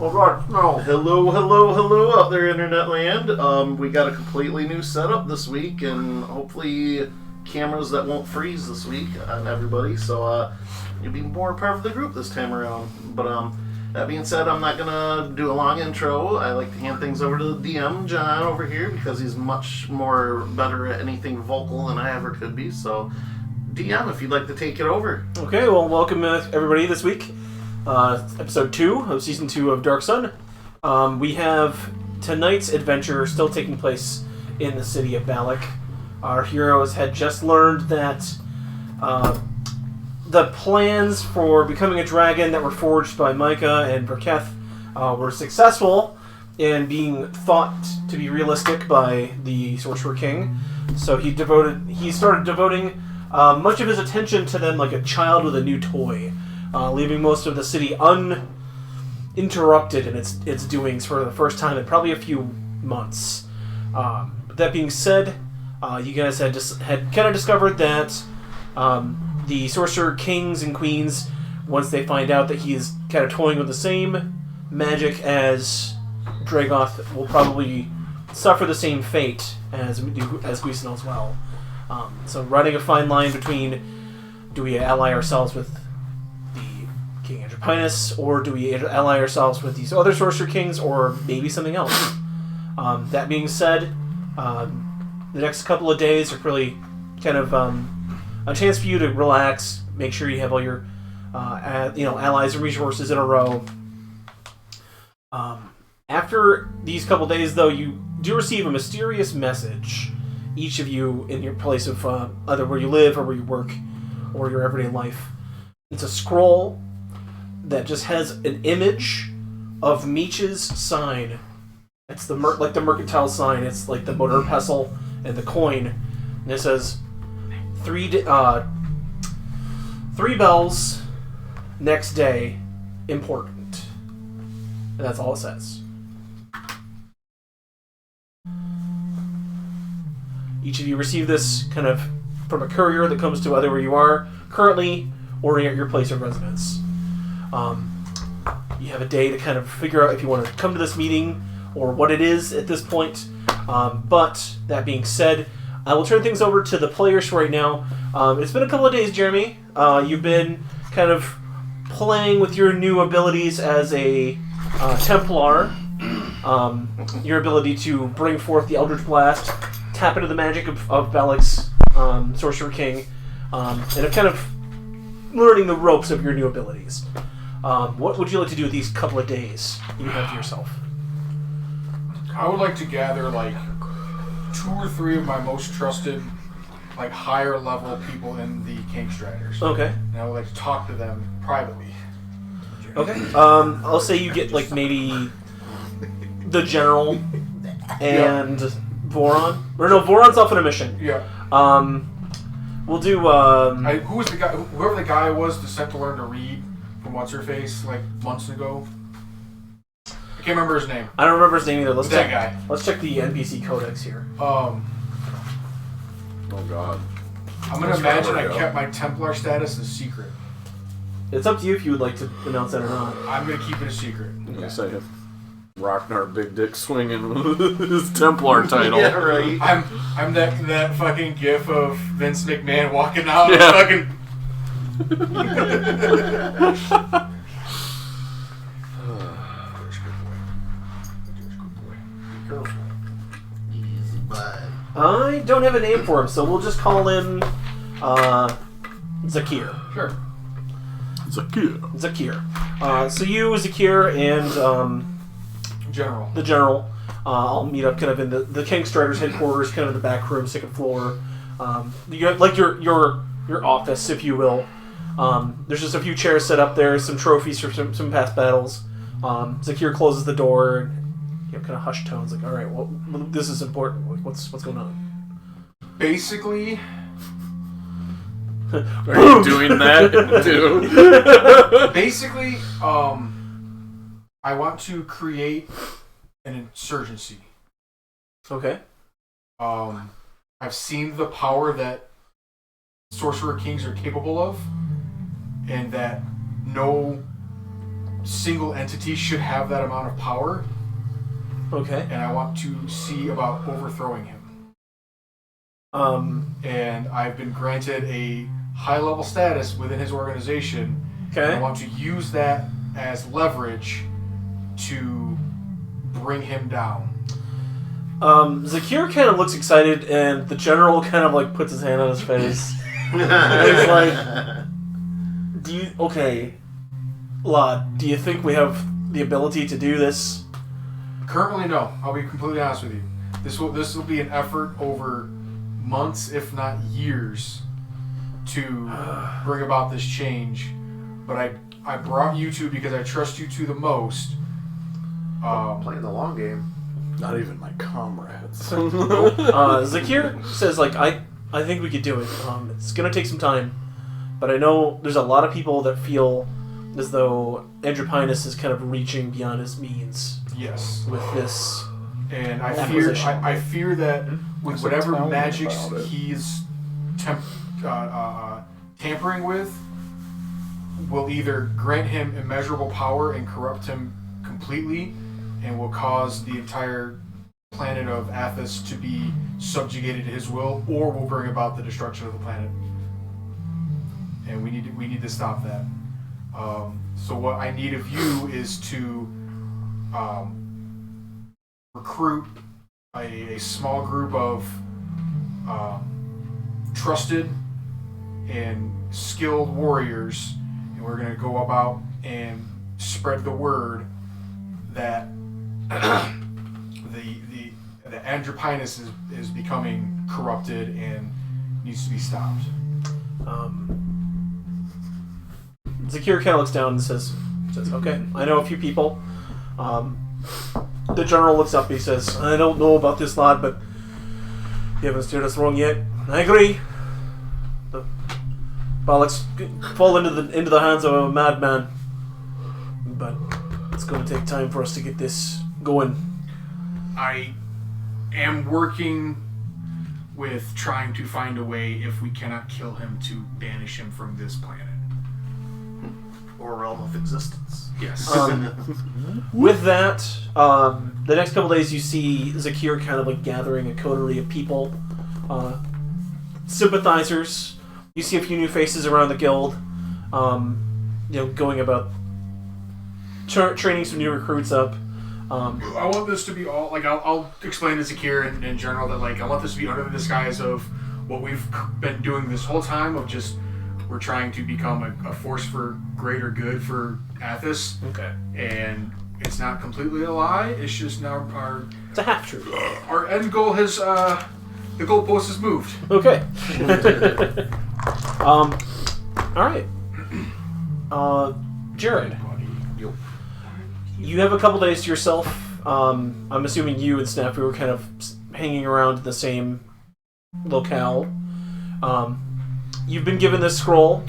Oh God, no. Hello out there, internet land. We got a completely new setup this week, and hopefully cameras that won't freeze this week on everybody, so you'll be more part of the group this time around. But that being said, I'm not gonna do a long intro. I like to hand things over to the DM, John, over here, because he's much more better at anything vocal than I ever could be. So, DM, if you'd like to take it over. Okay, well, welcome everybody this week. Episode 2 of Season 2 of Dark Sun. We have tonight's adventure still taking place in the city of Balak. Our heroes had just learned that the plans for becoming a dragon that were forged by Micah and Berketh were successful in being thought to be realistic by the Sorcerer King. So he started devoting much of his attention to them like a child with a new toy, leaving most of the city uninterrupted in its doings for the first time in probably a few months. That being said, you guys had kind of discovered that the Sorcerer Kings and Queens, once they find out that he is kind of toying with the same magic as Dragoth, will probably suffer the same fate as Guisan as well. So riding a fine line between, do we ally ourselves with the King Agentjunk, or do we ally ourselves with these other Sorcerer Kings, or maybe something else? That being said, the next couple of days are really kind of a chance for you to relax, make sure you have all your allies and resources in a row. After these couple days, though, you do receive a mysterious message, each of you in your place of either where you live or where you work or your everyday life. It's a scroll that just has an image of Meech's sign. It's the mercantile sign. It's like the motor pestle and the coin. And it says, three bells next day, important. And that's all it says. Each of you receive this kind of from a courier that comes to either where you are currently or at your place of residence. You have a day to kind of figure out if you want to come to this meeting or what it is at this point. But that being said, I will turn things over to the players right now. It's been a couple of days, Jeremy. You've been kind of playing with your new abilities as a Templar. Your ability to bring forth the Eldritch Blast, tap into the magic of Balak's Sorcerer King, and kind of learning the ropes of your new abilities. What would you like to do with these couple of days you have to yourself? I would like to gather, 2 or 3 of my most trusted, higher level people in the Kingstriders. Okay. And I would like to talk to them privately. Okay. I'll say you get, maybe the General and Voron. Or no, Voron's off on a mission. Yeah. We'll do, who was the guy, whoever the guy was sent to learn to read from What's-Her-Face, months ago? I can't remember his name. I don't remember his name either. Let's check the NPC codex here. Oh God. I'm going to imagine I kept my Templar status a secret. It's up to you if you would like to announce that or not. I'm going to keep it a secret. I'm going to say if Rocknar Big Dick swinging his Templar title. Yeah, right. I'm that fucking gif of Vince McMahon walking out fucking... I don't have a name for him, so we'll just call him Zakir. Sure. Zakir. So you, Zakir, and the General, I'll meet up kind of in the Kingstriders headquarters, kind of in the back room, second floor. Your office, if you will. There's just a few chairs set up there, some trophies for some past battles. Zakir closes the door and kind of hushed tones, all right, well, this is important. What's going on? Basically, are you doing that too? Basically, I want to create an insurgency. Okay. I've seen the power that Sorcerer Kings are capable of, and that no single entity should have that amount of power, Okay. and I want to see about overthrowing him. And I've been granted a high-level status within his organization. Okay. And I want to use that as leverage to bring him down. Zakir kind of looks excited, and the general kind of like puts his hand on his face. And he's like, okay, Lod, do you think we have the ability to do this? Currently, no. I'll be completely honest with you. This will be an effort over months, if not years, to bring about this change. But I brought you two because I trust you two the most. Playing the long game. Not even my comrades. Zakir says, like, I think we could do it. It's going to take some time. But I know there's a lot of people that feel as though Andropinus is kind of reaching beyond his means. Yes. With this. And I acquisition. fear that with whatever tell me magics about it. he's tampering with will either grant him immeasurable power and corrupt him completely, and will cause the entire planet of Athos to be subjugated to his will, or will bring about the destruction of the planet. And we need to stop that. So what I need of you is to recruit a small group of trusted and skilled warriors, and we're going to go about and spread the word that the Andropinus is becoming corrupted and needs to be stopped. Zakir kind of looks down and says, okay, I know a few people. The general looks up and he says, I don't know about this lad, but you haven't steered us wrong yet. I agree. The bollocks fall into the hands of a madman. But it's going to take time for us to get this going. I am working with trying to find a way, if we cannot kill him, to banish him from this planet. Or realm of existence. Yes. With that, the next couple days you see Zakir kind of like gathering a coterie of people, sympathizers. You see a few new faces around the guild, going about training some new recruits up. I want this to be all, like, I'll explain to Zakir in general that, like, I want this to be under the disguise of what we've been doing this whole time, of just, we're trying to become a force for greater good for Athos. Okay. And it's not completely a lie, it's just now It's a half truth. our end goal has, the goalpost has moved. Okay. Alright. Jared. You have a couple days to yourself. I'm assuming you and Snappy were kind of hanging around in the same locale. You've been given this scroll.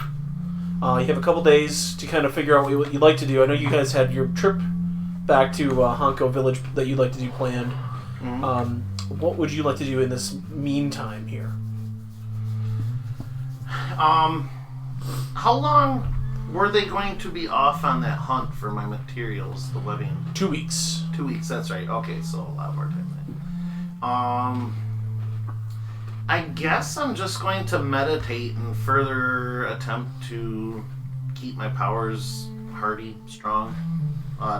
You have a couple days to kind of figure out what you'd like to do. I know you guys had your trip back to Honko Village that you'd like to do planned. Mm-hmm. What would you like to do in this meantime here? How long were they going to be off on that hunt for my materials, the webbing? 2 weeks. 2 weeks, that's right. Okay, so a lot more time then. I guess I'm just going to meditate and further attempt to keep my powers hardy, strong.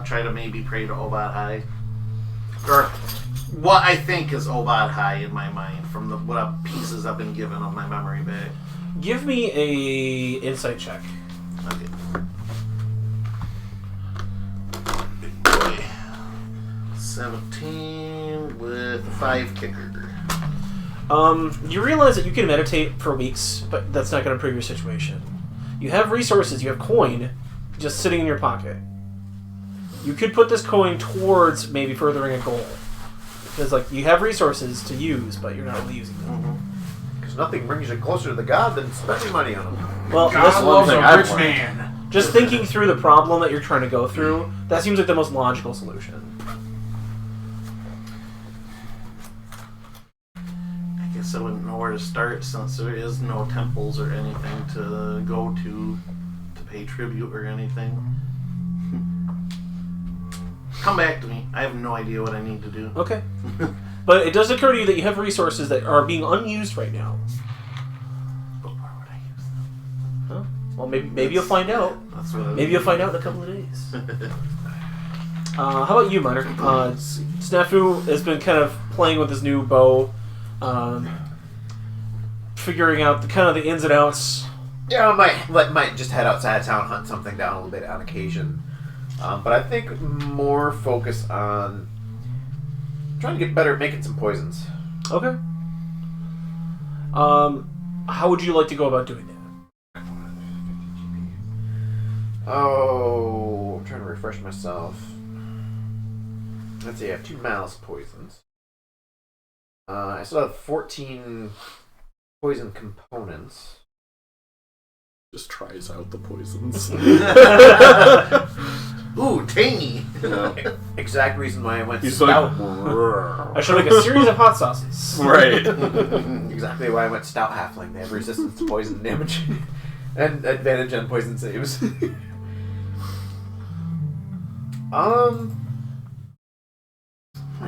Try to maybe pray to Obad High. Or what I think is Obad High in my mind from the what pieces I've been given of my memory bag. Give me a insight check. Okay. Big boy. 17 with 5 kicker. You realize that you can meditate for weeks, but that's not going to improve your situation. You have resources, you have coin, just sitting in your pocket. You could put this coin towards maybe furthering a goal. Because, like, you have resources to use, but you're not really using them. Because nothing brings you closer to the god than spending money on them. Well, God that's loves one a thing rich I've learned. man. Just thinking through the problem that you're trying to go through, that seems like the most logical solution. I guess I wouldn't know where to start since there is no temples or anything to go to pay tribute or anything. Come back to me. I have no idea what I need to do. Okay. But it does occur to you that you have resources that are being unused right now. But where would I use them? Huh? Well, maybe you'll find out. That's what Maybe you'll find out in a couple of days. How about you, Miner? Snafu has been kind of playing with his new bow, figuring out the ins and outs. Yeah, I might just head outside of town, hunt something down a little bit on occasion. But I think more focus on trying to get better at making some poisons. Okay. How would you like to go about doing that? Oh, I'm trying to refresh myself. Let's see, I have 2 malice poisons. I still have 14 poison components. Just tries out the poisons. Ooh, tangy. Yeah. Exact reason why I went He's stout. I shall make a series of hot sauces. Right. Exactly why I went stout halfling. They have resistance to poison damage and advantage on poison saves. I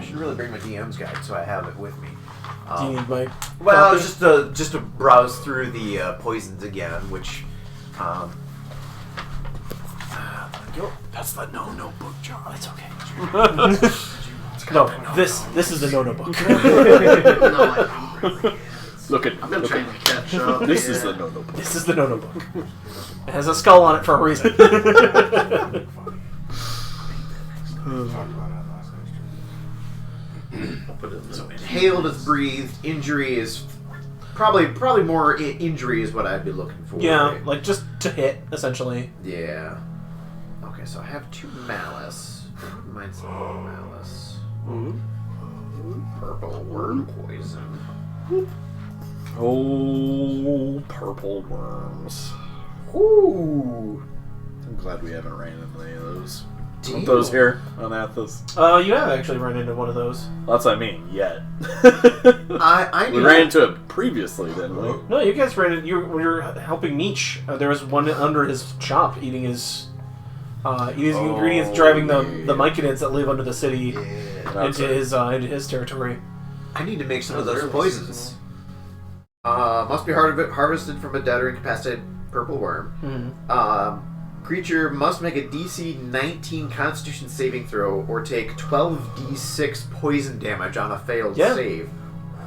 should really bring my DM's guide so I have it with me. Do you need my... Well, copy? just to browse through the poisons again, which That's the no-notebook, John. It's okay. No, this is the no-no book. No, I don't really. Look at I've been trying to catch up. this is the no-notebook. This is the no-no book. It has a skull on it for a reason. I'll put it in the hailed is breathed, injury is probably more injury is what I'd be looking for. Yeah, right? like just to hit, essentially. Yeah. Okay, so I have 2 malice. Mine's some more malice. Purple worm poison. Oh, purple worms. Ooh. I'm glad we haven't ran into any of those. Deal. Aren't those here on Athos? You have actually run into one of those. That's what I mean, yet. I We ran into it previously, didn't we? No, you guys ran into... When you were helping Meech, there was one under his shop eating his ingredients, driving the Myconids that live under the city That's into right. his territory. I need to make some of Those those are poisons. Must be harvested from a dead or incapacitated purple worm. Mm-hmm. Creature must make a DC 19 Constitution saving throw or take 12d6 poison damage on a failed save.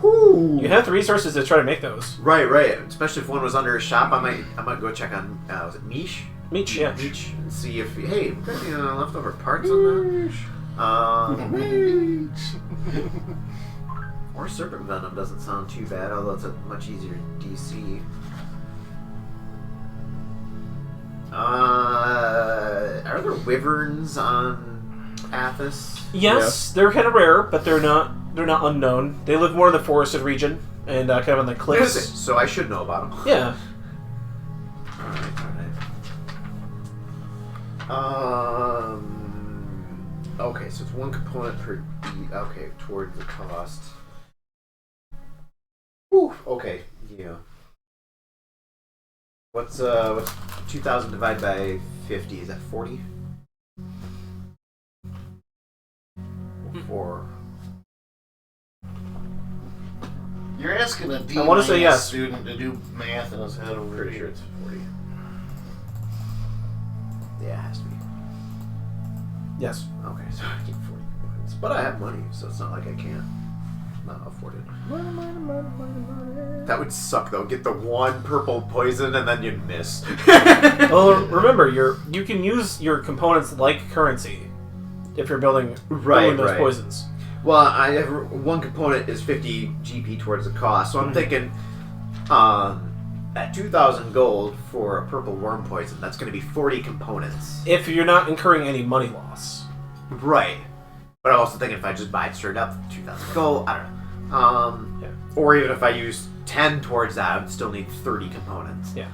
Whoo! You have the resources to try to make those. Right. Especially if one was under a shop, I might go check on was it Meech? Meech, yeah. Meech, and see if hey, we got any leftover parts on that. Or serpent venom doesn't sound too bad, although it's a much easier DC. Are there wyverns on Athos? Yes, they're kind of rare, but they're not unknown. They live more in the forested region and kind of on the cliffs. So I should know about them. Yeah. Alright. Okay, so it's 1 component per D. Okay, towards the cost. Whew, okay, yeah. What's 2,000 divided by 50? Is that 40? Or You're asking a D- I wanna say yes. student to do math in his head over pretty here. sure it's 40. Yeah, it has to be. Yes. Okay, so I get 40 points. But I have money, so it's not like I can't not afford it. That would suck though. Get the 1 purple poison and then you'd miss. Well, remember, you can use your components like currency if you're building those poisons. Well, I have 1 component is 50 GP towards the cost, so I'm thinking at 2,000 gold for a purple worm poison, that's going to be 40 components. If you're not incurring any money loss. Right. But I'm also thinking if I just buy it straight up, 2,000 gold, I don't know. Yeah. Or even if I use 10 towards that, I would still need 30 components. Yeah.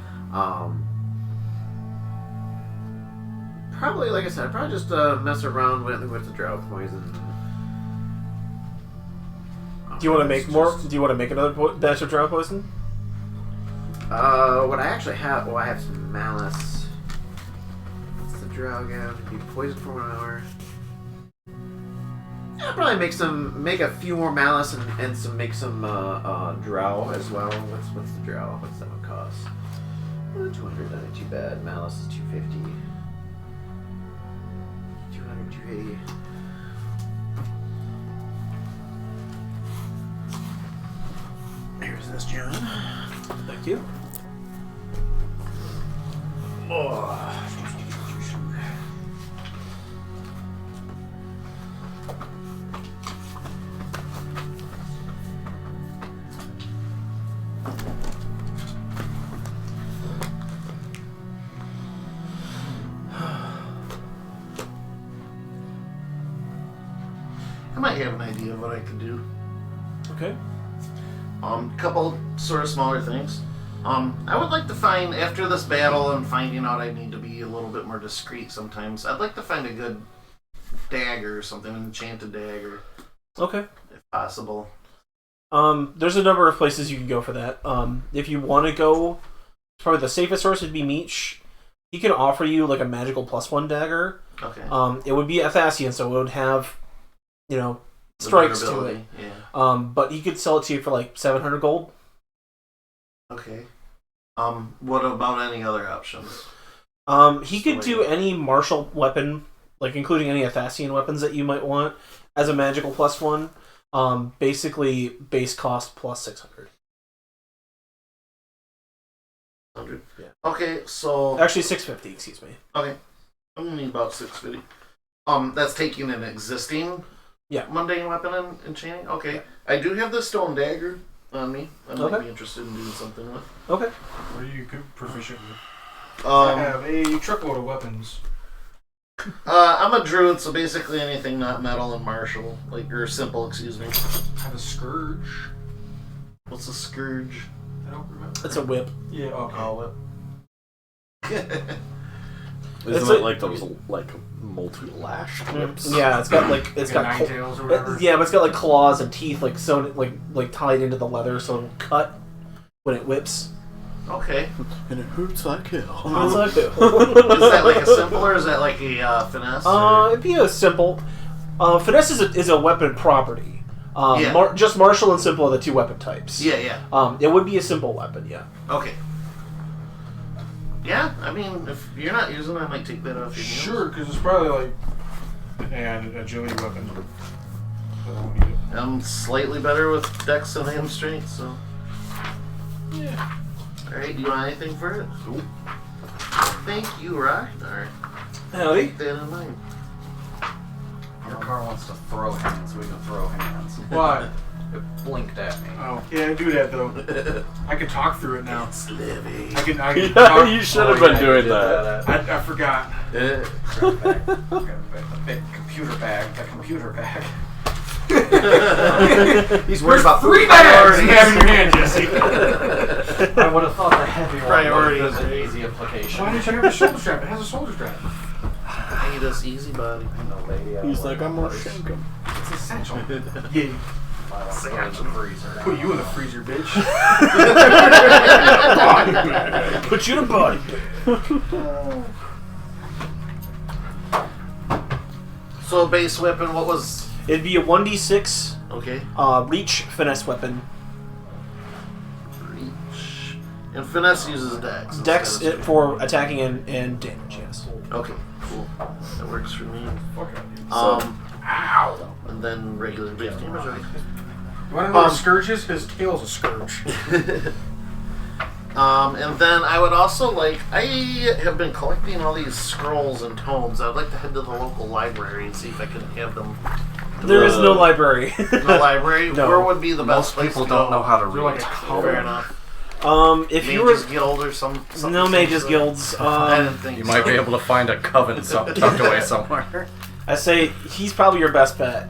Probably, like I said, probably just mess around with the drought poison. Do you want to make more? Do you want to make another batch of drought poison? What I actually have, I have some malice. What's the drought again? Be poisoned for 1 hour. I'll probably make a few more malice and make some drow as well. What's the drow? What's that one cost? 200, not too bad. Malice is 250. 200, 280. Here's this, John. Thank you. Oh. I might have an idea of what I could do. Okay. Couple sort of smaller things. I would like to find, after this battle and finding out I need to be a little bit more discreet sometimes, I'd like to find a good dagger or something, an enchanted dagger. Okay. If possible. There's a number of places you can go for that. If you want to go, probably the safest source would be Meech. He can offer you like a magical +1 dagger. Okay. It would be Athassian, so it would have, strikes to it. Yeah. But he could sell it to you for like 700 gold. Okay. What about any other options? He could do any martial weapon, like including any Athassian weapons that you might want, as a magical +1. Basically, base cost plus 600. 100. Yeah. Okay, so Actually, 650. Excuse me. okay, I'm gonna need about 650. That's taking an existing mundane weapon and enchanting. Okay, Yeah. I do have the stone dagger on me. I might Okay. be interested in doing something with. Okay. What are you proficient with? I Um, have a truckload of weapons. I'm a druid, so basically anything not metal and martial, or simple. Excuse me. I have a scourge. What's a scourge? I don't remember. It's a whip. Yeah, okay. Oh, Isn't It's it a- like those like multi-lashed whips? Yeah, it's got like Nine tails or whatever. yeah, but it's got like claws and teeth like sewn like tied into the leather, so it'll cut when it whips. okay. And it hurts like hell. That's what I do. Is that like a simple or is that like a finesse? or- It'd be a simple. Finesse is a weapon property. Yeah. Just martial and simple are the two weapon types. Yeah. It would be a simple weapon, yeah. Okay. Yeah, I mean, if you're not using it, I might take that off your heels. Sure, because it's probably like an agility weapon. So I don't need it. I'm slightly better with dex and hand strength, so. Yeah. Alright, do you want anything for it? Nope. Thank you, Ragnar. Howdy. Keep that in mind. Your car wants to throw hands, so we can throw hands. Why? It blinked at me. Oh, yeah, do that though. I can talk through it now. It's Livy. I can Yeah, talk. you should have been doing that. I forgot. The big computer bag. The computer bag. He's worried about Three bags you have in your hand, Jesse. I would have thought the heavy one Priorities. was an easy implication. Why did you have a shoulder strap? It has a shoulder strap. Hey, this easy body. I know, lady. He's like, I'm gonna shank him. It's essential. Yeah. I want to throw it in the freezer. Put you in the freezer, bitch. Put you in a body. So, base weapon, what was. It'd be a 1d6 Okay. reach finesse weapon. Reach. And finesse uses dex. Dex instead of for attacking and damage, yes. strength. Okay, cool. That works for me. Fuck out of here. Ow! And then regular base damage, right? You want to know what a scourge is? His tail's a scourge. And then I would also like, I have been collecting all these scrolls and tomes. I would like to head to the local library and see if I can have them. There is no library. In the library? No. Where would be the best Most place people to don't go? know how to You're read. like a Fair enough. If you were Mages Guild or something. no mages guilds, I didn't think You so. might be able to find a coven tucked away somewhere. I say he's probably your best bet.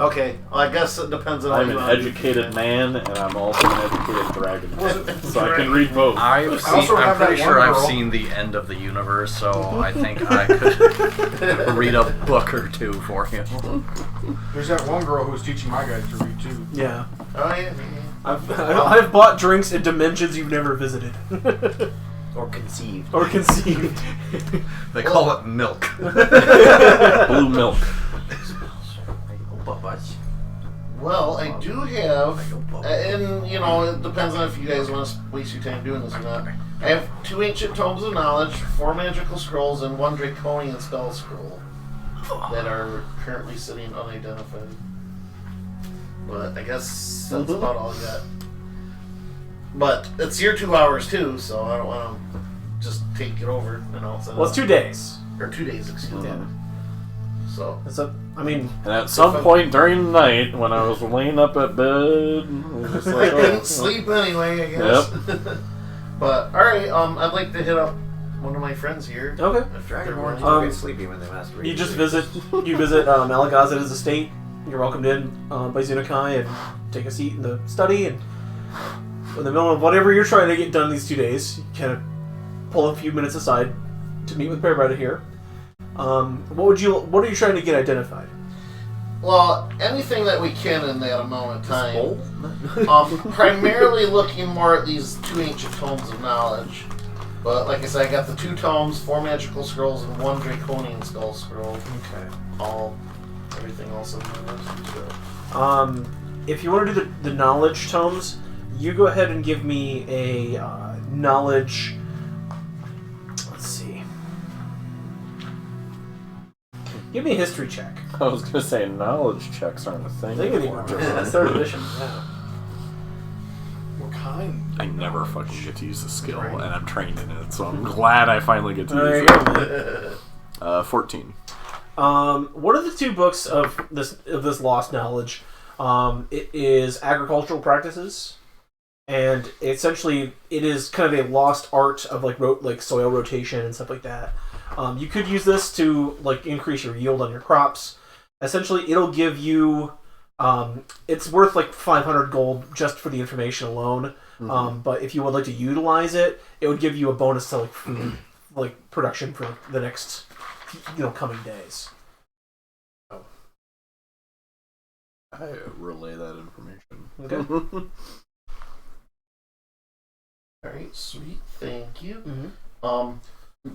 Okay, well, I guess it depends on I'm what an you want. educated man, and I'm also an educated dragon. So I can read both. I also I'm have pretty that sure one I've girl. seen the end of the universe, so I think I could read a book or two for you. There's that one girl who's teaching my guys to read too. Yeah, Oh, yeah. I've bought drinks in dimensions you've never visited Or conceived. or conceived. They call it milk. Blue milk. But much. Well, I do have, and it depends on if you guys want to waste your time doing this or not. I have 2 ancient tomes of knowledge, 4 magical scrolls, and 1 draconian spell scroll that are currently sitting unidentified. But I guess that's about all I got. But it's your 2 hours too, so I don't want to just take it over. Well, it's 2 days. Or 2 days, excuse me. So. And at some point during the night, when I was laying up at bed, I was just like, I couldn't sleep anyway, I guess. Yep. But alright, I'd like to hit up one of my friends here. Okay. Dragonborns don't get sleepy when they masturbate. You just visit Malagaz at his estate. You're welcomed in by Zunakai and take a seat in the study. And in the middle of whatever you're trying to get done these 2 days, you kind of pull a few minutes aside to meet with Bearbrighter here. What are you trying to get identified? Well, anything that we can in that amount of time. Primarily looking more at these 2 ancient tomes of knowledge. But like I said, I got the 2 tomes, 4 magical scrolls, and 1 draconian skull scroll. Okay. Everything else in there. If you want to do the knowledge tomes, you go ahead and give me a knowledge. Let's see. Give me a history check. I was going to say knowledge checks aren't a thing anymore. That's 3rd edition. Yeah. What kind? I never fucking get to use the skill, and I'm trained in it, so I'm glad I finally get to There use you it. go. 14. One of the 2 books of this lost knowledge, it is agricultural practices, and essentially it is kind of a lost art of like soil rotation and stuff like that. You could use this to increase your yield on your crops. Essentially, it'll give you it's worth 500 gold just for the information alone. But if you would like to utilize it, it would give you a bonus to food production for the next coming days. I relay that information. Okay. Alright, sweet. Thank you. Mm-hmm.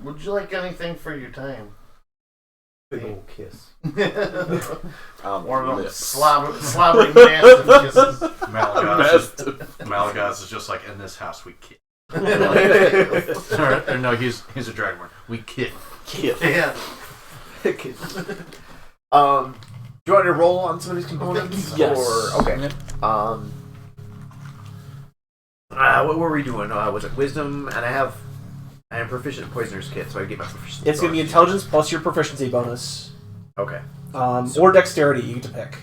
Would you like anything for your time? Big old kiss. Or slobbering massive kisses. Malagaz is just like, in this house we kiss. No, he's a dragonborn. We kiss. Yeah. Do you want to roll on some of these components? Yes. Or, okay. What were we doing? Was it wisdom? And I am proficient in poisoner's kit, so I get my proficiency. It's going to be intelligence plus your proficiency bonus. Okay. Or dexterity, you get to pick.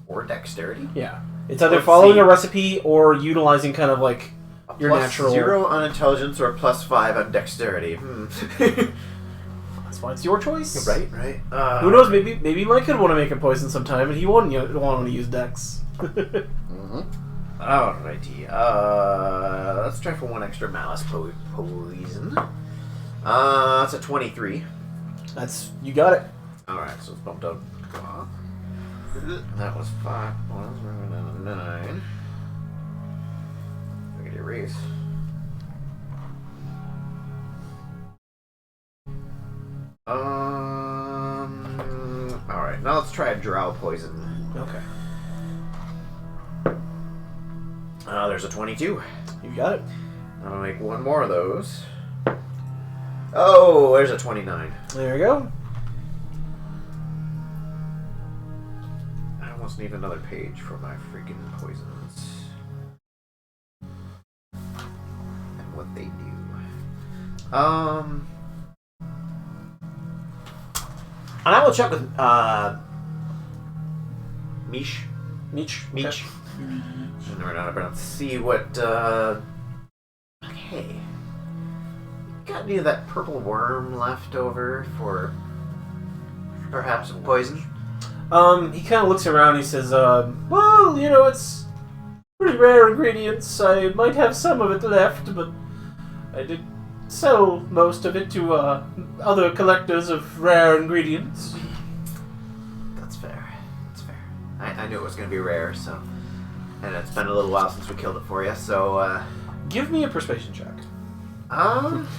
Or dexterity? Yeah. It's either following a recipe or utilizing kind of your plus natural... 0 on intelligence or plus 5 on dexterity. That's why it's your choice. Right. Who knows, maybe Mike could want to make a poison sometime, and he wouldn't want to use dex. Alrighty. Let's try for 1 extra malice poison. That's a 23. You got it. Alright, so it's bumped up. That was 5 points. We're going down to 9. I get erase. Alright, now let's try a drow poison. Okay. There's a 22. You got it. I'll make 1 more of those. Oh, there's a 29. There you go. I almost need another page for my freaking poisons. And what they do. And I will check with Mish. Meech. I never know how to pronounce. See what. Okay. Got any of that purple worm left over for perhaps some poison? He kind of looks around and he says, well, it's pretty rare ingredients. I might have some of it left, but I did sell most of it to other collectors of rare ingredients. That's fair. I knew it was going to be rare, so... And it's been a little while since we killed it for you, so, Give me a persuasion check.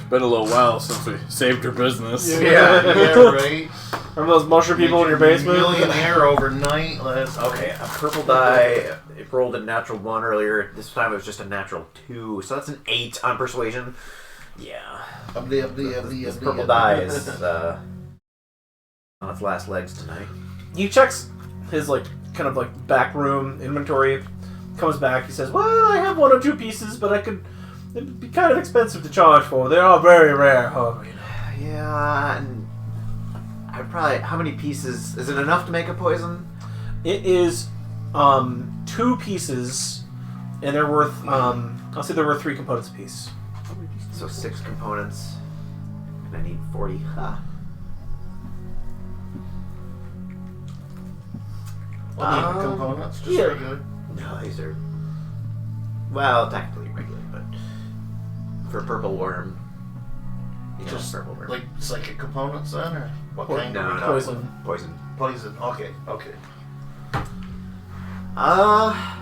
Been a little while since we saved your business. Yeah, right. Remember those mushroom people in your basement? Millionaire overnight. Okay, a purple die. It rolled a natural 1 earlier. This time it was just a natural 2. So that's an 8 on persuasion. Yeah. This purple die is on its last legs tonight. He checks his kind of back room inventory. Comes back. He says, "Well, I have 1 or 2 pieces, but it'd be kind of expensive to charge for. They are very rare, however." Yeah, and I'd probably. How many pieces? Is it enough to make a poison? It is 2 pieces, and they're worth. I'll say they're worth 3 components a piece. So 6 components, and I need 40. Ha. Components, just yeah. regular. No, these are. Well, technically regular, but for purple worm. Just purple worm. like psychic components then, or what kind? No, Poison. Poison. Poison. Okay. I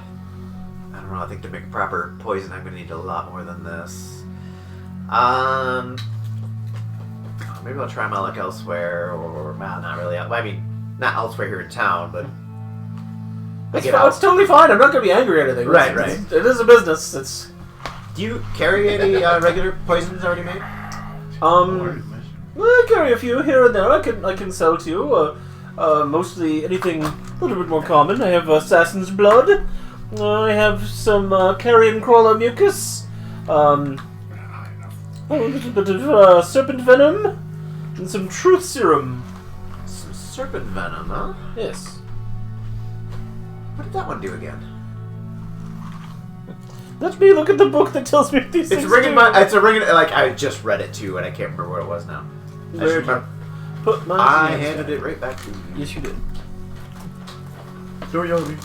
don't know. I think to make a proper poison, I'm gonna need a lot more than this. Maybe I'll try my luck elsewhere, or not really. I mean, not elsewhere here in town, but It's totally fine. I'm not going to be angry or anything. Right. It is a business. Do you carry any regular poisons already made? I carry a few here and there. I can sell to you. Mostly anything a little bit more common. I have assassin's blood. I have some carrion crawler mucus. A little bit of serpent venom, and some truth serum. Some serpent venom, huh? Yes. What did that one do again? Let me look at the book that tells me what these things do. It's a ringing. Like I just read it too, and I can't remember what it was now. I handed it right back to you. Yes, you did. Don't yell at me.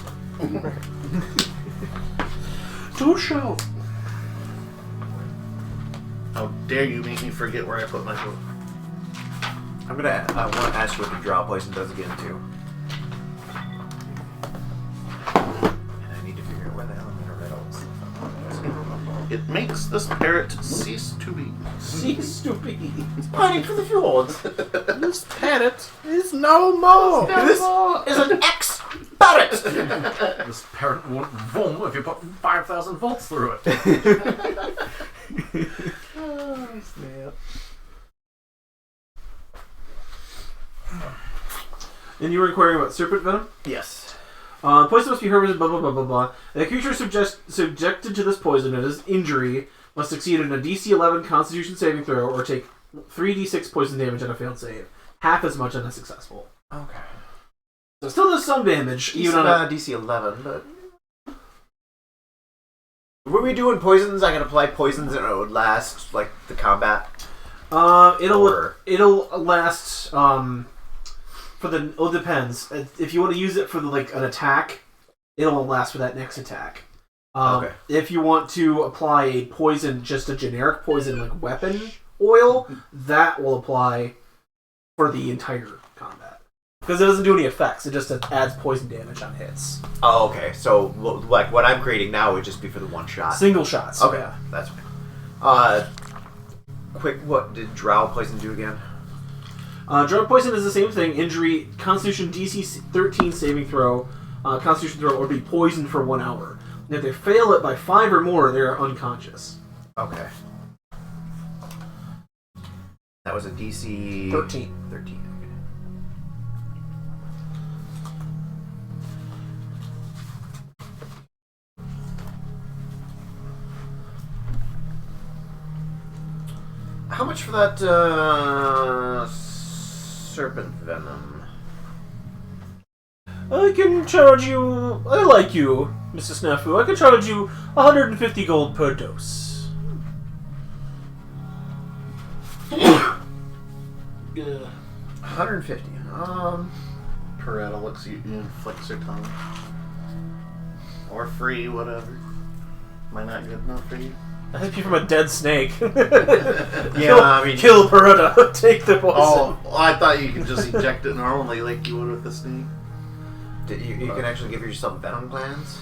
To show. How dare you make me forget where I put my book? I want to ask you what the draw poison does again too. And I need to figure out where the elemental riddles. It makes this parrot cease to be. Cease to be. It's pining for the fjords. This parrot is no more. This is an ex-parrot. This parrot won't boom if you put 5,000 volts through it. Oh, snap. And you were inquiring about serpent venom? Yes. Poison must be harvested, blah, blah, blah, blah, blah. The creature subjected to this poison and his injury must succeed in a DC 11 Constitution saving throw or take 3d6 poison damage on a failed save. Half as much on a successful. Okay. So it still does some damage, even on a DC 11, but... Were we doing poisons? I can apply poisons and it would last, like, the combat? It'll last, it depends. If you want to use it for, an attack, it'll last for that next attack. Okay. If you want to apply a poison, just a generic poison, like weapon oil, that will apply for the entire combat. Because it doesn't do any effects, it just adds poison damage on hits. Oh, okay. So, like, what I'm creating now would just be for the one shot. Single shots. Okay, Yeah. that's fine. Quick, what did Drow Poison do again? Drug poison is the same thing. Injury, Constitution DC 13 saving throw, Constitution throw, or be poisoned for 1 hour. And if they fail it by 5 or more, they're unconscious. Okay. That was a DC... 13. 13, okay. How much for that, serpent venom? I can charge you... I like you, Mr. Snafu. I can charge you 150 gold per dose. 150. Paretta looks at you and flicks her tongue. Or free, whatever. Am I not good enough for you? I think you're from a dead snake. Yeah, Kill Peretta. Take the poison. Oh, I thought you could just eject it normally like you would with a snake. You can actually give yourself venom glands?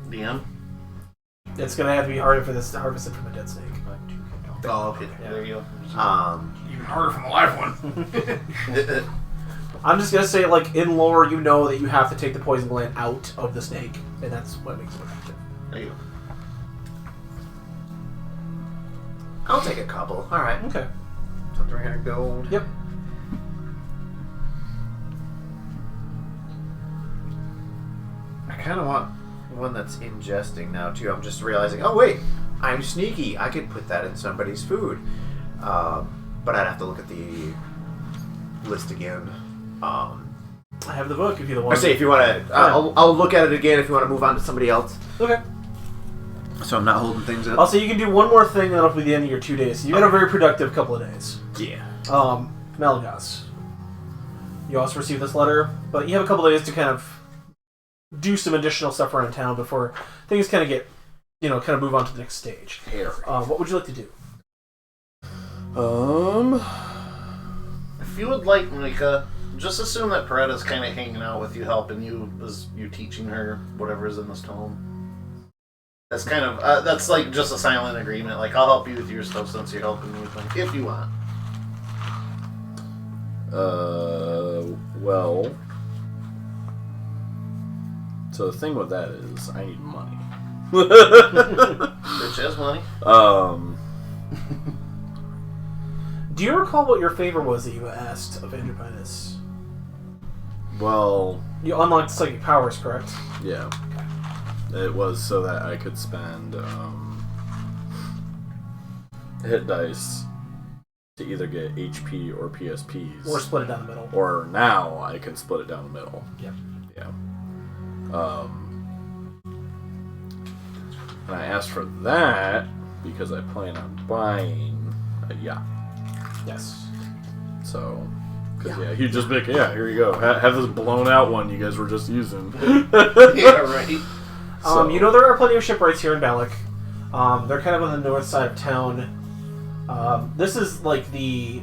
DM? It's gonna have to be harder for this to harvest it from a dead snake. Oh, okay. Yeah. There you go. You harder from the live one. I'm just gonna say, like, in lore, you know that you have to take the poison gland out of the snake, and that's what makes it effective. There you go. I'll take a couple. All right. Okay. So 300 gold. Yep. I kind of want one that's ingesting now too. I'm just realizing. Oh wait, I'm sneaky. I could put that in somebody's food, but I'd have to look at the list again. I have the book if you I want. say if you want to, I'll look at it again if you want to move on to somebody else. Okay. So I'm not holding things up. Also, you can do one more thing, and that'll be the end of your 2 days. So you had a very productive couple of days. Yeah. Malgas. You also received this letter, but you have a couple of days to kind of do some additional stuff around town before things kind of get, kind of move on to the next stage. What would you like to do? If you would like, Micah, just assume that Paretta's kind of hanging out with you, helping you as you teaching her whatever is in this tome. That's kind of that's like just a silent agreement. Like, I'll help you with your stuff since you're helping me with them, if you want. Well. So the thing with that is, I need money. Bitch has money. Do you recall what your favor was that you asked of Andropinus? Well, You unlocked psychic powers, correct? yeah. It was so that I could spend hit dice to either get HP or PSPs. Or split it down the middle. Or now I can split it down the middle. Yep. Yeah. And I asked for that because I plan on buying a yacht. Yes. So, because he'd just be like, yeah, here you go. Have this blown out one you guys were just using. Yeah, right. So, There are plenty of shipwrights here in Balak. They're kind of on the north side of town. This is like the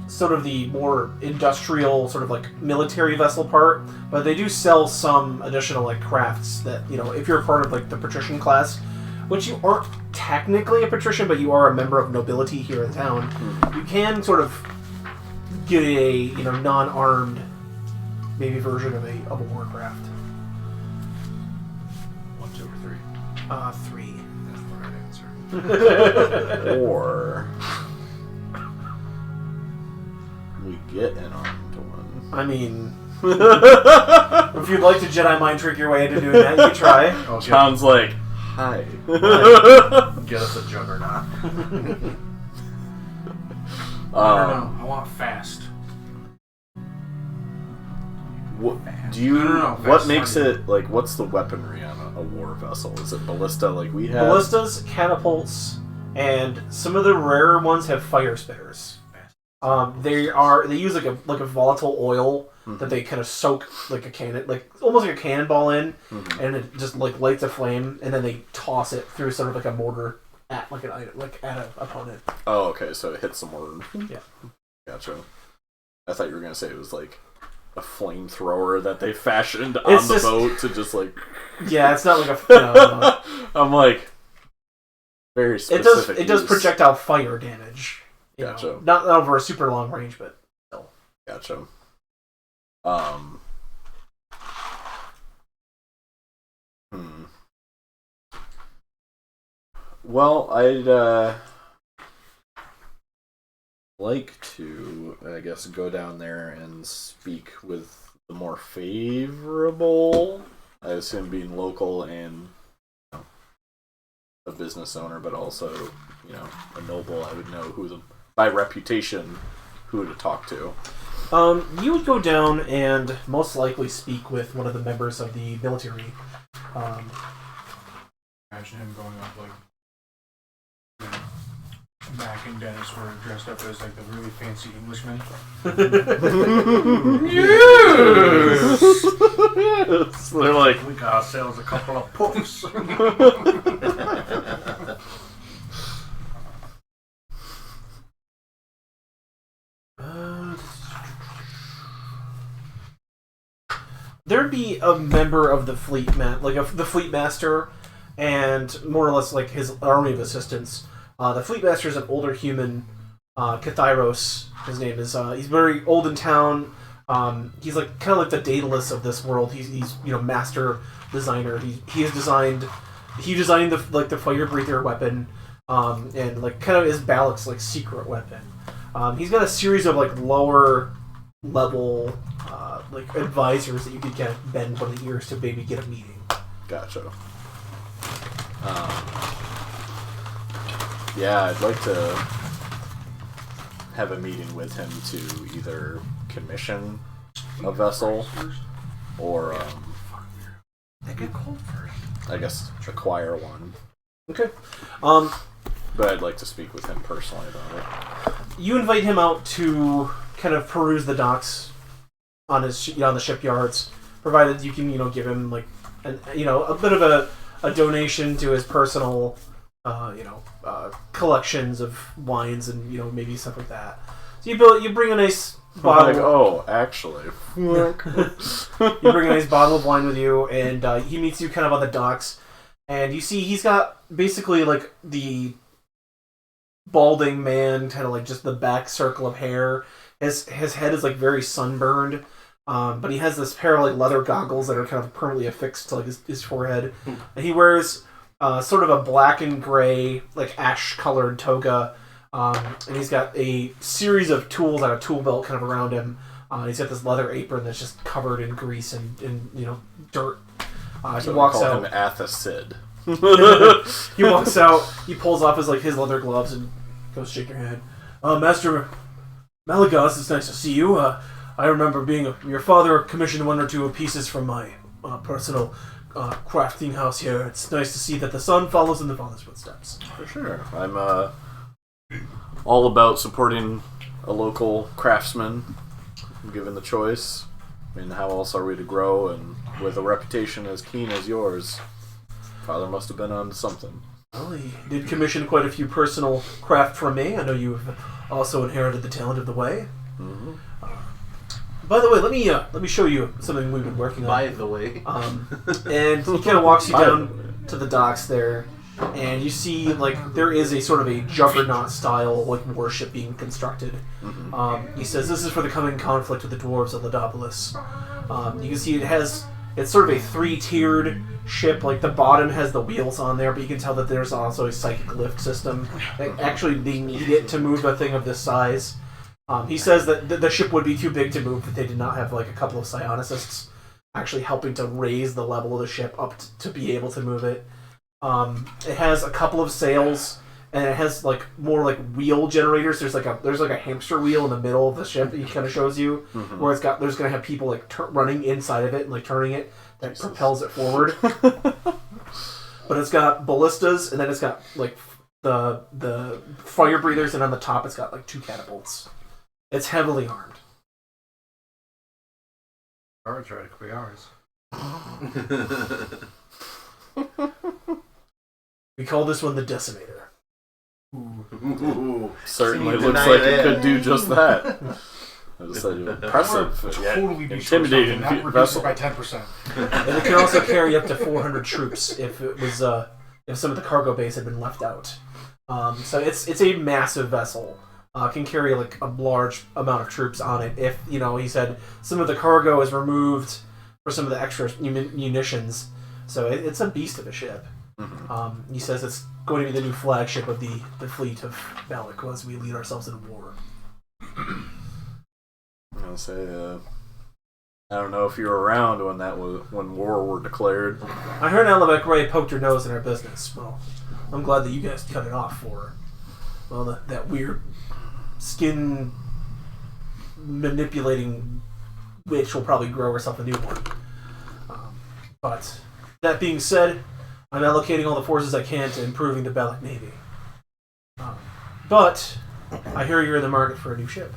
sort of the more industrial, sort of like military vessel part, but they do sell some additional like crafts that, if you're a part of like the patrician class, which you aren't technically a patrician, but you are a member of nobility here in town, you can sort of get a non-armed maybe version of a warcraft. 1, 2, or 3. 3. That's the right answer. or we get an armed one. I mean, if you'd like to Jedi mind trick your way into doing that, you try. Sounds like, hi. Get us a juggernaut. No, I want fast. What do you? No, what fast makes target. it like? What's the weaponry on a war vessel? Is it ballista like we have? Ballistas, catapults, and some of the rarer ones have fire spitters. They use like a volatile oil that they kind of soak like a cannon, like almost like a cannonball in, and it just like lights a flame, and then they toss it through sort of like a mortar at like an opponent. Oh, okay. So it hits the mortar. Yeah. Gotcha. I thought you were gonna say it was like a flamethrower that they fashioned It's on the just- boat to just like. Yeah, it's not like a. No. I'm like very It specific. does use. projectile fire damage. Gotcha. Not over a super long range, but still. Gotcha. Well, I'd like to, I guess, go down there and speak with the more favorable. I assume being local and a business owner, but also a noble. I would know who by reputation who to talk to. You would go down and most likely speak with one of the members of the military. Imagine him going up like Mac and Dennis were dressed up as like the really fancy Englishmen. Yes! They're like, We got ourselves a couple of puffs. There'd be a member of the fleet, the fleet master, and more or less like his army of assistants. The fleet master is an older human Kyros, his name is. He's very old in town. He's like kind of like the Daedalus of this world. He's master designer. He designed the fire breather weapon, and like kind of is Balak's like secret weapon. He's got a series of like lower level like advisors that you could kind of bend one of the ears to maybe get a meeting. Gotcha. Yeah, I'd like to have a meeting with him to either commission a vessel or, They get cold first. I guess, acquire one. Okay. But I'd like to speak with him personally about it. You invite him out to kind of peruse the docks on his on the shipyards, provided you can give him like a bit of a donation to his personal collections of wines and maybe stuff like that. So you bring a nice bottle. Like, oh, actually, you bring a nice bottle of wine with you, and he meets you kind of on the docks, and you see he's got basically like the balding man, kind of like just the back circle of hair. His head is like very sunburned, but he has this pair of like leather goggles that are kind of permanently affixed to like his forehead, and he wears sort of a black and gray like ash colored toga, and he's got a series of tools on a tool belt kind of around him. He's got this leather apron that's just covered in grease and dirt. so he walks we call out. him Athacid. He walks out. He pulls off his leather gloves and goes shake your hand. Master Malagos, it's nice to see you. I remember being your father commissioned one or two pieces from my personal crafting house here. It's nice to see that the son follows in the father's footsteps. For sure. I'm all about supporting a local craftsman, given the choice. I mean, how else are we to grow? And with a reputation as keen as yours, father must have been on something. Well, he did commission quite a few personal craft from me. I know you've also inherited the talent of the way. Mm-hmm. By the way, let me show you something we've been working on. By the way. And he kind of walks you down to the docks there, and you see like there is a sort of a juggernaut style like warship being constructed. Mm-hmm. He says this is for the coming conflict with the dwarves of Lodopolis. You can see it's sort of a 3-tiered ship. Like the bottom has the wheels on there, but you can tell that there's also a psychic lift system. Actually, they need it to move a thing of this size. He says that the ship would be too big to move if they did not have like a couple of psionicists actually helping to raise the level of the ship up to be able to move it. It has a couple of sails, and it has like more like wheel generators. There's like a hamster wheel in the middle of the ship that he kind of shows you, Mm-hmm. where there's gonna have people like running inside of it and like turning it that propels it forward. But it's got ballistas, and then it's got like the fire breathers, and on the top it's got like 2 catapults. It's heavily armed. Ours right, it could be ours. We call this one the Decimator. Ooh. Certainly Can you looks deny like that? it could do just that. I just said impressive, yet Totally be sure intimidating something, not vessel. reduced it by 10%. And it can also carry up to 400 troops if it was if some of the cargo bays had been left out. So it's a massive vessel. Can carry like a large amount of troops on it. If he said some of the cargo is removed for some of the extra munitions. So it's a beast of a ship. Mm-hmm. He says it's going to be the new flagship of the fleet of Balak as we lead ourselves in war. I'll say, I don't know if you were around when war were declared. I heard Alabek Ray poked her nose in our business. Well, I'm glad that you guys cut it off for her. Well, that weird skin manipulating witch will probably grow herself a new one. But that being said, I'm allocating all the forces I can to improving the Balak Navy. But I hear you're in the market for a new ship.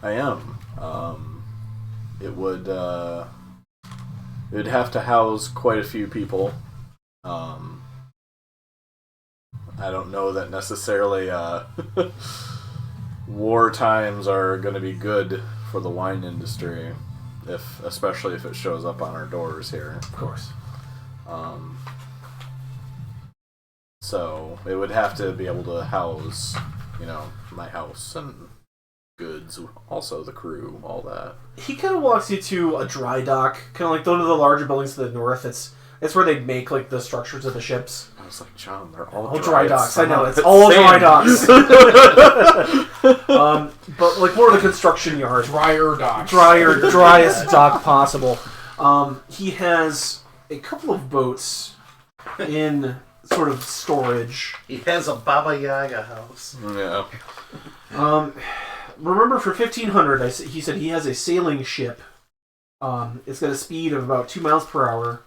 I am. It would it'd have to house quite a few people. I don't know that necessarily war times are going to be good for the wine industry, especially if it shows up on our doors here. Of course. So it would have to be able to house my house and goods, also the crew, all that. He kind of walks you to a dry dock, kind of like one of the larger buildings to the north. It's where they make like the structures of the ships. I was like, John, they're all dry docks. I know, it's It's all sand. dry docks. But like more of the construction yard. Driest dock possible. He has a couple of boats in sort of storage. He has a Baba Yaga house. Yeah. Remember, for 1500, he said he has a sailing ship. It's got a speed of about 2 miles per hour.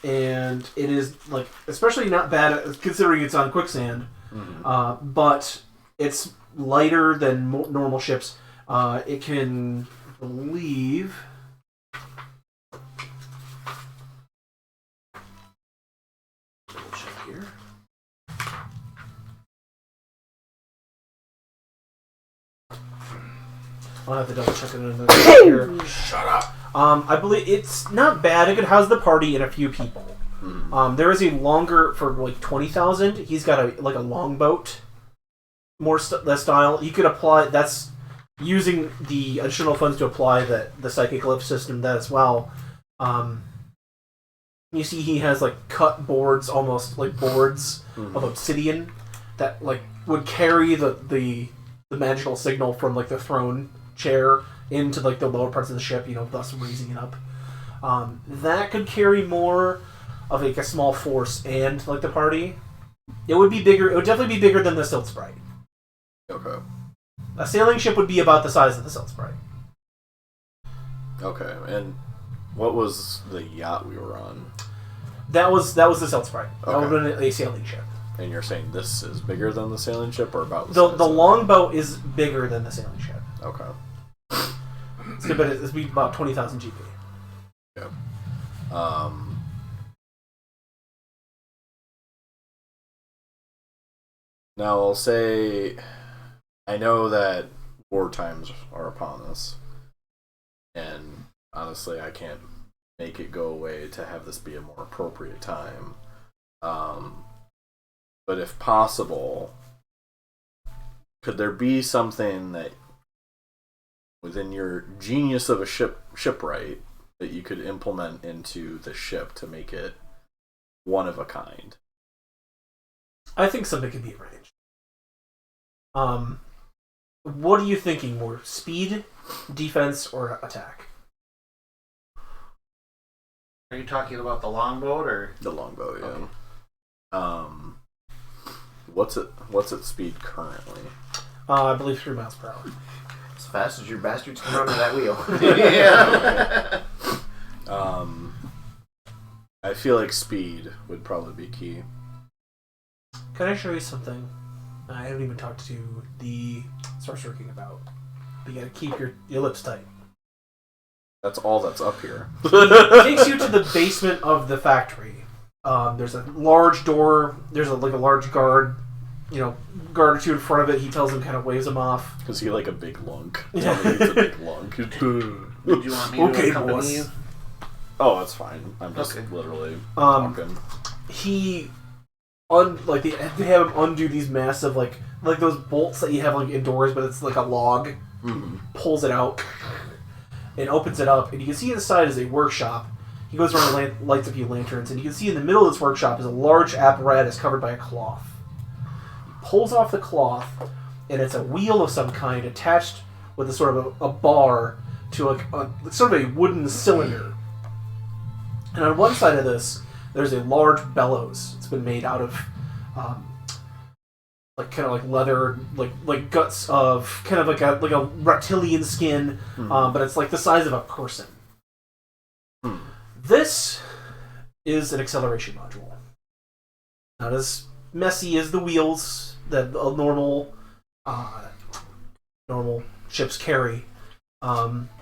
And it is, like, especially not bad considering it's on quicksand. Mm-hmm. But it's lighter than normal ships. It can, I believe... Check here. I'll have to double check it in another here. Shut up. I believe it's not bad. It could house the party and a few people. There is a longer, for like 20,000. He's got a longboat, that style. He could apply. That's using the additional funds to apply the psychic glyph system that as well. You see, he has like cut boards, almost like boards of obsidian that like would carry the magical signal from like the throne chair into like the lower parts of the ship, thus raising it up. That could carry more of like a small force and like the party. It would be bigger. It would definitely be bigger than the Silt Sprite. Okay. A sailing ship would be about the size of the Silt Sprite. Okay, and what was the yacht we were on? That was the Silt Sprite. That Okay. would have been a sailing ship. And you're saying this is bigger than the sailing ship, or about The longboat is bigger than the sailing ship. Okay. It's be about 20,000 GP. Yeah. Now I'll say, I know that war times are upon us, and honestly, I can't make it go away to have this be a more appropriate time. But if possible, could there be something that within your genius of a shipwright that you could implement into the ship to make it one of a kind? I think something could be arranged. What are you thinking more? Speed, defense, or attack? Are you talking about the longboat or The longbow, yeah. Okay. What's its speed currently? I believe 3 miles per hour. As fast as your bastards can run to that wheel. Yeah. I feel like speed would probably be key. Can I show you something I haven't even talked to the Sorcerer King about? You gotta keep your lips tight. That's all that's up here. It takes you to the basement of the factory. There's a large door. There's a large guard, guard or two in front of it. He tells him, kind of waves him off. Is he like a big lunk? Yeah. He's a big lunk. Would you want me to Okay, accompany boss. you? Oh, that's fine. I'm just Okay. literally Um, talking. He they have him undo these massive like those bolts that you have like indoors, but it's like a log. Mm-hmm. Pulls it out and opens it up, and you can see inside is a workshop. He goes around and lights a few lanterns, and you can see in the middle of this workshop is a large apparatus covered by a cloth. He pulls off the cloth, and it's a wheel of some kind attached with a sort of a bar to sort of a wooden cylinder. And on one side of this, there's a large bellows. It's been made out of leather, like guts of kind of like a reptilian skin, but it's like the size of a person. This is an acceleration module. Not as messy as the wheels that normal ships carry.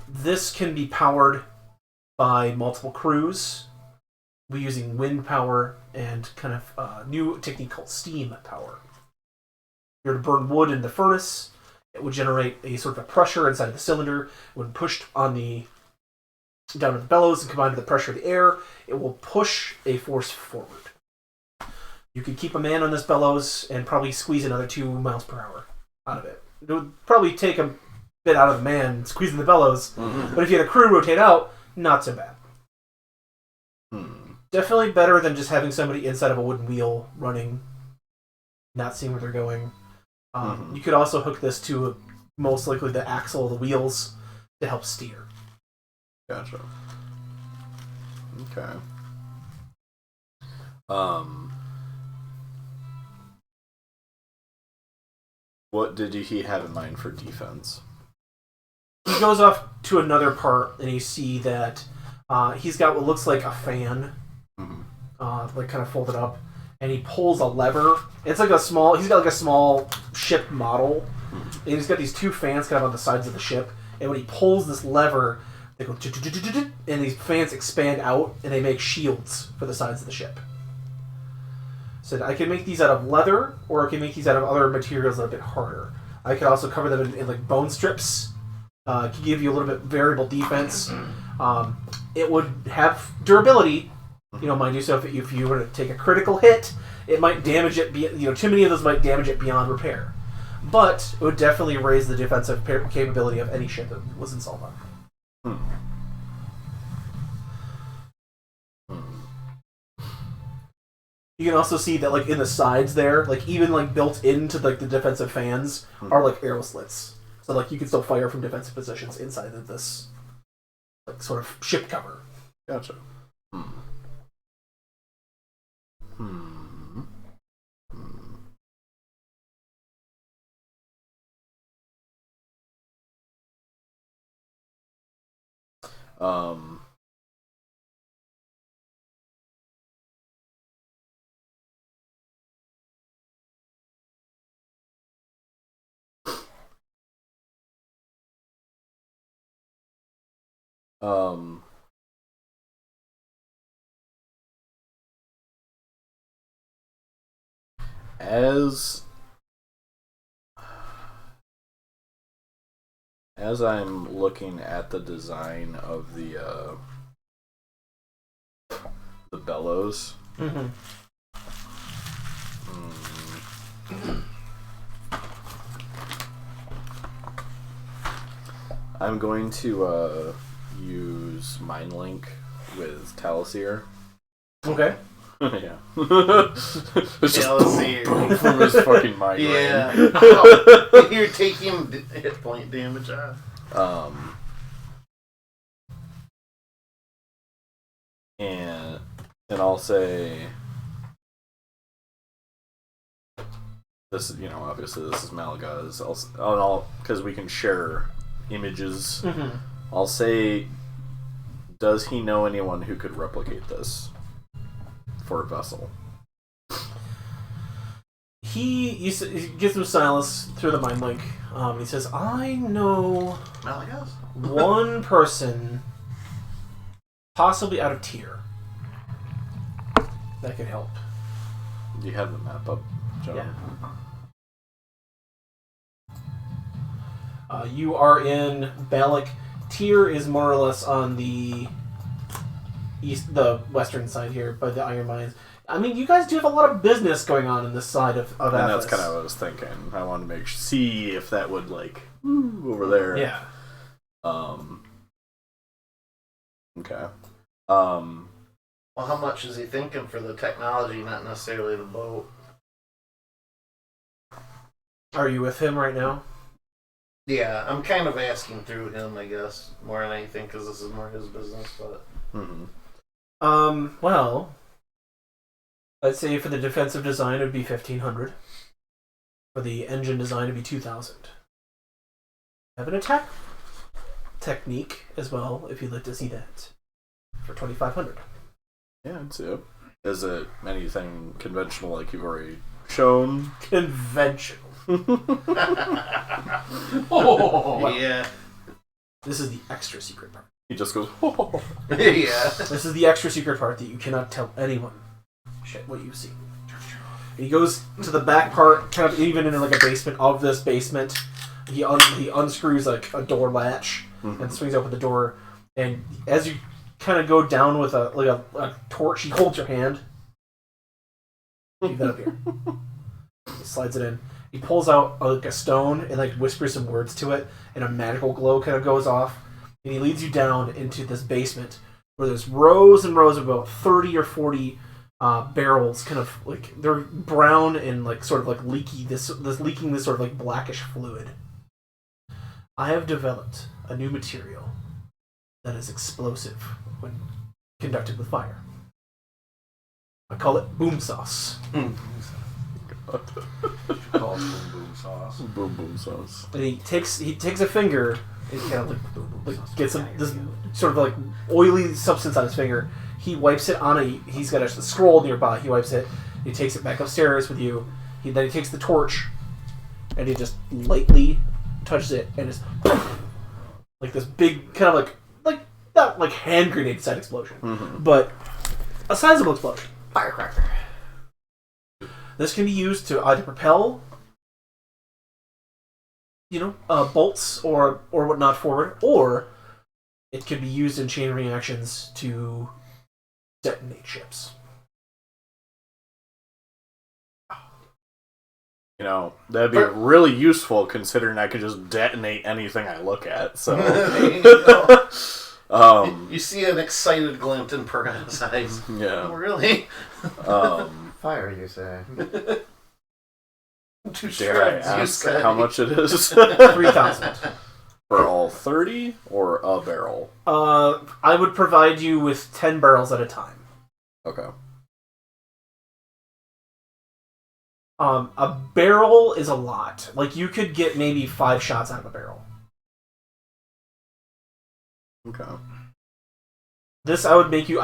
This can be powered by multiple crews. We're using wind power and kind of new technique called steam power. You're to burn wood in the furnace. It would generate a sort of a pressure inside the cylinder. When pushed down to the bellows and combined with the pressure of the air, it will push a force forward. You could keep a man on this bellows and probably squeeze another 2 miles per hour out of it. It would probably take a bit out of the man squeezing the bellows, but if you had a crew rotate out, not so bad. Definitely better than just having somebody inside of a wooden wheel running, not seeing where they're going. You could also hook this to most likely the axle of the wheels to help steer. Gotcha. Okay. What did he have in mind for defense? He goes off to another part, and you see that he's got what looks like a fan, like kind of folded up, and he pulls a lever. It's like a small. He's got like a small ship model, and he's got these 2 fans kind of on the sides of the ship. And when he pulls this lever, they go, and these fans expand out, and they make shields for the sides of the ship. So I can make these out of leather, or I can make these out of other materials that are a bit harder. I could also cover them in like bone strips. It could give you a little bit variable defense. It would have durability, mind you. So if you were to take a critical hit, it might damage it. Too many of those might damage it beyond repair. But it would definitely raise the defensive capability of any ship that was installed on. You can also see that, like, in the sides there, like, even, like, built into, like, the defensive fans are, like, arrow slits. So, like, you can still fire from defensive positions inside of this, like, sort of ship cover. Gotcha. As I'm looking at the design of the bellows, I'm going to use Mind Link with Talisier. Okay. Yeah. Talisier. From his fucking migraine. Yeah. Oh, you're taking hit point damage off. And I'll say this. Obviously this is Malaga's. Because we can share images. I'll say, does he know anyone who could replicate this for a vessel? He gives him silence through the mind link. He says, I know one person, possibly out of tier, that could help. Do you have the map up, John? Yeah. You are in Balak. Tyr is more or less on the western side here, by the iron mines. I mean, you guys do have a lot of business going on in this side of And Athos. that's kind of what I was thinking. I wanted to see if that would, like, over there. Yeah. Okay. Well, how much is he thinking for the technology, not necessarily the boat? Are you with him right now? Yeah, I'm kind of asking through him, I guess, more than anything, because this is more his business, but... Well, I'd say for the defensive design, it would be 1,500. For the engine design, it would be 2,000. Have an attack technique as well, if you'd like to see that, for 2,500. Yeah, I'd see it. Is it anything conventional like you've already shown? Conventional. Yeah. This is the extra secret part. He just goes, Yeah. This is the extra secret part that you cannot tell anyone what you see. He goes to the back part, kind of even in like a basement of this basement. He unscrews like a door latch and swings open the door. And as you kind of go down with a torch, he holds your hand. Leave that up here. He slides it in. He pulls out like a stone and like whispers some words to it, and a magical glow kind of goes off. And he leads you down into this basement where there's rows and rows of about 30 or 40 barrels, kind of like they're brown and like sort of like leaky. This leaking this sort of like blackish fluid. I have developed a new material that is explosive when conducted with fire. I call it boom sauce. Call it boom sauce. Boom sauce. And he takes a finger and kind of like gets this sort of like oily substance on his finger. He wipes it on he's got a scroll nearby. He wipes it. He takes it back upstairs with you. Then he takes the torch and he just lightly touches it, and it's like this big kind of like not like hand grenade side explosion, but a sizable explosion. Firecracker. This can be used to either propel, bolts or whatnot forward, or it could be used in chain reactions to detonate ships. That'd be really useful considering I could just detonate anything I look at. So You see an excited glint in Pergana's eyes. Yeah. Oh, really? Fire, you say? Dare I ask how much it is? 3,000. For all 30 or a barrel? I would provide you with 10 barrels at a time. Okay. A barrel is a lot. Like, you could get maybe 5 shots out of a barrel. Okay. This I would make you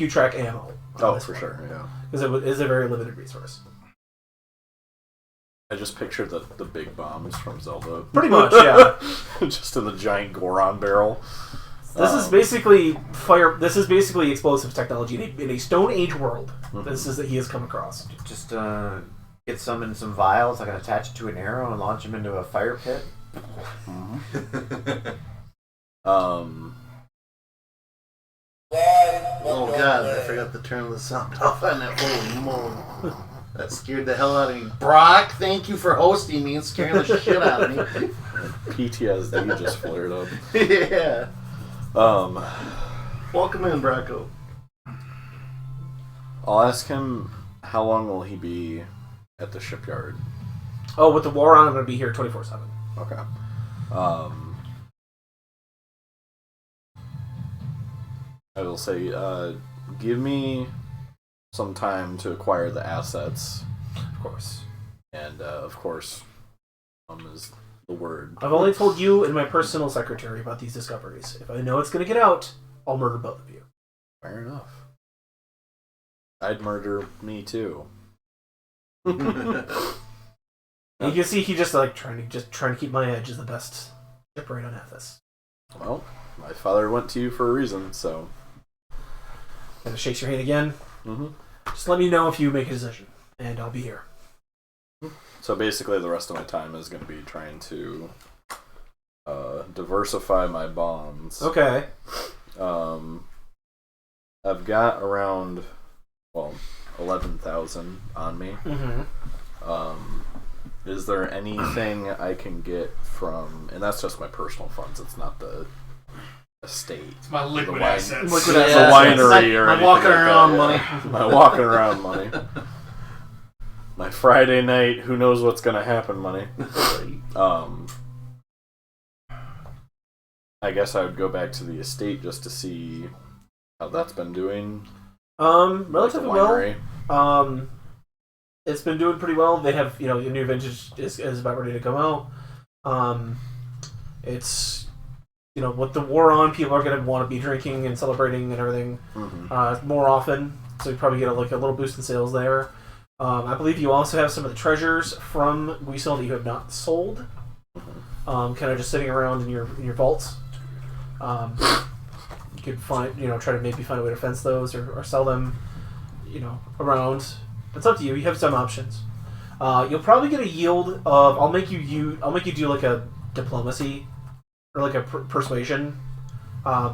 track ammo. Oh, for sure, yeah. Because it is a very limited resource. I just pictured the big bombs from Zelda. Pretty much, yeah. Just in the giant Goron barrel. This is basically fire. This is basically explosive technology in a Stone Age world. This is that he has come across. Just get some in some vials. I can attach it to an arrow and launch him into a fire pit. Oh god, I forgot to turn the sound off on that holy moly. That scared the hell out of me. Brock, thank you for hosting me and scaring the shit out of me. PTSD just flared up. Yeah. Welcome in, Bracco. I'll ask him how long will he be at the shipyard. Oh, with the war on, I'm going to be here 24/7. Okay. I will say, give me some time to acquire the assets. Of course. And, of course, is the word. I've only told you and my personal secretary about these discoveries. If I know it's going to get out, I'll murder both of you. Fair enough. I'd murder me too. You can see he just trying to keep my edge as the best shipwright on Athos. Well, my father went to you for a reason, so. Kind of shakes your hand again. Mm-hmm. Just let me know if you make a decision, and I'll be here. So basically, the rest of my time is going to be trying to diversify my bonds. Okay. I've got around 11,000 on me. Mm-hmm. Is there anything I can get from, and that's just my personal funds, it's not the estate. It's my liquid wine- assets. Liquid The assets. winery or my anything walking like around that, money. yeah. My walking around money. My Friday night, who knows what's going to happen money. I guess I would go back to the estate just to see how that's been doing. Relatively Like well. It's been doing pretty well. They have, a new vintage is about ready to come out. It's, with the war on, people are going to want to be drinking and celebrating and everything more often. So you probably get a little boost in sales there. I believe you also have some of the treasures from Guisel that you have not sold. Kind of just sitting around in your vaults. You could find, try to maybe find a way to fence those or sell them, around. It's up to you. You have some options. You'll probably get a yield of. I'll make you do like a diplomacy or like a persuasion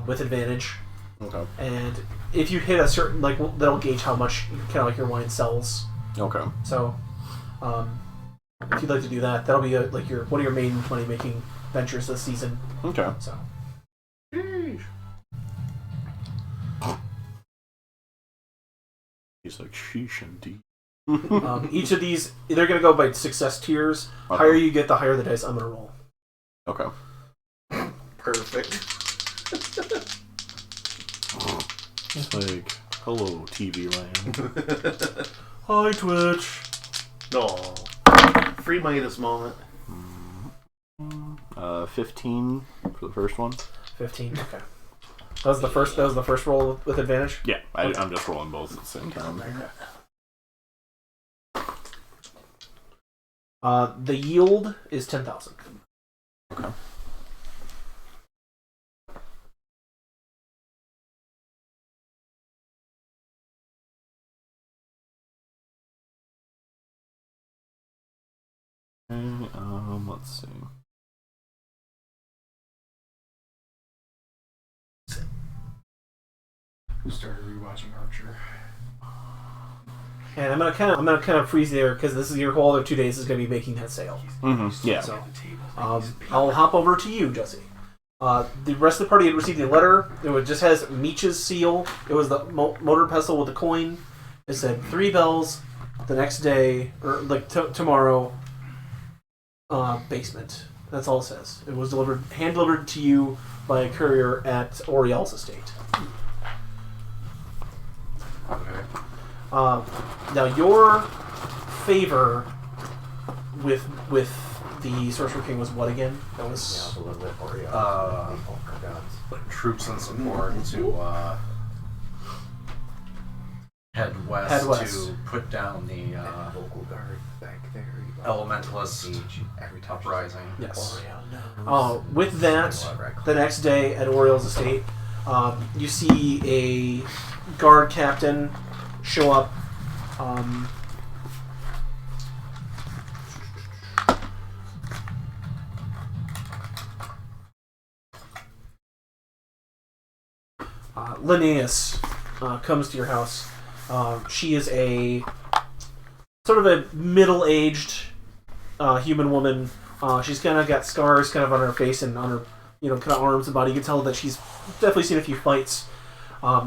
with advantage. Okay. And if you hit a certain that'll gauge how much kind of like your wine sells Okay. So, if you'd like to do that, that'll be one of your main money making ventures this season. Okay. So. He's like, sheesh indeed. Each of these, they're going to go by success tiers. Okay. Higher you get, the higher the dice I'm going to roll. Okay. Perfect. It's like, hello, TV land. Hi, Twitch. No. Free Midas moment. 15 for the first one. 15. Okay. That was the first roll with advantage. Yeah, I'm just rolling both at the same time. The yield is 10,000. Okay. Let's see. Who started rewatching Archer? And I'm gonna kind of freeze there because this is your whole other 2 days is gonna be making that sale. Mm-hmm. Yeah. So, I'll hop over to you, Jesse. The rest of the party had received a letter. It just has Meech's seal. It was the motor pestle with the coin. It said 3 bells the next day, or like tomorrow. Basement. That's all it says. It was hand delivered to you by a courier at Oriel's estate. Okay. Now your favor with the Sorcerer King was what again? That was Yeah, a little bit Oreo. Troops and support to head west to put down the local guard back there. elementalist uprising. yes. With that, the next day at Oriel's estate, you see a guard captain show up. Linnaeus comes to your house. She is a sort of a middle-aged human woman. She's kind of got scars kind of on her face and on her, kind of arms and body. You can tell that she's definitely seen a few fights.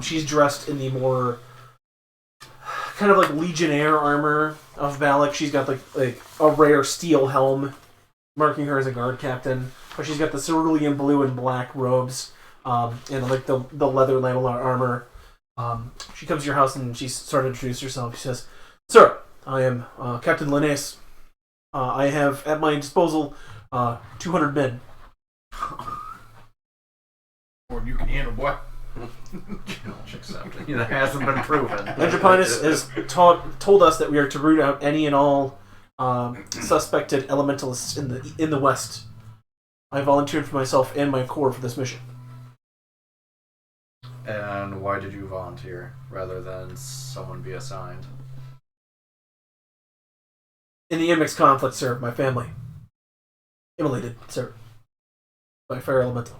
She's dressed in the more kind of like legionnaire armor of Balak. She's got like a rare steel helm, marking her as a guard captain. But she's got the cerulean blue and black robes, and like the leather lamellate armor. She comes to your house and she started to introduce herself. She says, "Sir, I am Captain Linnaeus. I have at my disposal 200 men." Or you can handle what? Accepted. That hasn't been proven. Andropinus has told us that we are to root out any and all suspected elementalists in the West. I volunteered for myself and my corps for this mission. And why did you volunteer rather than someone be assigned? In the Imix conflict, sir, my family immolated, sir, by fire elemental.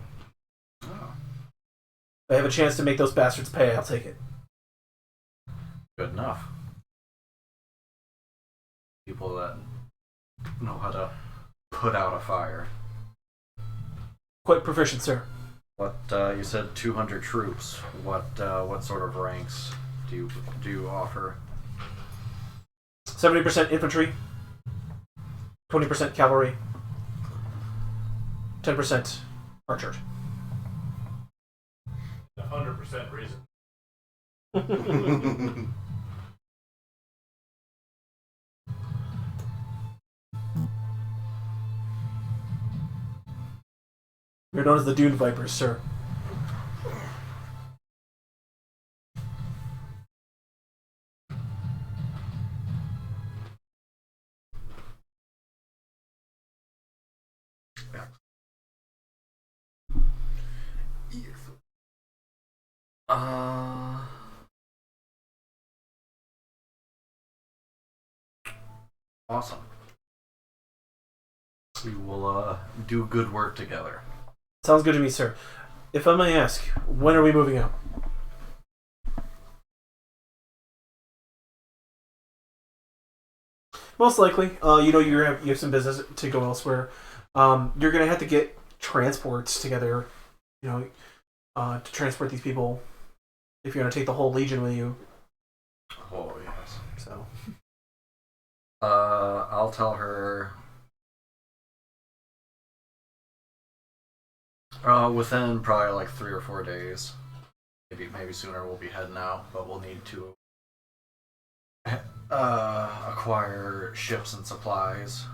Oh, If I have a chance to make those bastards pay, I'll take it. good enough. People that know how to put out a fire. Quite proficient, sir. What you said 200 troops. What sort of ranks do you offer? 70% infantry, 20% cavalry, 10% archers. 100% reason. You're known as the Dune Vipers, sir. Awesome. We will do good work together. Sounds good to me, sir. If I may ask, when are we moving out? Most likely. You know, you have some business to go elsewhere. You're gonna have to get transports together. You know, to transport these people if you're gonna take the whole legion with you. Oh yes. So. I'll tell her. Within probably like 3 or 4 days, maybe sooner, we'll be heading out. But we'll need to acquire ships and supplies.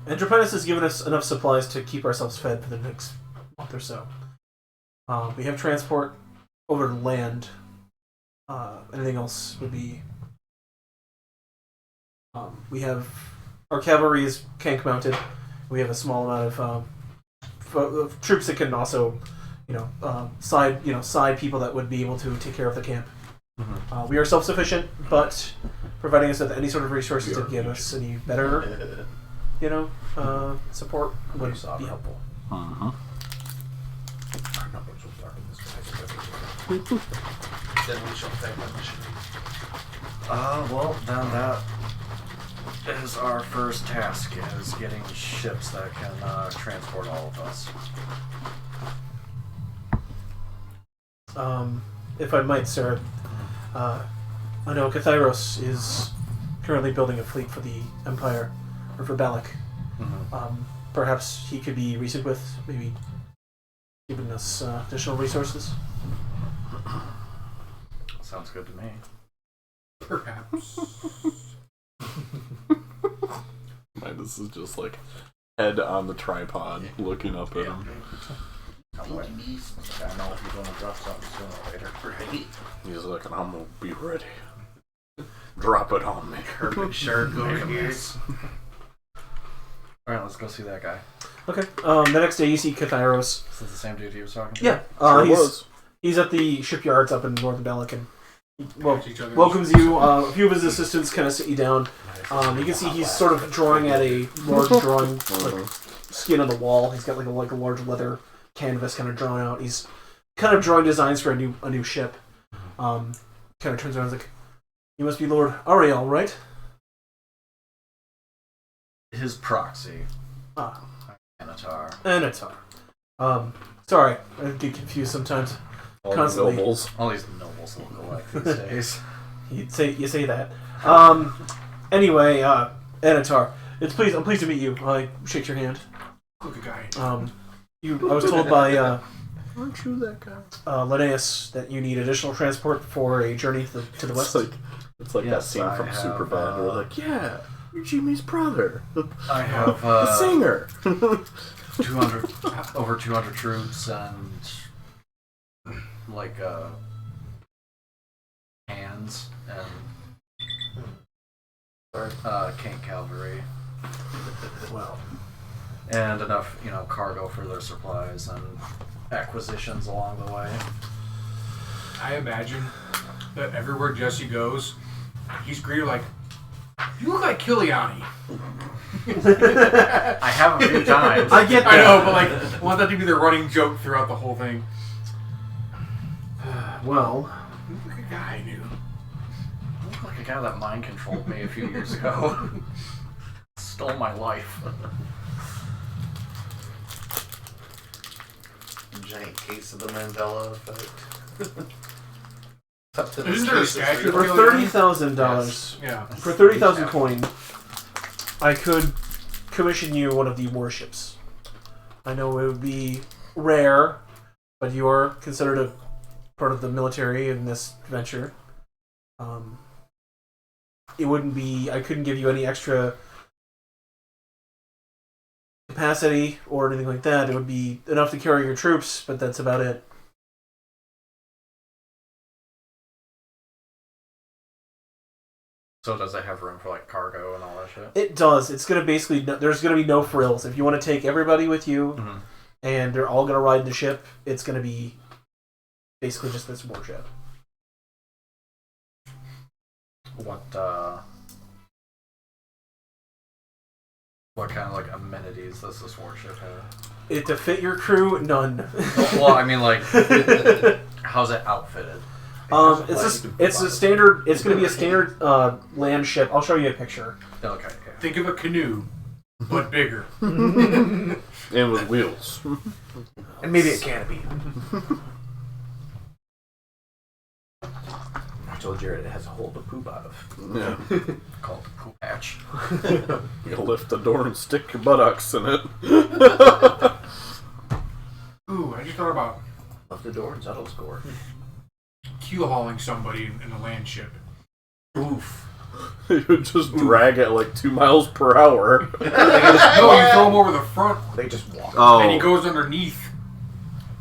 And Drapenis has given us enough supplies to keep ourselves fed for the next month or so. We have transport over to land. Anything else would be... we have... Our cavalry is tank mounted. We have a small amount of troops that can also, side people that would be able to take care of the camp. Mm-hmm. We are self-sufficient, but providing us with any sort of resources to give us any better... support would be helpful. Uh-huh. Then we shall take that mission. Well, then that is our first task, is getting ships that can transport all of us. If I might, sir, I know Kyros is currently building a fleet for the Empire, or for Balak. Mm-hmm. Perhaps he could be reasoned with, maybe giving us additional resources. Sounds good to me. Perhaps. This is just like head on the tripod, looking up at him. I'm waiting. I know if you're going to drop something sooner or later. Right. He's like, I'm gonna be ready. Drop it on me. Perfect shirt, make a mess. Alright, let's go see that guy. Okay. The next day you see Kyros. Is this the same dude he was talking to? Yeah. He's at the shipyards up in northern Balak and welcomes you. A few of his assistants kind of sit you down. You can see he's sort of drawing at a large drawing, like skin on the wall. He's got like a large leather canvas kind of drawn out. He's kind of drawing designs for a new ship. Kind of turns around and is like, "You must be Lord Ariel, right?" His proxy. Anatar. Anatar. Sorry, I get confused sometimes. All Constantly. nobles. All these nobles look alike these days. You say that. Anyway, Anatar, I'm pleased to meet you. I shake your hand. Look, a guy. I was told by Aren't you that guy? Linnaeus that you need additional transport for a journey to the west. It's like that Yes, scene from I Superbad have, where like, yeah, you're Jimmy's brother. I have The singer. 200, over 200 troops and like hands and King cavalry. Well, and enough, cargo for their supplies and acquisitions along the way. I imagine that everywhere Jesse goes, he's greeted like, "You look like Kiliani." I have a few times. I get that. I know, but like, I want that to be the running joke throughout the whole thing. Well, You look like a guy I knew. I look like a guy that mind controlled me a few years ago. Stole my life. Giant case of the Mandela effect. Isn't there a statue for $30,000, Yeah. for 30,000 coin, I could commission you one of the warships. I know it would be rare, but you are considered a part of the military in this venture. It wouldn't be. I couldn't give you any extra capacity or anything like that. It would be enough to carry your troops, but that's about it. So does it have room for like cargo and all that shit? It does. It's gonna basically. There's gonna be no frills. If you want to take everybody with you, and they're all gonna ride the ship, it's gonna be basically just this warship. What kind of like amenities does this warship have? To fit your crew, none. Well, I mean, like, how's it outfitted? It's a standard. It's gonna be a standard land ship. I'll show you a picture. Okay, Think of a canoe, but bigger. And with wheels. And maybe a canopy. I told Jared it has a hole to poop out of. Yeah. Called the poop hatch. You lift the door and stick your buttocks in it. Ooh, I just thought about Left the door and settle score. keel hauling somebody in a land ship. Oof. You would just drag at like 2 miles per hour. No, you throw him over the front, They just walk. and he goes underneath,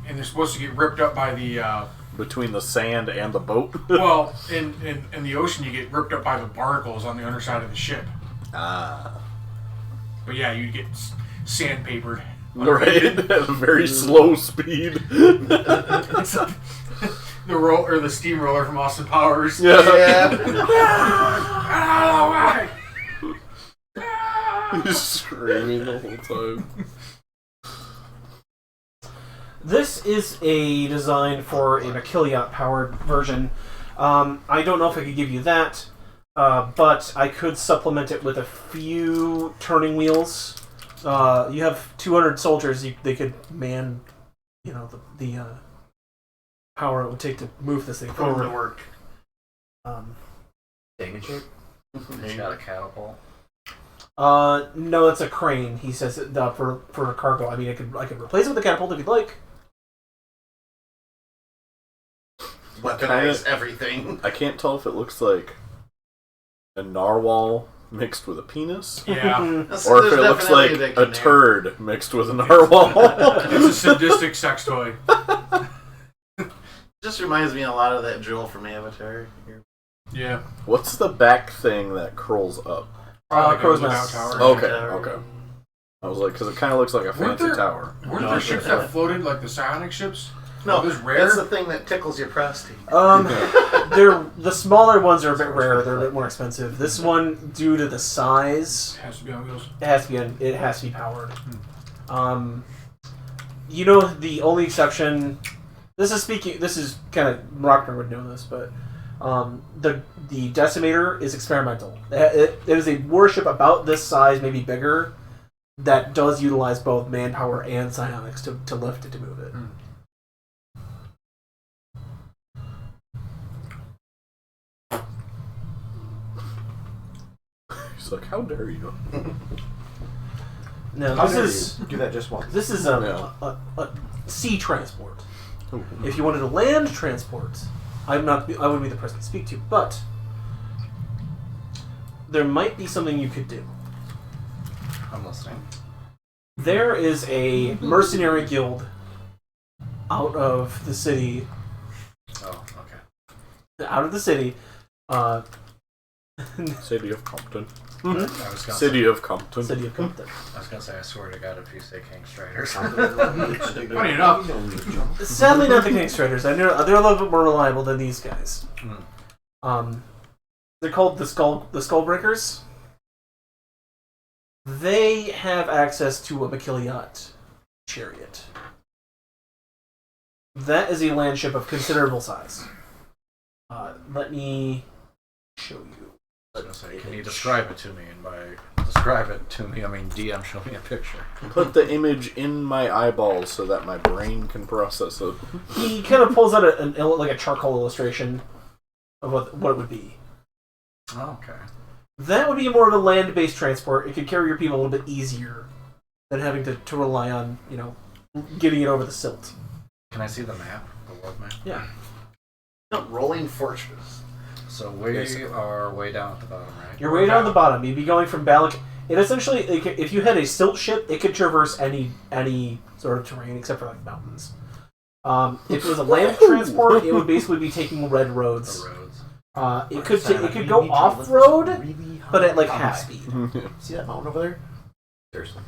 and they're supposed to get ripped up by the. Between the sand and the boat. Well, in the ocean, you get ripped up by the barnacles on the underside of the ship. Ah. But yeah, you get sandpapered. Right? At a very slow speed. The steamroller from Austin Powers. Yeah. Ah, He's screaming the whole time. This is a design for a Machiliot-powered version. I don't know if I could give you that, but I could supplement it with a few turning wheels. You have 200 soldiers. They could man, the power it would take to move this thing Put 'em forward. to work. Staying in shape. He's got a catapult. No, it's a crane. He says for cargo. I mean, I could replace it with a catapult if you'd like. Weaponize everything. I can't tell if it looks like a narwhal mixed with a penis, Yeah, or if it looks like a turd mixed with a narwhal. it's a sadistic sex toy. Just reminds me a lot of that Joel from Avatar. Yeah. What's the back thing that curls up? Crow's Lookout Nest. tower. Okay. I was like, because it kind of looks like a Weren't fancy there- tower. Weren't there ships that floated like the psionic ships? No, Are those rare? that's the thing that tickles your prostate. The smaller ones are a bit rarer. They're a bit more expensive. This one, due to the size, Has to be on wheels. it has to be powered. The only exception. This is kind of Rockner would know this, but the Decimator is experimental. It is a warship about this size, maybe bigger, that does utilize both manpower and psionics to lift it, to move it. He's like, how dare you? Now How this dare is you do that just once. this is a sea transport. If you wanted a land transport, I wouldn't be the person to speak to, but there might be something you could do. I'm listening. There is a mercenary guild out of the city. Oh, okay. Out of the city. City of Compton. I was gonna City of Compton. City of Compton. I was gonna say, I swear to God, if you say King Striders. Funny enough. Sadly, not the King Striders. I know they're a little bit more reliable than these guys. They're called the Skullbreakers. They have access to a Machiliot chariot. That is a land ship of considerable size. Let me show you. I was gonna say, can you describe it to me? And by describe it to me, I mean DM show me a picture. Put the image in my eyeballs so that my brain can process it. He kind of pulls out a charcoal illustration of what it would be. Oh, okay. That would be more of a land-based transport. It could carry your people a little bit easier than having to rely on, getting it over the silt. Can I see the map? The world map? Yeah. Rolling Fortress. So we are way down at the bottom, right? You're way down at the bottom. You'd be going from Balak. It essentially, if you had a silt ship, it could traverse any sort of terrain except for mountains. If it was a land transport, it would basically be taking red roads. The roads. It could go off road, but at half speed. See that mountain over there? Seriously.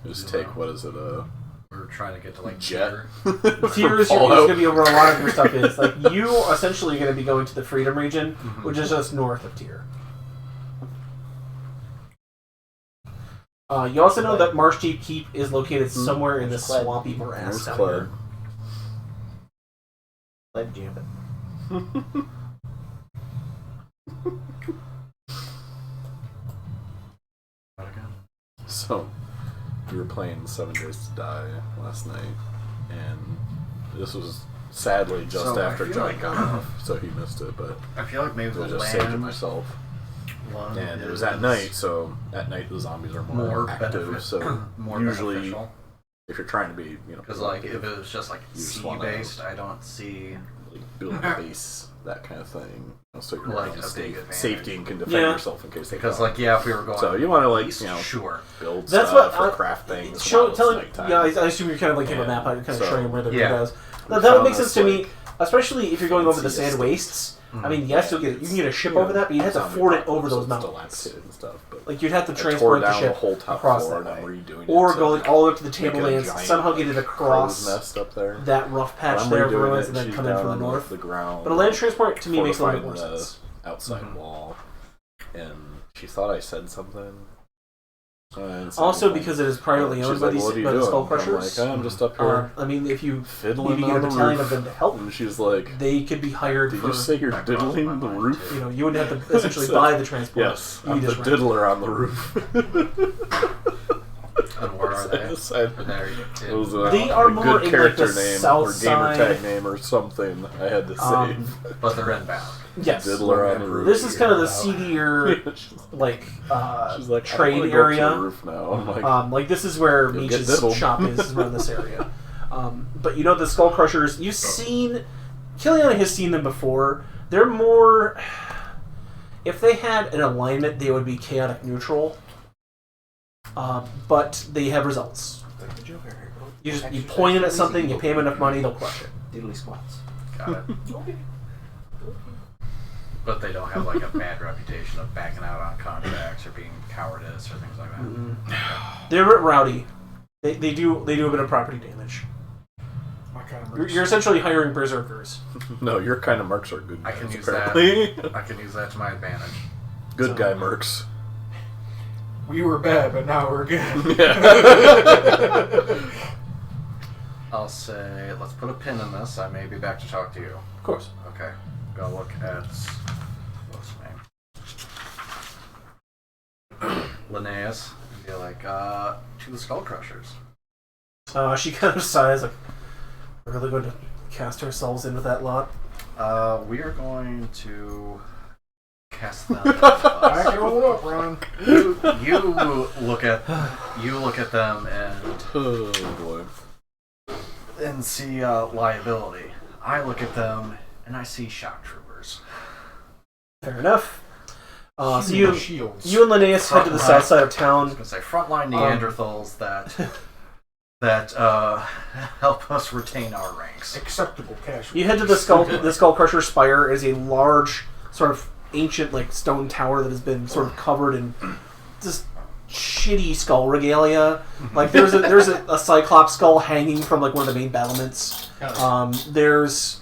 Just take, what is it, We're trying to get to jet? Tier is going to be where a lot of your stuff is. You essentially are going to be going to the Freedom region, which is just north of Tier. You also know that Marsh Deep Keep is located somewhere in this swampy morass down here. Lead jam it. So we were playing 7 Days to Die last night, and this was sadly just So I after feel John like- got off, so he missed it. But I feel like maybe I the was just saving land myself. one And it was is at night, so at night the zombies are more active. So more usually, beneficial. if you're trying to be, Because like if it was just like You just sea wanna- based, I don't see like, build a base, that kind of thing. You know, so you're Like around a big advantage. safety and can defend Yeah. yourself in case they because come. like if we were going So you want to like east, build That's stuff what or craft things. Show, while it's telling, nighttime. yeah, I assume you're kind of like giving a map out, you're kind of So, showing where the yeah. route is. We That would found make sense this, to me, like, especially if you're going over the fanciest sand wastes. I mean, yes, you can get a ship over that, but you'd have to zombie ford it over apocalypse, those so it's mountains. dilapidated and stuff. But Like you'd have to I tore transport the down the ship whole top across floor that and I'm way, redoing or it. go like all the way up to the make a tablelands, giant somehow get it crow's across nest up there. that rough patch I'm there of redoing ruins, it, and then she's come in down from the on north. the ground. But a land transport to me makes a little bit more fortifying sense. the outside wall, and she thought I said something. Also, because it is privately owned She's by like, these "What are you by the doing?" Skull I'm Crushers. like, I'm just up here I mean, if you fiddling maybe get a on the battalion roof. of them to help, And she's like, they could be hired "Did for. you say you're That crosses my diddling the mind, roof?" too. You know, you wouldn't have to essentially buy the transport. Yes, You I'm the just rent. diddler on the roof. And where are they? There It was a, They are a more good in, like, character the name south or gamer side. tag name or something. I had to save. But they're inbound. Yes. Diddler on the roof. This is kind of the seedier, like, She's like, I trade wanna go up to the area. roof now. I'm like, This is where You'll get Meech's diddled. shop is around this area. But you know the Skull Crushers, you've seen... Killiana has seen them before. They're more... If they had an alignment, they would be chaotic neutral. But they have results. Like the Joker. You point it at something, you pay them enough money, they'll crush it. Diddly squats. Got it. But they don't have like a bad reputation of backing out on contracts or being cowardice or things like that. They're a bit rowdy. They do a bit of property damage. My kind of You're essentially hiring berserkers. no, your kind of mercs are good I guys, can use apparently. I can use that to my advantage. Good guy mercs. We were bad, but now we're good. I'll say, let's put a pin in this. I may be back to talk to you. Of course. Okay. Go look at what's her name? Linnaeus. And be like, to the Skull Crushers. She kind of sighs like, we're really going to cast ourselves in with that lot. We are going to cast them. Back it on up, Ron. you look at them Oh boy. and see liability. I look at them and I see shock troopers. Fair enough. So Shields. you and Linnaeus head to the south side of I was town. gonna say frontline Neanderthals that help us retain our ranks. Acceptable casualty. You head to the Skull Crusher Spire is a large, sort of ancient like stone tower that has been sort of covered in just shitty skull regalia. Like there's a cyclops skull hanging from like one of the main battlements. There's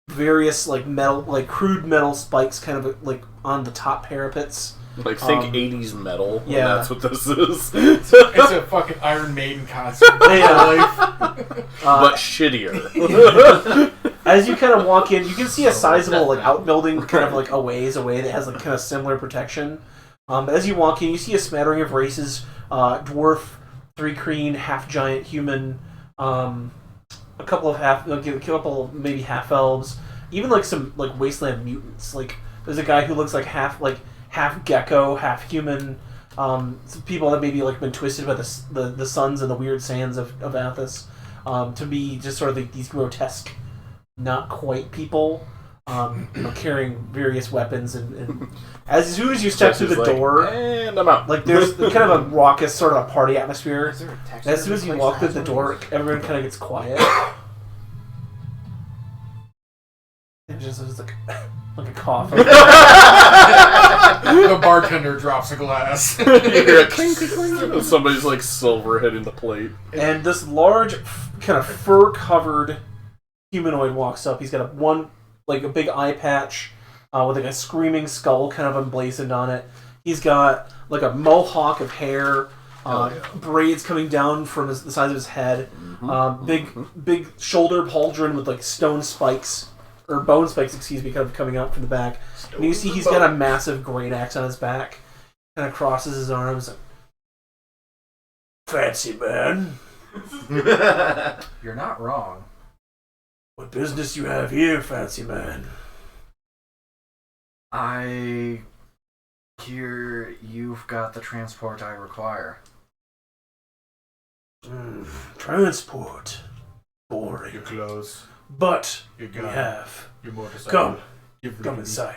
various like metal, like crude metal spikes, kind of like on the top parapets. Like think 80s metal. yeah. That's what this is. It's a fucking Iron Maiden concert. but shittier. As you kind of walk in, you can see a sizable like outbuilding kind of like a ways away that has like kind of similar protection. As you walk in, you see a smattering of races: dwarf, 3-creen, half-giant human, a couple of maybe half-elves, even like some like wasteland mutants. Like there's a guy who looks like half gecko, half human. Some people that maybe like been twisted by the suns and the weird sands of Athos to be just sort of like these grotesque, not quite people, carrying various weapons and as soon as you step through the door, and I'm out. like there's kind of a raucous sort of a party atmosphere. Is there a text As soon as you walk through the door, everyone kind of gets quiet. It just is like a cough. The bartender drops a glass. You hear a clink, clink, clink, and somebody's like silver hitting the plate. And this large, kind of fur-covered humanoid walks up. He's got a big eye patch with like a screaming skull kind of emblazoned on it. He's got like a mohawk of hair, braids coming down from the sides of his head, big shoulder pauldron with like bone spikes, kind of coming out from the back. And you see he's got a massive great axe on his back, kind of crosses his arms. Fancy man. You're not wrong. What business you have here, fancy man? I hear you've got the transport I require. Transport. Boring. Your clothes, But your we gun, have. your motorcycle. Come. Your Come Ruby. inside.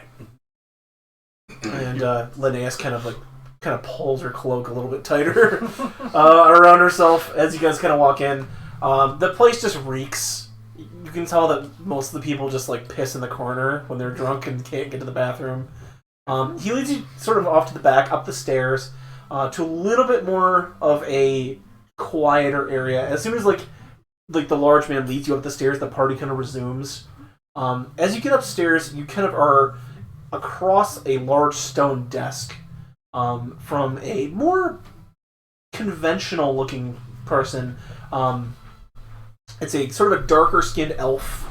And Linnaeus kind of pulls her cloak a little bit tighter around herself as you guys kind of walk in. The place just reeks. You can tell that most of the people just like piss in the corner when they're drunk and can't get to the bathroom. He leads you sort of off to the back, up the stairs, to a little bit more of a quieter area. As soon as like the large man leads you up the stairs, the party kind of resumes. As you get upstairs, you kind of are across a large stone desk from a more conventional looking person. It's a sort of a darker skinned elf.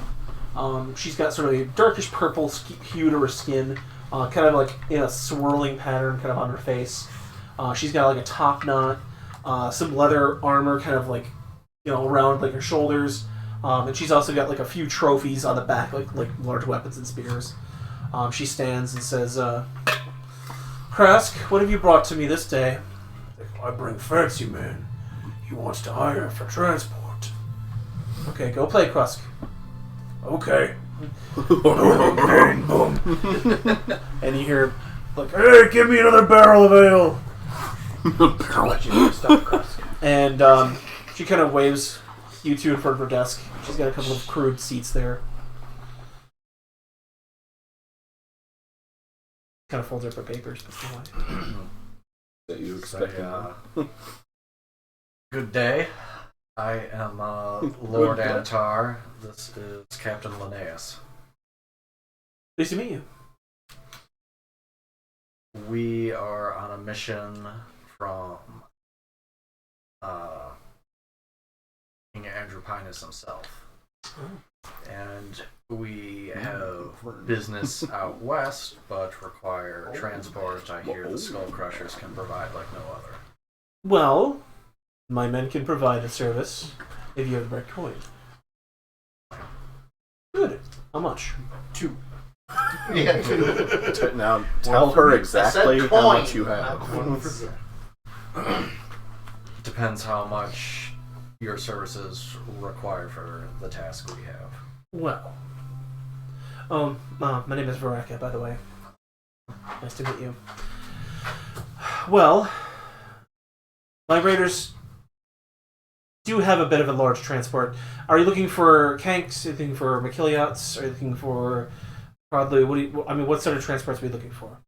She's got sort of a darkish purple hue to her skin, kind of like in a swirling pattern kind of on her face. She's got like a top knot, some leather armor kind of like, you know, around like her shoulders. And she's also got like a few trophies on the back, like large weapons and spears. She stands and says, Krask, what have you brought to me this day? I bring Fancy Man. He wants to hire for transport. Okay, go play, Krask. Okay. Boom, boom. And you hear, like, hey, give me another barrel of ale. I'll let you stop, Krask. And she kind of waves you two in front of her desk. She's got a couple of crude seats there. Kind of folds up her papers. That you expected. Good day. I am Lord Anatar. This is Captain Linnaeus. Pleased to meet you. We are on a mission from King Andrew Pinus himself. And we have business out west, but require transport. I hear the Skull Crushers can provide like no other. Well, my men can provide a service if you have the right coin. Good. How much? 2. Yeah. Now tell her exactly how coin, much you have. Depends how much your services require for the task we have. Well. My name is Varaka, by the way. Nice to meet you. Well, my raiders do have a bit of a large transport. Are you looking for Kanks? Are you looking for Makiliots? Are you looking for probably what sort of transports are we looking for?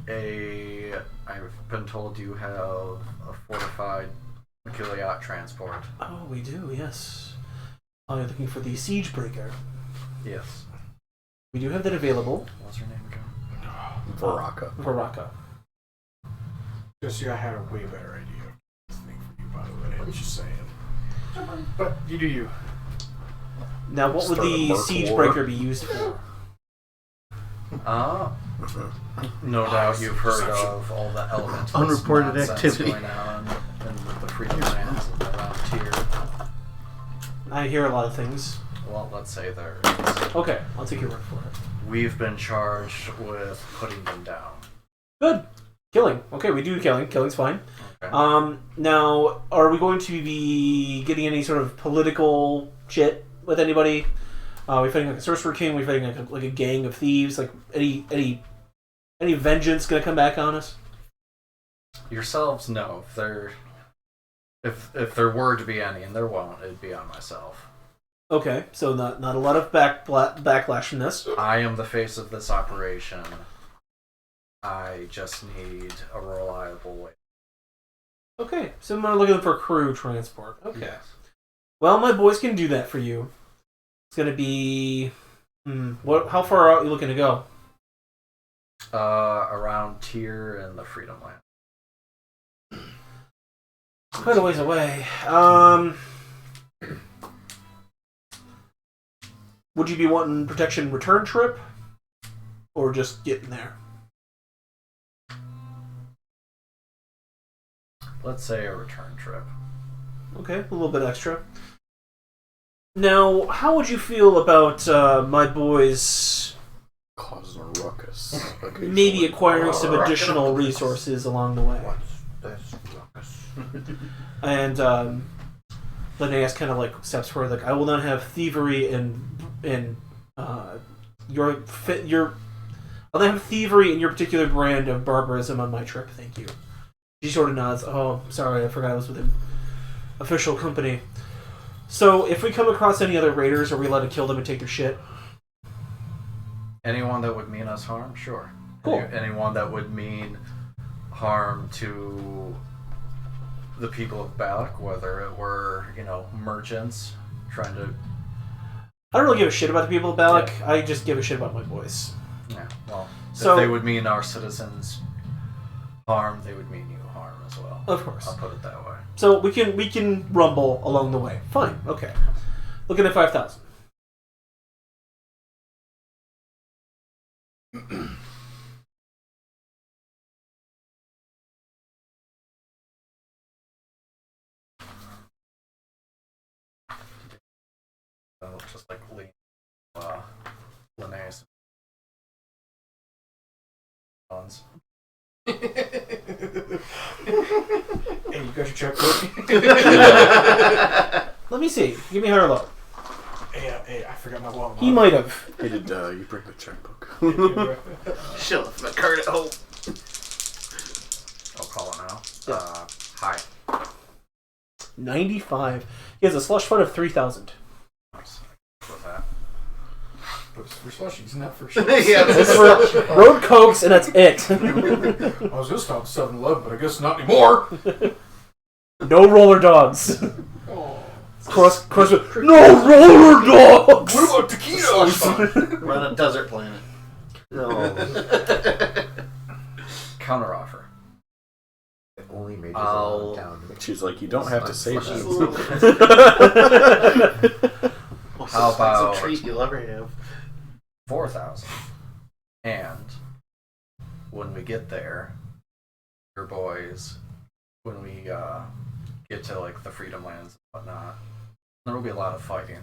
I've been told you have a fortified Makiliot transport. Oh, we do, yes. Are you looking for the Siege Breaker? Yes. We do have that available. What's her name again? Varaka. Just I had a way better idea of this thing for you, by the way. I'm just saying. But you do you. Now, what would Start a the Merc Siege War. Breaker be used for? No doubt you've heard of all the elemental Unreported nonsense activity. going on in the Freedom Lands and around here. I hear a lot of things. Well, let's say there is. Okay, I'll take your word for it. We've been charged with putting them down. Good. Killing. Okay, we do killing. Killing's fine. Okay. Now, are we going to be getting any sort of political shit with anybody? Are we fighting like a sorcerer king? Are we fighting like a gang of thieves? Like any vengeance gonna come back on us? Yourselves know if there were to be any, and there won't, it'd be on myself. Okay, so not a lot of backlash from this. I am the face of this operation. I just need a reliable way. Okay, so I'm looking for crew transport. Okay. Yes. Well, my boys can do that for you. It's gonna be how far out are you looking to go? Around Tyr and the Freedom Land. Quite a ways away. Would you be wanting protection return trip? Or just getting there? Let's say a return trip. Okay, a little bit extra. Now, how would you feel about my boys Causing a ruckus. maybe acquiring some additional resources along the way? What's this ruckus? And Linnaeus kind of like steps forward, like, I will not have thievery in I'll not have thievery in your particular brand of barbarism on my trip. Thank you. She sort of nods. Oh, sorry, I forgot I was with an official company. So, if we come across any other raiders, are we allowed to kill them and take their shit? Anyone that would mean us harm, sure. Cool. Anyone that would mean harm to the people of Balak, whether it were, merchants trying to... I don't really give a shit about the people of Balak. Yeah. I just give a shit about my boys. Yeah, well, so, if they would mean our citizens harm, they would mean you harm as well. Of course. I'll put it that way. So we can rumble along the way. Fine, okay. Looking at 5,000. Just like Linnaeus. Hey, you got your checkbook? Let me see. Give me high or low. Hey, I forgot my wallet. He might have. Hey, did you bring the checkbook? Shit, left my card at home. I'll call it now. Yeah. Hi. 95. He has a slush fund of 3,000. Nice. With that. But it's for slushies, not for shit. Yeah, This is for road cokes, and that's it. I was just stop 7-Eleven, but I guess not anymore. No roller dogs. Oh. Cross no roller dogs! What about taquitos? We're on a desert planet. No. Counter offer. It only made I'll- down. She's like, you don't have to say that. How about- It's a treat you'll ever have. 4,000. And when we get there, your boys, when we get to like the Freedom Lands and whatnot, there will be a lot of fighting.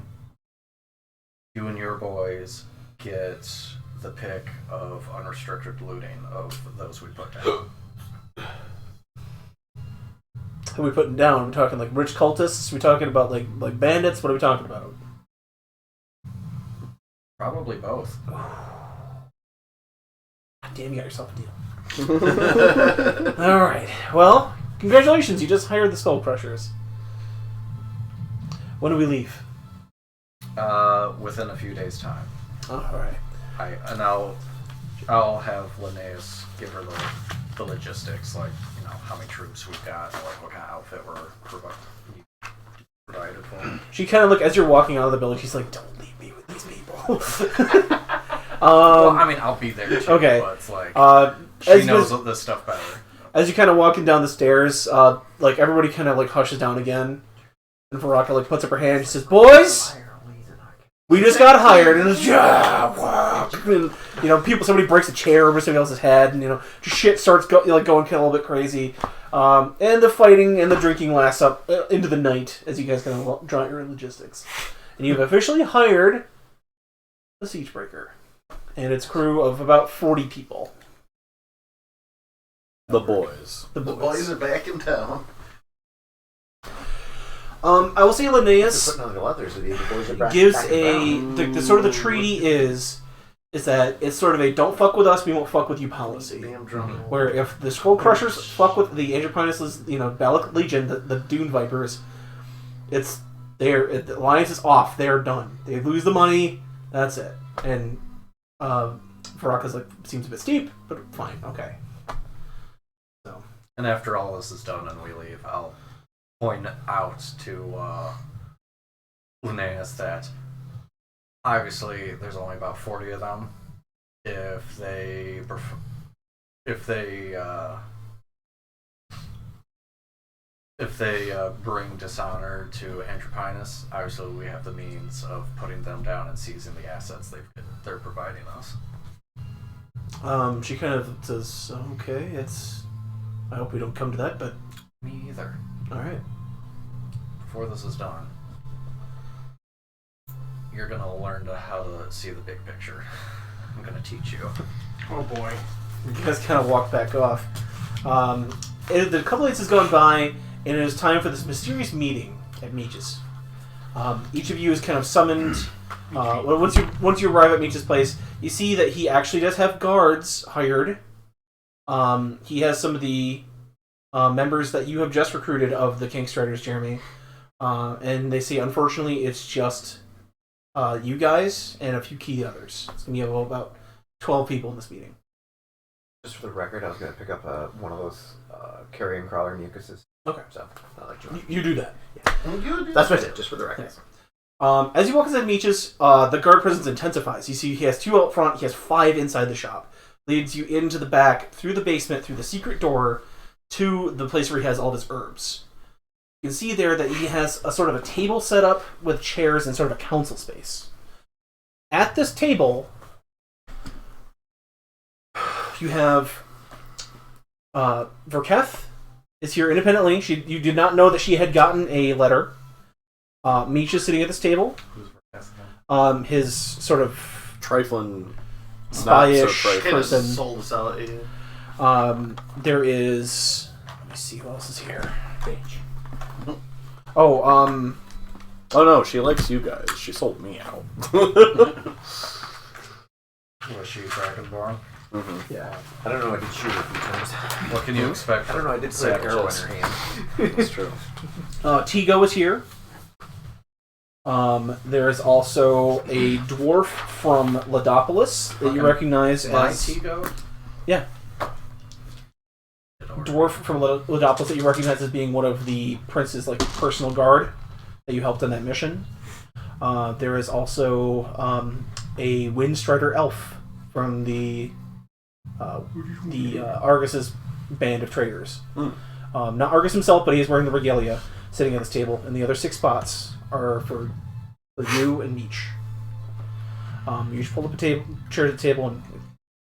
You and your boys get the pick of unrestricted looting of those we put down. Who are we putting down? Are we talking like rich cultists? Are we talking about like bandits? What are we talking about? Probably both. God damn, you got yourself a deal. Alright. Well, congratulations, you just hired the Skull Crushers. When do we leave? Within a few days' time. Alright. I'll have Linnaeus give her the logistics, like, how many troops we've got, like what kind of outfit we're provided for. She kind of as you're walking out of the building, she's like, don't leave me with these people. Well, I mean, I'll be there too, okay. But it's like, she knows this stuff better. As you kind of walking down the stairs, everybody kind of hushes down again. And Varaka puts up her hand and she says, "Boys, we just got hired." And it's, yeah, wow. And, somebody breaks a chair over somebody else's head, and, just shit starts going kind of a little bit crazy. And the fighting and the drinking lasts up into the night as you guys kind of draw your logistics. And you've officially hired the Siegebreaker and its crew of about 40 people. The boys. The boys are back in town. I will say Linnaeus Putting on the leather, so the boys are back, gives back in town. the sort of the treaty is that it's sort of a don't fuck with us, we won't fuck with you policy. Damn drum. Where if the Skull Crushers fuck with the Angelpinus, Balak Legion, the Dune Vipers, the alliance is off. They are done. They lose the money. That's it. And Varaka's seems a bit steep, but fine, okay. So. And after all this is done and we leave, I'll point out to Linnaeus that obviously there's only about 40 of them. If they bring dishonor to Angelpinus, obviously we have the means of putting them down and seizing the assets they're providing us. She kind of says, "Okay, I hope we don't come to that, but Me either. All right. Before this is done, you're gonna learn how to see the big picture. I'm gonna teach you. Oh boy. You guys kind of walk back off. The couple days has gone by, and it is time for this mysterious meeting at Meech's. Each of you is kind of summoned. Once you arrive at Meech's place, you see that he actually does have guards hired. He has some of the members that you have just recruited of the King Striders, Jeremy. And they say, unfortunately, it's just you guys and a few key others. It's going to be about 12 people in this meeting. Just for the record, I was going to pick up one of those carrion crawler mucuses. Okay. So, I like you. You do that. That's what I did, just for the record. Yes. As you walk inside Meech's, the guard presence intensifies. You see he has 2 out front, he has 5 inside the shop. Leads you into the back, through the basement, through the secret door, to the place where he has all of his herbs. You can see there that he has a sort of a table set up with chairs and sort of a council space. At this table, you have Verketh is here independently. You did not know that she had gotten a letter. Meech is sitting at this table. His sort of Trifling, spy-ish not so trifling. person. Sold us out. There is. Let me see who else is here. Oh, Oh no, she likes you guys. She sold me out. Was she Dragonborn? Mm-hmm. yeah. I don't know, I did shoot a few times. What can you expect? I don't know, I did put an arrow in her hand. That's true. Tigo is here. There is also a dwarf from Ladopolis that you recognize as Tigo? Yeah. Dwarf from Ladopolis that you recognize as being one of the prince's personal guard that you helped on that mission. There is also a Windstrider elf from the Argus's band of traders. Not Argus himself, but he is wearing the regalia, sitting at this table, and the other 6 spots are for you and Meech. You each pull up a chair to the table, and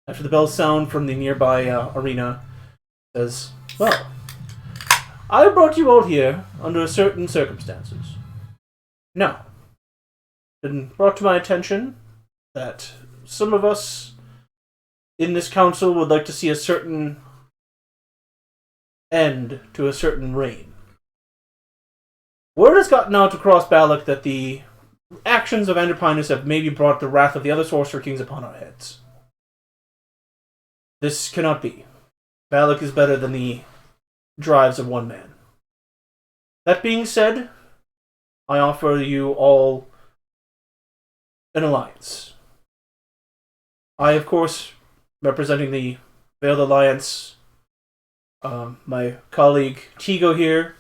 after the bells sound from the nearby arena, says, "Well, I brought you all here under certain circumstances. Now, it's been brought to my attention that some of us in this council would like to see a certain end to a certain reign. Word has gotten out across Balak that the actions of Andropinus have maybe brought the wrath of the other sorcerer kings upon our heads. This cannot be. Balak is better than the drives of one man. That being said, I offer you all an alliance. I, of course, representing the Veiled Alliance, my colleague Tigo here,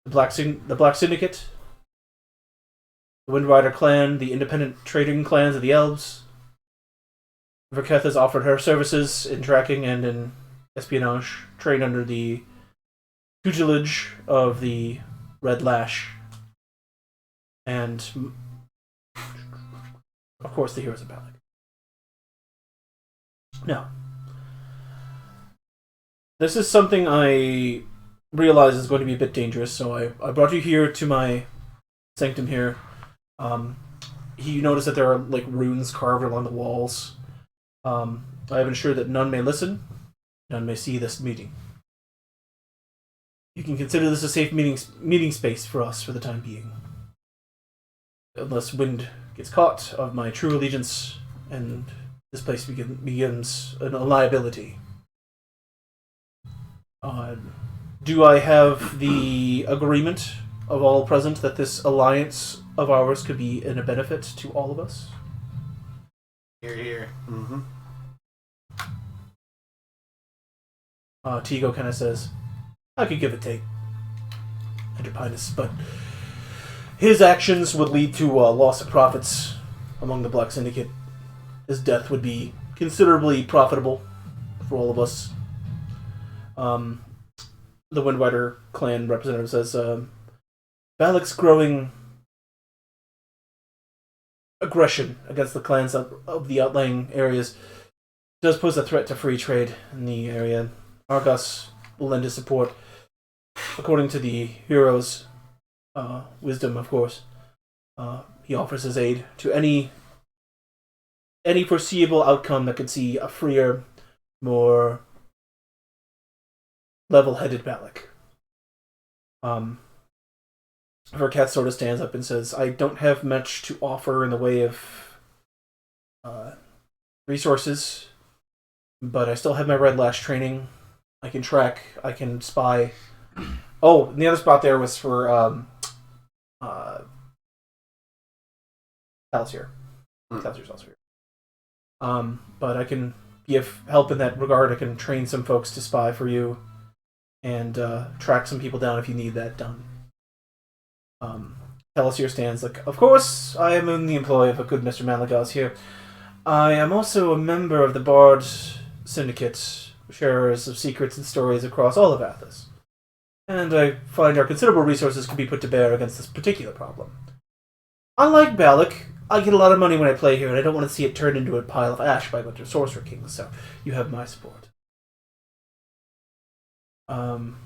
the Black Syndicate, the Windrider clan, the independent trading clans of the Elves. Verketh has offered her services in tracking and in espionage, trained under the tutelage of the Red Lash, and, of course, the Heroes of Balak. Now, this is something I realize is going to be a bit dangerous, so I brought you here to my sanctum here. You notice that there are runes carved along the walls. I have ensured that none may listen, none may see this meeting. You can consider this a safe meeting space for us for the time being. Unless wind gets caught of my true allegiance, and this place begins a liability. Do I have the agreement of all present that this alliance of ours could be a benefit to all of us? Here, here. Mm-hmm. Tigo kind of says, I could give or take Andropinus, but his actions would lead to loss of profits among the Black Syndicate. His death would be considerably profitable for all of us. The Windrider clan representative says, Balak's growing aggression against the clans of the outlying areas does pose a threat to free trade in the area. Argos will lend his support. according to the hero's wisdom, of course, he offers his aid to any foreseeable outcome that could see a freer, more level-headed Balak. Verkat sort of stands up and says, I don't have much to offer in the way of resources, but I still have my Red Lash training. I can track, I can spy. Oh, and the other spot there was for Talsir. Talsir's also here. But I can give help in that regard. I can train some folks to spy for you and track some people down if you need that done. Talsir stands like, of course, I am in the employ of a good Mr. Malagaz here. I am also a member of the Bard Syndicate, sharers of secrets and stories across all of Athos. And I find our considerable resources can be put to bear against this particular problem. Unlike Balak, I get a lot of money when I play here, and I don't want to see it turned into a pile of ash by a bunch of Sorcerer Kings, so you have my support.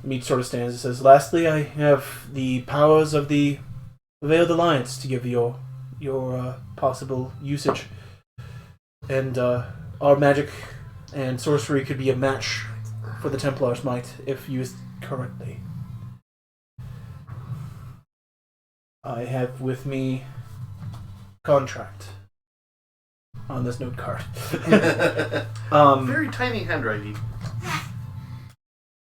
Mead sort of stands and says, lastly, I have the powers of the Veiled Alliance to give your possible usage. And our magic and sorcery could be a match for the Templar's might if used correctly. I have with me contract on this note card. Very tiny handwriting.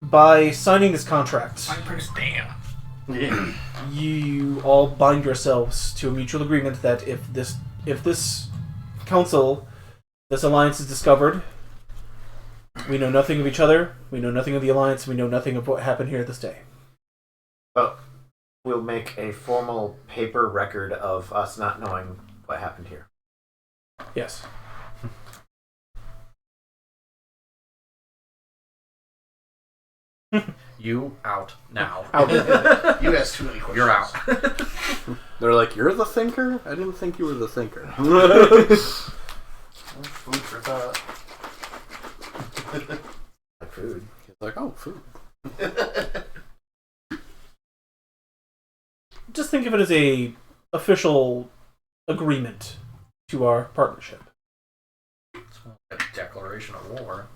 By signing this contract, Yeah. you all bind yourselves to a mutual agreement that if this council, this alliance is discovered, we know nothing of each other, we know nothing of the alliance, we know nothing of what happened here this day. Well, we'll make a formal paper record of us not knowing what happened here. Yes. You out now. Out. You asked too many questions. You're out. They're like, you're the thinker? I didn't think you were the thinker. Food for thought. Like food. He's like, oh, food. Just think of it as a official agreement to our partnership. It's more like a declaration of war.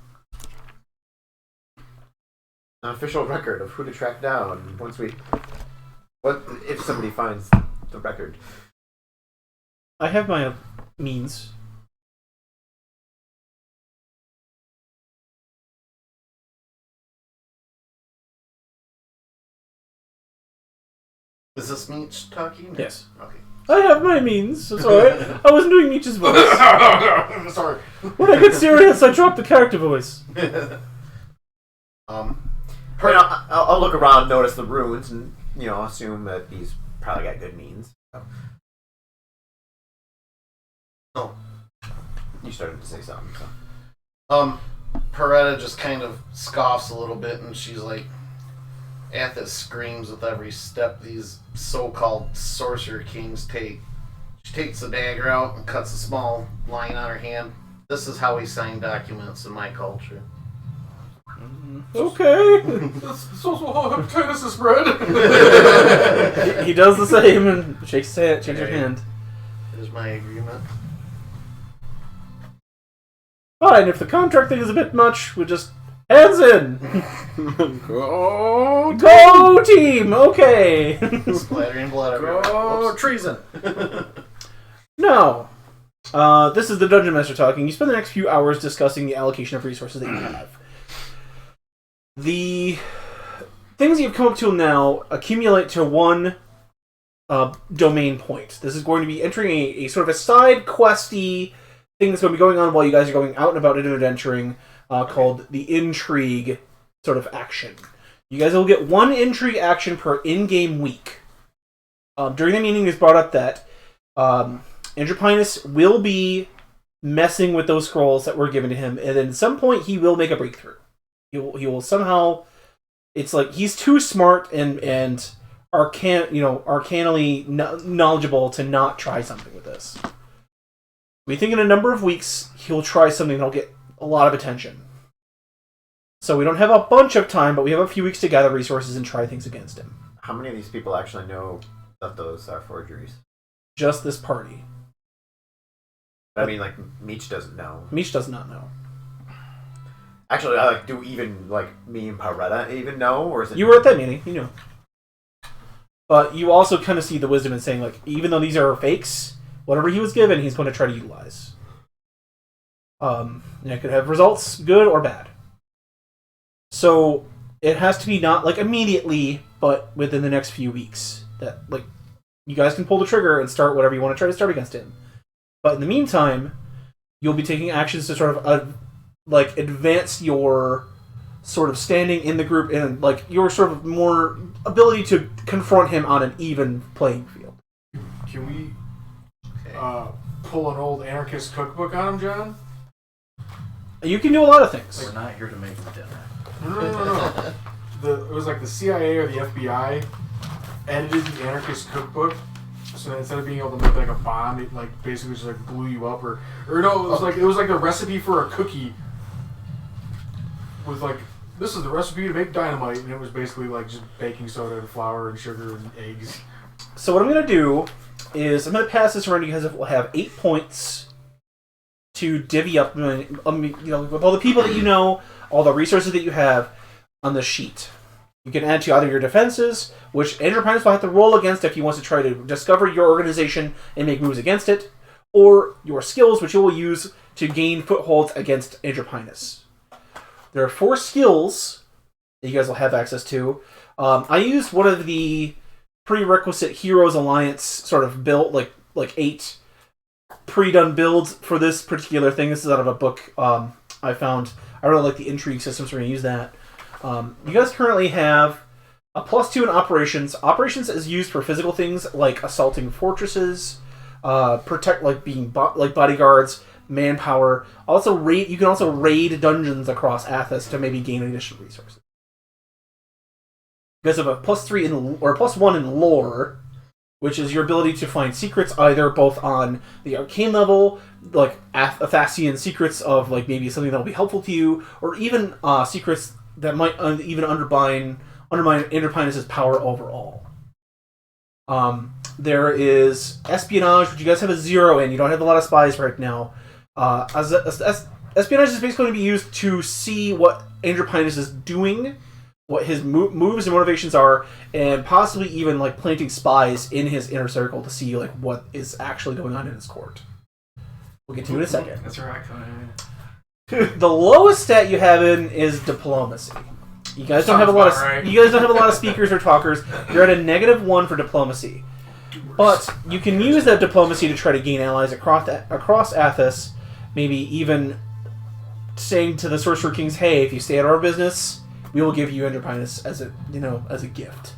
An official record of who to track down once we... What if somebody finds the record? I have my means. Is this Meech talking? Yes. Okay. I have my means. Sorry. I wasn't doing Meech's voice. Sorry. When I get serious, I drop the character voice. I'll look around, notice the ruins, and assume that he's probably got good means. So. Oh. You started to say something. So. Peretta just kind of scoffs a little bit, and she's like, Athos screams with every step these so-called Sorcerer Kings take. She takes the dagger out and cuts a small line on her hand. This is how we sign documents in my culture. Okay. So hepatitis is spread. he does the same and shakes her hand. There's my agreement. Fine, if the contract thing is a bit much, we just hands in. Go team. Okay. Splattering blood everywhere. Go Whoops. treason. Now, this is the Dungeon Master talking. You spend the next few hours discussing the allocation of resources that you have. The things you've come up to now accumulate to one domain point. This is going to be entering a sort of a side questy thing that's going to be going on while you guys are going out and about and adventuring, called the Intrigue sort of action. You guys will get one Intrigue action per in-game week. During the meeting, it's brought up that Andropinus will be messing with those scrolls that were given to him, and at some point he will make a breakthrough. He will somehow... It's like he's too smart and arcanally knowledgeable to not try something with this. We think in a number of weeks he'll try something that'll get a lot of attention. So we don't have a bunch of time, but we have a few weeks to gather resources and try things against him. How many of these people actually know that those are forgeries? Just this party. I mean, like, Meech doesn't know. Meech does not know. Actually, do even, like, me and Paretta even know? Or is it... You were at that meeting, you know. But you also kind of see the wisdom in saying, like, even though these are fakes, whatever he was given, he's going to try to utilize. It could have results, good or bad. So, it has to be not, like, immediately, but within the next few weeks. That, like, you guys can pull the trigger and start whatever you want to try to start against him. But in the meantime, you'll be taking actions to sort of, advance your sort of standing in the group and, like, your sort of more ability to confront him on an even playing field. Can we pull an old anarchist cookbook on him, John? You can do a lot of things. We're not here to make him dinner. No. It was like the CIA or the FBI edited the anarchist cookbook, so that instead of being able to make like a bomb, it like basically just like blew you up, or no, it was like the recipe for a cookie. With like, this is the recipe to make dynamite, and it was basically like just baking soda and flour and sugar and eggs. So what I'm going to do is I'm going to pass this around. You guys will have 8 points to divvy up, with all the people that you know, all the resources that you have on the sheet. You can add to either your defenses, which Andrew Pinus will have to roll against if he wants to try to discover your organization and make moves against it, or your skills, which you will use to gain footholds against Andrew Pinus. There are 4 skills that you guys will have access to. I used one of the prerequisite Heroes Alliance sort of build, like 8 pre-done builds for this particular thing. This is out of a book I found. I really like the intrigue system, so we're going to use that. You guys currently have a +2 in operations. Operations is used for physical things like assaulting fortresses, being bodyguards, manpower. Also, you can also raid dungeons across Athos to maybe gain additional resources. You guys have a +3 or +1 in lore, which is your ability to find secrets either both on the arcane level, like Athasian secrets of like maybe something that will be helpful to you, or even secrets that might even undermine Andrew Pinus' power overall. There is espionage, which you guys have a 0 in. You don't have a lot of spies right now. Espionage is basically going to be used to see what Andrew Pinus is doing, what his moves and motivations are, and possibly even like planting spies in his inner circle to see like what is actually going on in his court. We'll get to it in a second. That's right. The lowest stat you have in is diplomacy. You guys don't have a lot of You guys don't have a lot of speakers or talkers. You're at a -1 for diplomacy, but you can use that diplomacy to try to gain allies across Athos. Maybe even saying to the Sorcerer Kings, "Hey, if you stay out of our business, we will give you Andrew Pinus as a gift."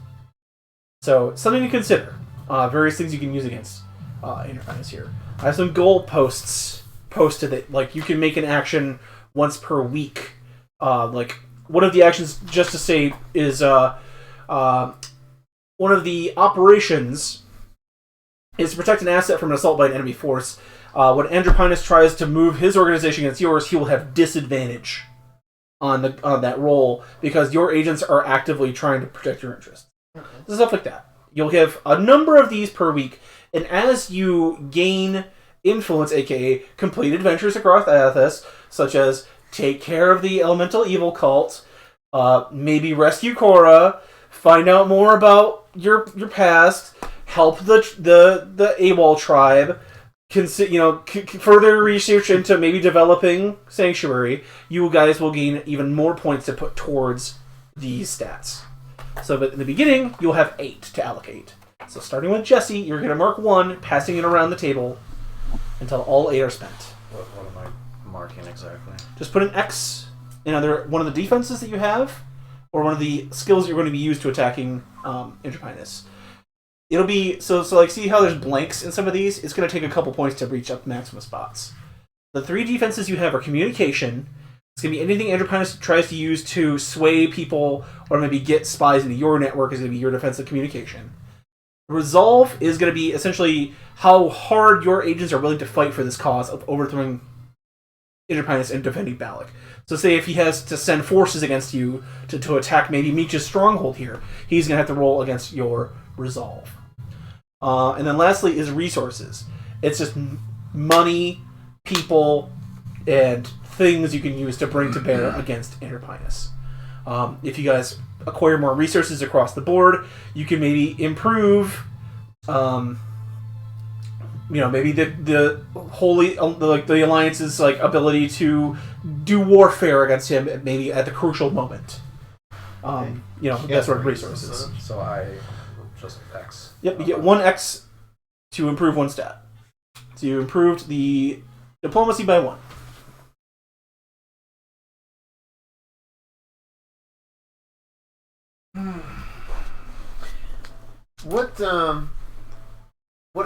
So something to consider. Various things you can use against Andrew Pinus here. I have some goal posts posted that like you can make an action once per week. Like one of the actions, just to say, is one of the operations is to protect an asset from an assault by an enemy force. When Andrew Pinus tries to move his organization against yours, he will have disadvantage on that roll because your agents are actively trying to protect your interests. Stuff like that. You'll have a number of these per week, and as you gain influence, aka complete adventures across Athos, such as take care of the elemental evil cult, maybe rescue Korra, find out more about your past, help the AWOL tribe, further research into maybe developing Sanctuary, you guys will gain even more points to put towards these stats. So but in the beginning, you'll have 8 to allocate. So starting with Jesse, you're going to mark 1, passing it around the table until all 8 are spent. What am I marking exactly? Just put an X in either one of the defenses that you have, or one of the skills you're going to be used to attacking Andrew Pinus. It'll be so like see how there's blanks in some of these? It's going to take a couple points to reach up maximum spots. The 3 defenses you have are communication. It's going to be anything Andrew Pinus tries to use to sway people or maybe get spies into your network is going to be your defensive communication. Resolve is going to be essentially how hard your agents are willing to fight for this cause of overthrowing Enterprise and defending Balak. So say if he has to send forces against you to attack maybe Meech's stronghold here, he's going to have to roll against your resolve. And then lastly is resources. It's just money, people, and things you can use to bring to bear against Enterprise. If you guys acquire more resources across the board, you can maybe improve, maybe the holy, the Alliance's ability to do warfare against him, maybe at the crucial moment. That sort of resources. So I just X. Yep, you get 1x to improve 1 stat. So you improved the diplomacy by 1. What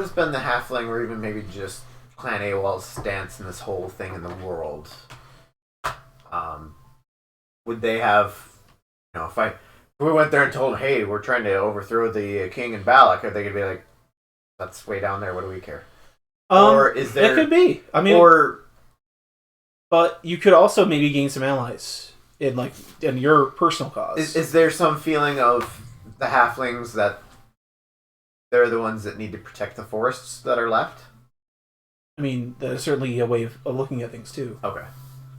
has been the halfling, or even maybe just Clan AWOL's stance in this whole thing in the world? Would they have, if we went there and told, hey, we're trying to overthrow the king in Balak, are they going to be like, that's way down there, what do we care? Or is there... It could be. But you could also maybe gain some allies in your personal cause. Is there some feeling of the halflings that they're the ones that need to protect the forests that are left? I mean, that is certainly a way of looking at things, too. Okay.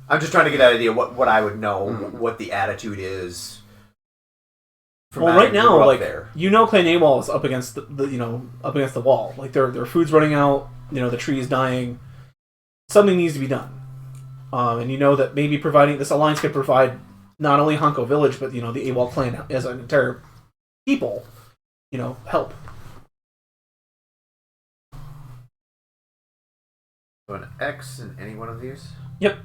I'm just trying to get an idea what I would know, what the attitude is. Well, right now, Clan AWOL is up against up against the wall. Their food's running out. The tree is dying. Something needs to be done. And that maybe providing this alliance could provide not only Hanko Village, but the AWOL clan as an entire people, help. So an X in any one of these? Yep.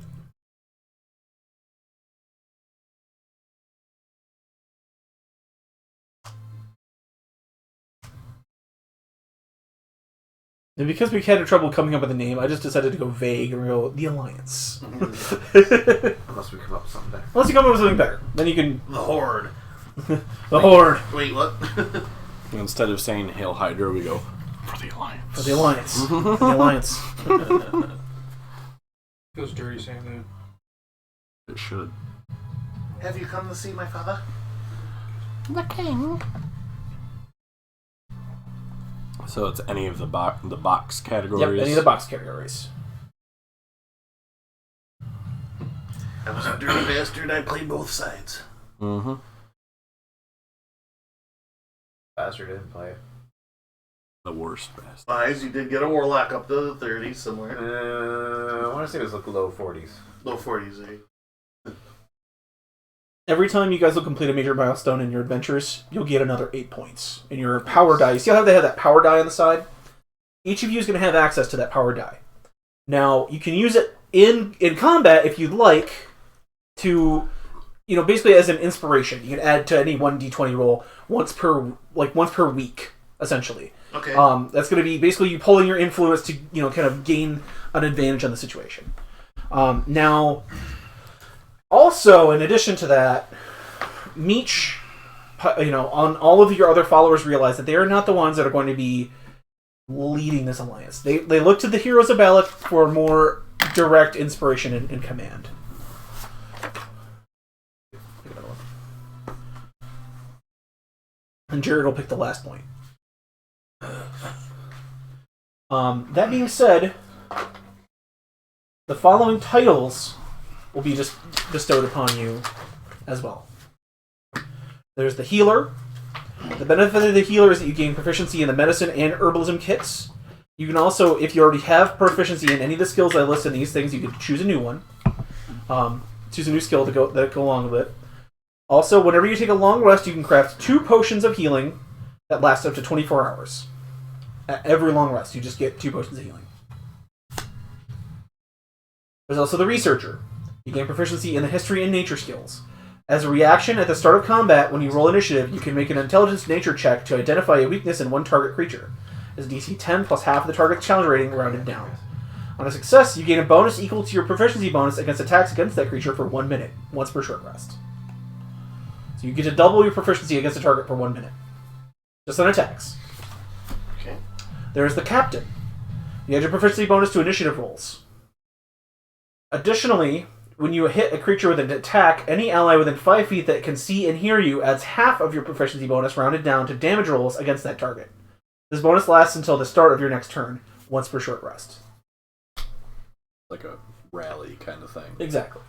And because we had trouble coming up with a name, I just decided to go vague and go the Alliance. Unless we come up with something better. Unless you come up with something better, then you can. The Horde. The Horde. Wait, what? Instead of saying Hail Hydra, we go for the Alliance. For the Alliance. For the Alliance. Feels dirty saying that. It should. Have you come to see my father? The king. So it's any of the box categories? Yep, any of the box categories. I was a dirty bastard. I played both sides. Mm-hmm. Bastard didn't play it. The worst bastard. Spies, you did get a warlock up to the 30s somewhere. I want to say it was low 40s. Low 40s, eh? Every time you guys will complete a major milestone in your adventures, you'll get another 8 points. In your power die, you see how they have that power die on the side? Each of you is going to have access to that power die. Now, you can use it in combat if you'd like to, basically as an inspiration. You can add to any 1d20 roll once per week, essentially. Okay. That's going to be basically you pulling your influence to, kind of gain an advantage on the situation. Now, also, in addition to that, Meech, on all of your other followers realize that they are not the ones that are going to be leading this alliance. They look to the heroes of Balak for more direct inspiration and command. And Jared will pick the last point. That being said, the following titles will be just bestowed upon you as well. There's the Healer. The benefit of the Healer is that you gain proficiency in the medicine and herbalism kits. You can also, if you already have proficiency in any of the skills I list in these things, you can choose a new one. Choose a new skill that go along with it. Also, whenever you take a long rest, you can craft 2 potions of healing that last up to 24 hours. At every long rest, you just get 2 potions of healing. There's also the Researcher. You gain proficiency in the history and nature skills. As a reaction, at the start of combat, when you roll initiative, you can make an intelligence nature check to identify a weakness in one target creature. As DC 10 plus half of the target's challenge rating rounded down. On a success, you gain a bonus equal to your proficiency bonus against attacks against that creature for 1 minute, once per short rest. So you get to double your proficiency against a target for 1 minute. Just on attacks. Okay. There's the Captain. You add your proficiency bonus to initiative rolls. Additionally, when you hit a creature with an attack, any ally within 5 feet that can see and hear you adds half of your proficiency bonus rounded down to damage rolls against that target. This bonus lasts until the start of your next turn, once per short rest. Like a rally kind of thing. Exactly.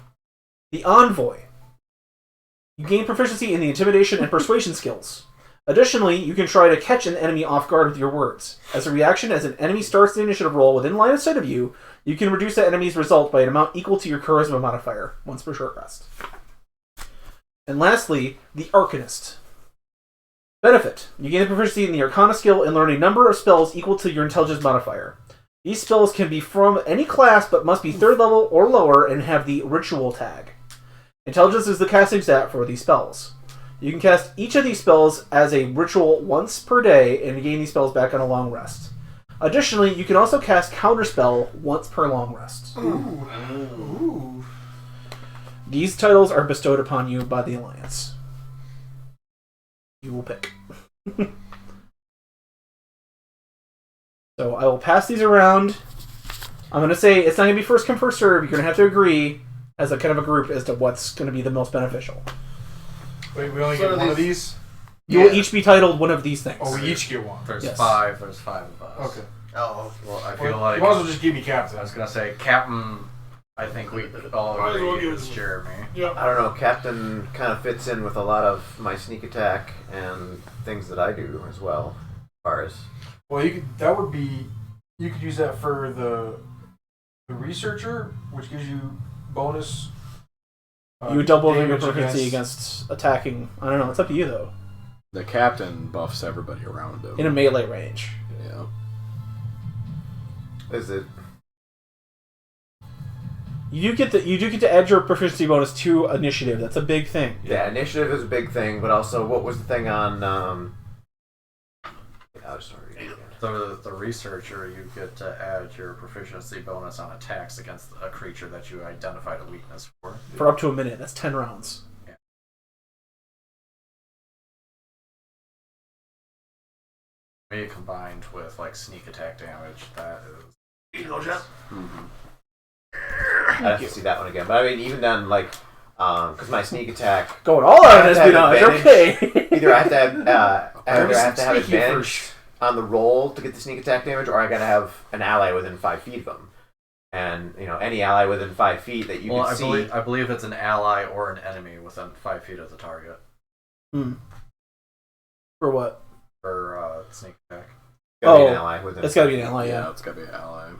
The Envoy. You gain proficiency in the intimidation and persuasion skills. Additionally, you can try to catch an enemy off guard with your words. As a reaction, as an enemy starts the initiative roll within line of sight of you, you can reduce that enemy's result by an amount equal to your charisma modifier, once per short rest. And lastly, the Arcanist. Benefit. You gain proficiency in the Arcana skill and learn a number of spells equal to your intelligence modifier. These spells can be from any class but must be 3rd level or lower and have the ritual tag. Intelligence is the casting stat for these spells. You can cast each of these spells as a ritual once per day and gain these spells back on a long rest. Additionally, you can also cast Counterspell once per long rest. Ooh. These titles are bestowed upon you by the Alliance. You will pick. So I will pass these around. I'm going to say it's not going to be first come, first serve. You're going to have to agree as a kind of a group as to what's going to be the most beneficial. Wait, we only So get one of these- these? You will each be titled one of these things. Oh, we each get one. There's Yes. 5. There's 5 of us. Okay. Oh, Well, I Well, feel you like might as well just give me captain. I was gonna say Captain. I think we all Might as well agree give is it- Jeremy. I don't know. Captain kind of fits in with a lot of my sneak attack and things that I do as well. As far as Well, you could use that for the researcher, which gives you bonus. You would double your damage proficiency against attacking. I don't know. It's up to you though. The captain buffs everybody around him. In a melee range. Yeah. is it? You do get to add your proficiency bonus to initiative. That's a big thing. Yeah, initiative is a big thing, but also what was the thing on? I'll just read it again. The researcher, you get to add your proficiency bonus on attacks against a creature that you identified a weakness for. For up to a minute. That's 10 rounds. Maybe combined with like sneak attack damage, that is. you go, Jeff. Mm-hmm. I have to see that one again. But I mean, even then, like, because my sneak attack, Going all out I in have to have espionage. Okay. either I have to have Sneaky advantage first. on the roll to get the sneak attack damage, or I gotta have an ally within 5 feet of them. And any ally within 5 feet that you Well, can I see. I believe it's an ally or an enemy within 5 feet of the target For what? for sneak attack. Gotta be an ally within. It's got to be an ally. Yeah, Yeah. it's gotta be an ally.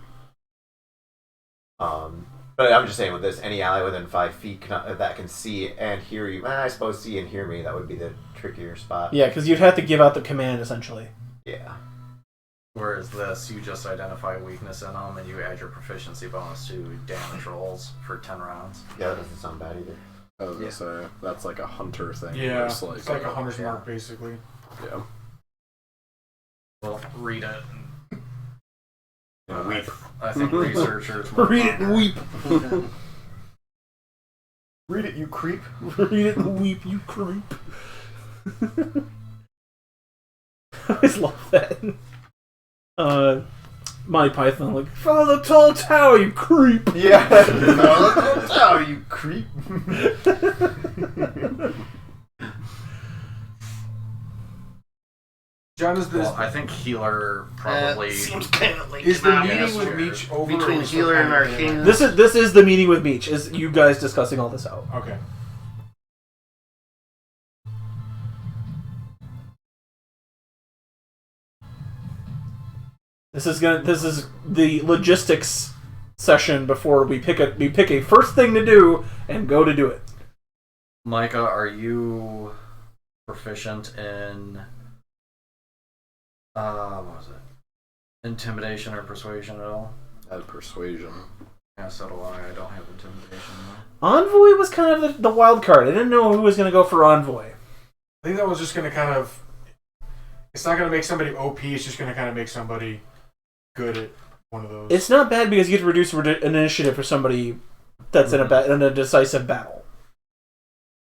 But I'm just saying with this, any ally within 5 feet that can see and hear you. I suppose see and hear me. That would be the trickier spot. Yeah, because you'd have to give out the command essentially. Yeah. Whereas this, you just identify a weakness in them and you add your proficiency bonus to damage rolls for 10 rounds. Yeah, that doesn't sound bad either. I was gonna say that's like a hunter thing. Yeah, It's it's like a hunter's mark, basically. Yeah. Well, read it. Weep. I think researchers. more Read it and popular. weep. Read it, you creep. Read it and weep, you creep. I always love that. My Python, like, follow the tall tower, you creep. Yeah. Oh, you creep. John, is this Well, I think healer probably. Seems kind of like is the an meeting obvious with here. Meech over Between or is healer and it- arcane. This is the meeting with Meech. Is you guys discussing all this out? Okay. This is the logistics session before we pick a first thing to do and go to do it. Micah, are you proficient in what was it? Intimidation or persuasion at all? I have persuasion. Yeah, so do I. I don't have intimidation though. Envoy was kind of the wild card. I didn't know who was going to go for Envoy. I think that was just going to kind of. It's not going to make somebody OP. It's just going to kind of make somebody good at one of those. It's not bad because you get to reduce an initiative for somebody that's in a decisive battle.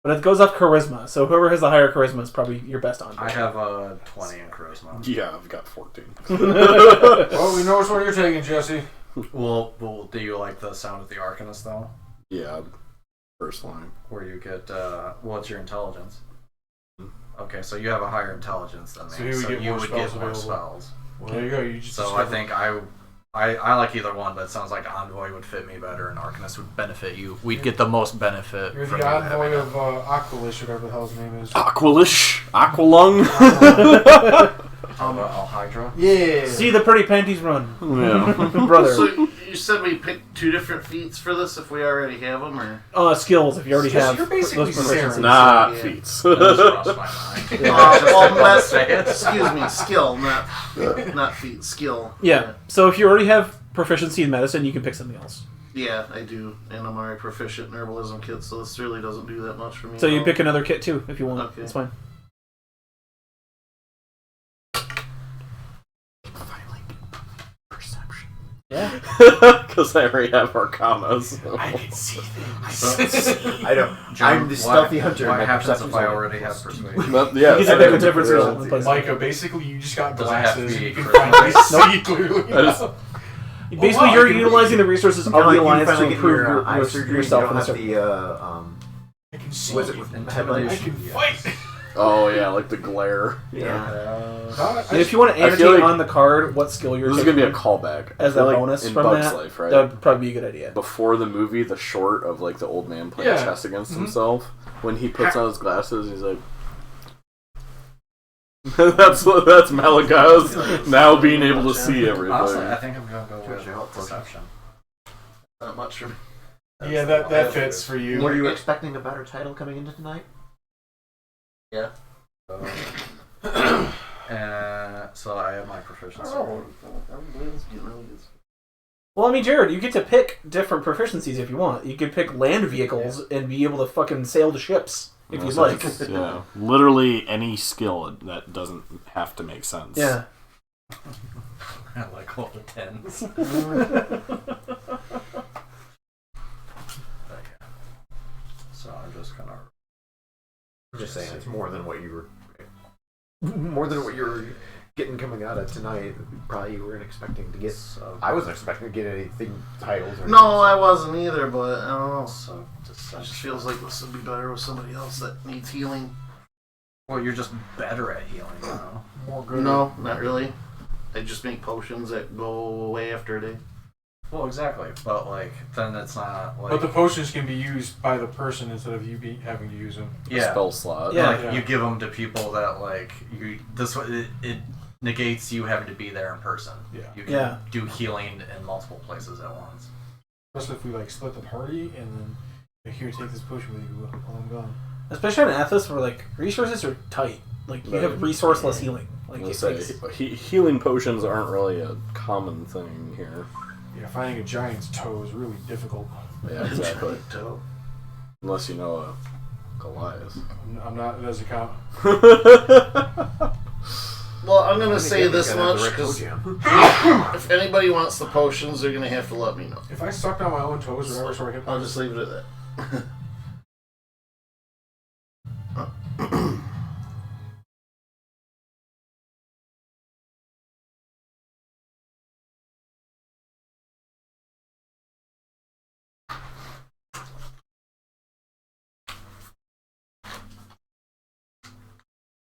But it goes off charisma, so whoever has the higher charisma is probably your best Envoy. I have a 20 in charisma. Yeah, I've got 14. Well, we know which one you're taking, Jesse. Well, do you like the sound of the Arcanist though? Yeah, personally. Where you get what's your intelligence? Okay, so you have a higher intelligence than me, So you would get more more spells available. spells. Well, there you go. You just So I think I like either one, but it sounds like Envoy would fit me better, and Arcanist would benefit you. We'd get the most benefit. you're from the you envoy having of Aquilish, whatever the hell his name is. Aqualish? Aqualung? Al Hydra. Yeah. See the pretty panties run, Yeah. brother. So you said we picked 2 different feats for this if we already have them, or? Skills if you already So have you're basically those proficiencies. Nah, Yeah. feats. That just crossed my mind. Well, Say it. excuse me, skill, not feat, skill. Yeah. So if you already have proficiency in medicine, you can pick something else. Yeah, I do, and I'm already proficient in herbalism kit, so this really doesn't do that much for me. So at you all. pick another kit too if you want. Okay. That's fine. Perception. Yeah. Because I already have Arcana, so. I can see things. I know. John, I'm the stealthy hunter. What My happens perception's if I only already have +2. persuasion? Yeah, You can pick a different skill. Micah, basically, you just got Does it have to glasses. be You can charisma? finally see clearly. I just- Basically, wow, you're you can utilizing the resources of the Finally, alliance to finally get improve your eye surgery. yourself You in don't the have circle. I can see. Was it with I intimidation? can fight. Oh, yeah, like the glare. Yeah. And if you want to I feel annotate like on the card what skill you're This is taking going to be a callback. I as a feel like bonus in from Bug's that, Life, right? that would probably be a good idea. Before the movie, the short of like the old man playing Yeah. chess against himself, when he puts on his glasses, he's like, that's Malaga's now being able to see everything. Honestly, I think I'm gonna go with Help potion. deception. Not much for me. Yeah, that fits for you. Were you expecting a better title coming into tonight? Yeah. So I have my proficiency. Everybody's getting really good. Well, I mean, Jared, you get to pick different proficiencies if you want. You could pick land vehicles and be able to fucking sail the ships if you'd like. Yeah, literally any skill that doesn't have to make sense. Yeah. I like all the 10s. So I'm just gonna. I'm just saying, it's more than what you were getting coming out of tonight. Probably you weren't expecting to get. So, I wasn't expecting to get anything titles. Or No, I wasn't either, but I don't know. so It deception. just feels like this would be better with somebody else that needs healing. Well, you're just better at healing now. More good. No, not really. I just make potions that go away after a day. Well, exactly, but like then it's not like But the potions can be used by the person instead of you having to use them. A yeah. spell slot. Yeah. Like you give them to people that like you. This way it negates you having to be there in person. Yeah. You can Yeah. do healing in multiple places at once. Especially if we like split the party and then like, here, take this potion with you while I'm gone. Especially on Athos where, like, resources are tight. Like, you have resourceless healing. Like, Let's it say takes... healing potions aren't really a common thing here. Yeah, finding a giant's toe is really difficult. Yeah, exactly. So, Unless you know a Goliath. I'm not. It doesn't count. well, I'm gonna say this You gotta much have the right because toe if anybody wants the potions, they're gonna have to let me know. If I sucked on my own toes, would I restore hit I'll points? just leave it at that.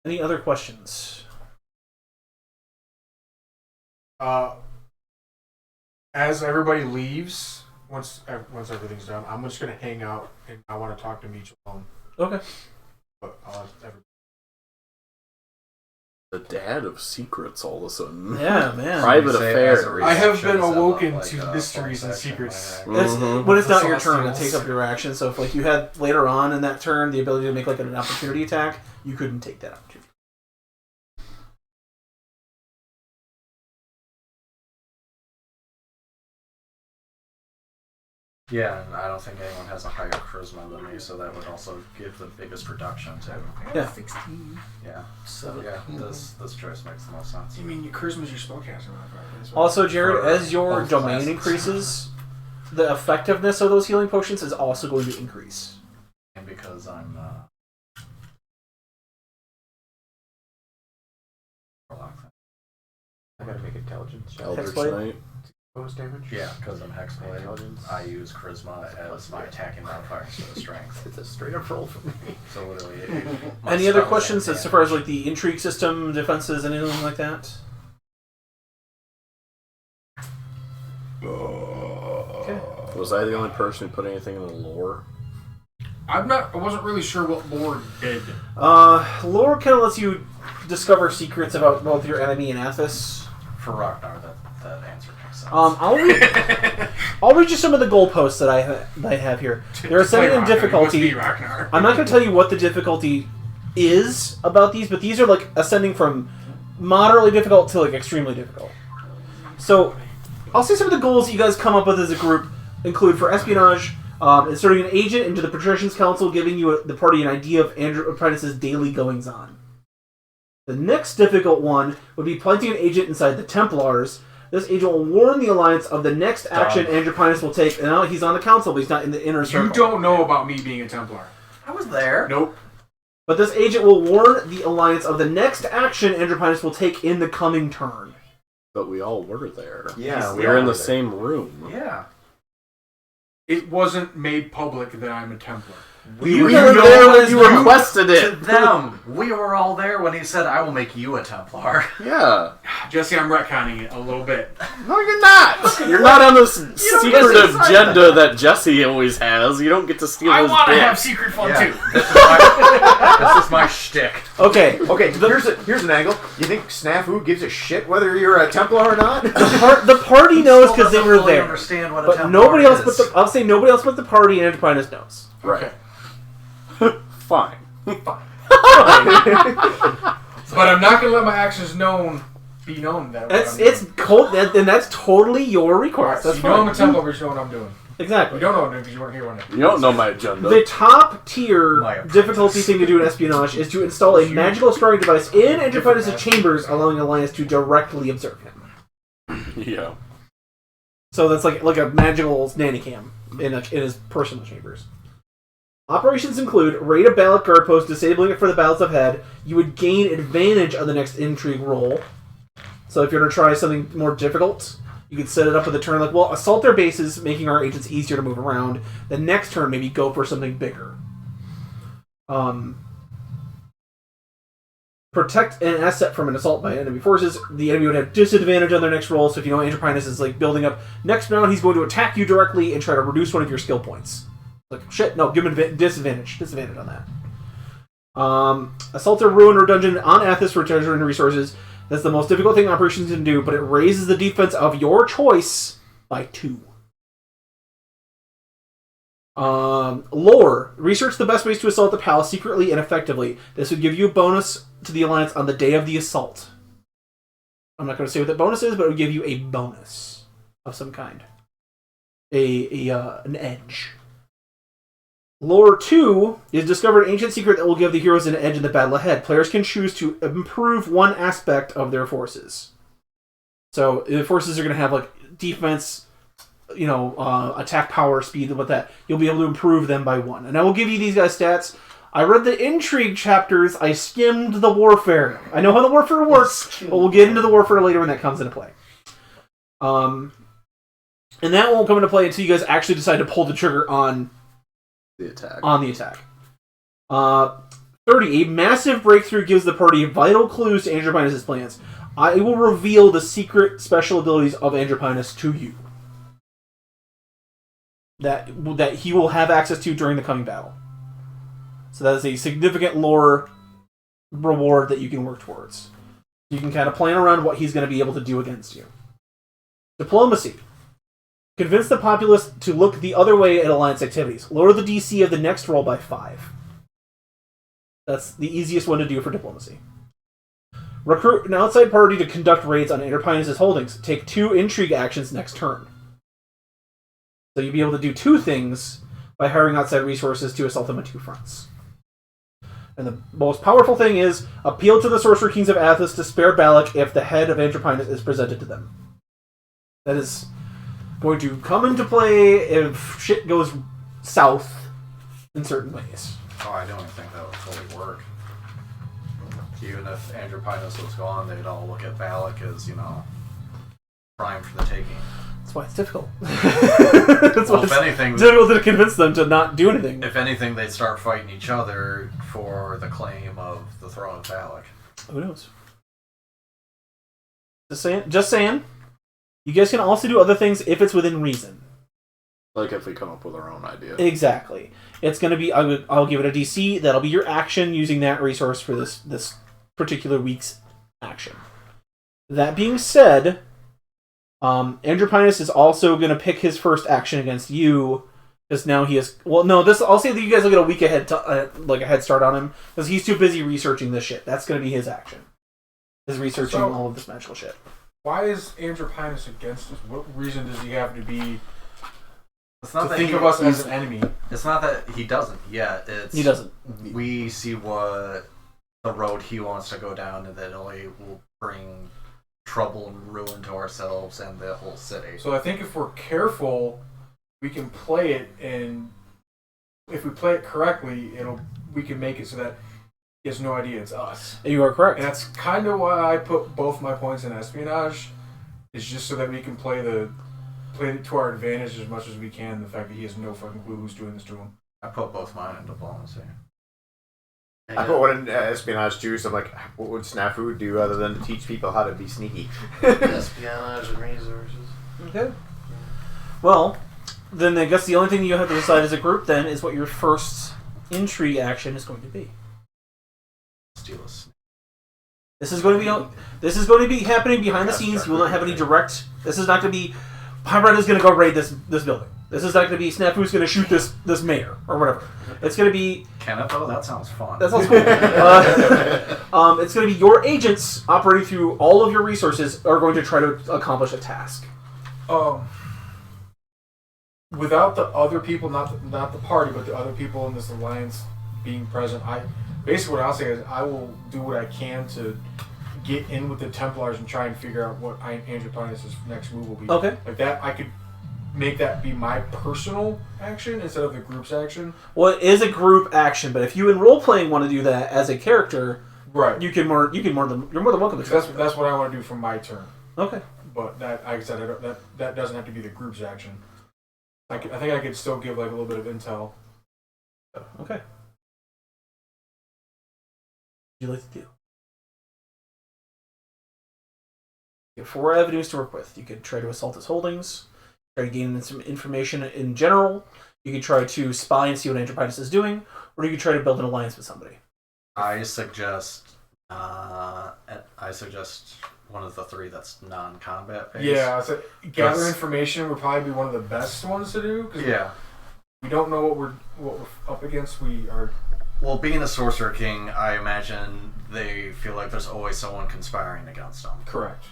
Any other questions? As everybody leaves, once everything's done, I'm just gonna hang out and I want to talk to Meech alone. Okay. But I'll have everybody. The dad of secrets all of a sudden. Yeah, man. Private Say affairs. as a I have reaction, been set up, awoken like, to a mysteries and full section secrets. by It's, Mhm. when it's not your Sauce turn, it skills. takes up your action. So if like you had later on in that turn the ability to make like an opportunity attack, you couldn't take that opportunity. Yeah, and I don't think anyone has a higher charisma than me, so that would also give the biggest reduction to. Yeah. 16. Yeah. So yeah, this choice makes the most sense. You mean your charisma's your spellcaster modifier? Also, Jared, For as your both domain classes. increases, the effectiveness of those healing potions is also going to increase. And because I'm I gotta make intelligence check. Eldritch Hexblade? Knight. Bonus damage? Yeah, because I'm Hexblade. I use Charisma as my attacking modifier instead of Strength. It's a straight up roll for me. So literally... Any other questions as far as like the intrigue system, defenses, anything like that? Okay. Was I the only person who put anything in the lore? I wasn't really sure what lore did. Lore kind of lets you discover secrets about both your enemy and Athos. For Ragnar, that answer makes sense. I'll read you some of the goalposts that I have here. They're ascending in difficulty. I'm not going to tell you what the difficulty is about these, but these are like ascending from moderately difficult to like extremely difficult. So, I'll say some of the goals that you guys come up with as a group include for espionage, inserting an agent into the Patricians' Council, giving the party an idea of Arcanist's daily goings-on. The next difficult one would be planting an agent inside the Templars. This agent will warn the Alliance of the next action Arcanist will take. And now he's on the Council, but he's not in the inner circle. You don't know about me being a Templar. I was there. Nope. But this agent will warn the Alliance of the next action Arcanist will take in the coming turn. But we all were there. Yeah, we were in the same room. Yeah. It wasn't made public that I'm a Templar. You were there when you requested To it. them. We were all there when he said, I will make you a Templar. Yeah. Jesse, I'm retconning it a little bit. No, you're not. You're not on this secret agenda that Jesse always has. You don't get to steal I his want to bit. have secret fun too. This is my shtick. Okay. Here's an angle. You think Snafu gives a shit whether you're a Templar or not? The party knows because they were fully there. Understand what a But Templar nobody else is. I'll say nobody else but the party and Arcanist knows. Right. Fine. But I'm not going to let my actions be known that It's cold, and that's totally your request. That's you know fine. I'm a Templar, but you know what I'm doing. Exactly. You don't know what I'm doing because you weren't here one day. You don't know my agenda. The top tier My apprentice. difficulty thing to do in espionage is to install a magical storing device in Arcanist's chambers, allowing Alliance to directly observe him. Yeah. So that's like a magical nanny cam in his personal chambers. Operations include raid a ballot guard post, disabling it for the ballots ahead. You would gain advantage on the next intrigue roll. So if you're going to try something more difficult, you could set it up with a turn like, well, assault their bases, making our agents easier to move around. The next turn, maybe go for something bigger. Protect an asset from an assault by enemy forces. The enemy would have disadvantage on their next roll, so if you know Arcanist is like building up, next round he's going to attack you directly and try to reduce one of your skill points. Like, shit, no, give him disadvantage. Disadvantage on that. Assault a ruin or dungeon on Athos for treasure and resources. That's the most difficult thing operations can do, but it raises the defense of your choice by 2. Lore. Research the best ways to assault the palace secretly and effectively. This would give you a bonus to the Alliance on the day of the assault. I'm not going to say what that bonus is, but it would give you a bonus of some kind. An edge. Lore 2 is discover an ancient secret that will give the heroes an edge in the battle ahead. Players can choose to improve one aspect of their forces. So the forces are going to have like defense, attack power, speed, with that. You'll be able to improve them by 1. And I will give you these guys stats. I read the intrigue chapters. I skimmed the warfare. I know how the warfare works, but we'll get into the warfare later when that comes into play. And that won't come into play until you guys actually decide to pull the trigger on the attack. 30. A massive breakthrough gives the party vital clues to Andropinus' plans. I will reveal the secret special abilities of Andropinus to you. That he will have access to during the coming battle. So that is a significant lore reward that you can work towards. You can kind of plan around what he's going to be able to do against you. Diplomacy. Convince the populace to look the other way at Alliance activities. Lower the DC of the next roll by 5. That's the easiest one to do for diplomacy. Recruit an outside party to conduct raids on Arcanist' holdings. Take 2 intrigue actions next turn. So you'll be able to do 2 things by hiring outside resources to assault them on 2 fronts. And the most powerful thing is, appeal to the Sorcerer Kings of Athos to spare Balak if the head of Arcanist is presented to them. That is going to come into play if shit goes south in certain ways. Oh, I don't think that would fully work. Even if Arcanist was gone, they'd all look at Balak as, prime for the taking. That's why it's difficult. That's Well, why if it's anything, difficult to convince them to not do anything. if anything, they'd start fighting each other for the claim of the throne of Valak. Who knows? Just saying. You guys can also do other things if it's within reason. Like if we come up with our own idea. Exactly. It's going to be. I'll give it a DC. That'll be your action using that resource for this particular week's action. That being said, Andrew Pinus is also going to pick his first action against you because now he is. Well, no. I'll say that you guys will get a week ahead, like a head start on him because he's too busy researching this shit. That's going to be his action. Is researching all of this magical shit. Why is Andrew Pinus against us? What reason does he have to be It's not to that think he, of us as an enemy? It's not that he doesn't yet. It's He doesn't. We see what the road he wants to go down, and that only will bring trouble and ruin to ourselves and the whole city. So I think if we're careful, we can play it, and if we play it correctly, we can make it so that he has no idea it's us. You are correct. And that's kind of why I put both my points in espionage, is just so that we can play it to our advantage as much as we can. The fact that he has no fucking clue who's doing this to him. I put both mine in diplomacy. I put one in espionage too, so I'm like, what would Snafu do other than to teach people how to be sneaky? Espionage and resources. Okay. Well, then I guess the only thing you have to decide as a group then is what your first intrigue action is going to be. Steal a snake. This is going to be happening behind the scenes. You will not have any direct. This is not going to be. Pyrite is going to go raid this building. This is not going to be Snafu's going to shoot this mayor or whatever. It's going to be. Kenneth, though, that sounds fun. That sounds cool. It's going to be your agents operating through all of your resources are going to try to accomplish a task. Without the other people, not the party, but the other people in this alliance being present, basically what I'll say is I will do what I can to get in with the Templars and try and figure out what Andrew Pinus' next move will be. Okay. Like that, I could make that be my personal action instead of the group's action. Well, it is a group action, but if you in role playing want to do that as a character, right? You're more than welcome to. That's what I want to do for my turn. Okay. But that, like I said, that doesn't have to be the group's action. I think I could still give like a little bit of intel. Okay. What would you like to do? You have 4 avenues to work with. You could try to assault his holdings, try to gain some information in general. You could try to spy and see what Andrew Pinus is doing, or you could try to build an alliance with somebody. I suggest one of the 3 that's non-combat based. Yeah, so gather information would probably be one of the best ones to do. Cause we don't know what we're up against. We are. Well, being a sorcerer king, I imagine they feel like there's always someone conspiring against them. Correct.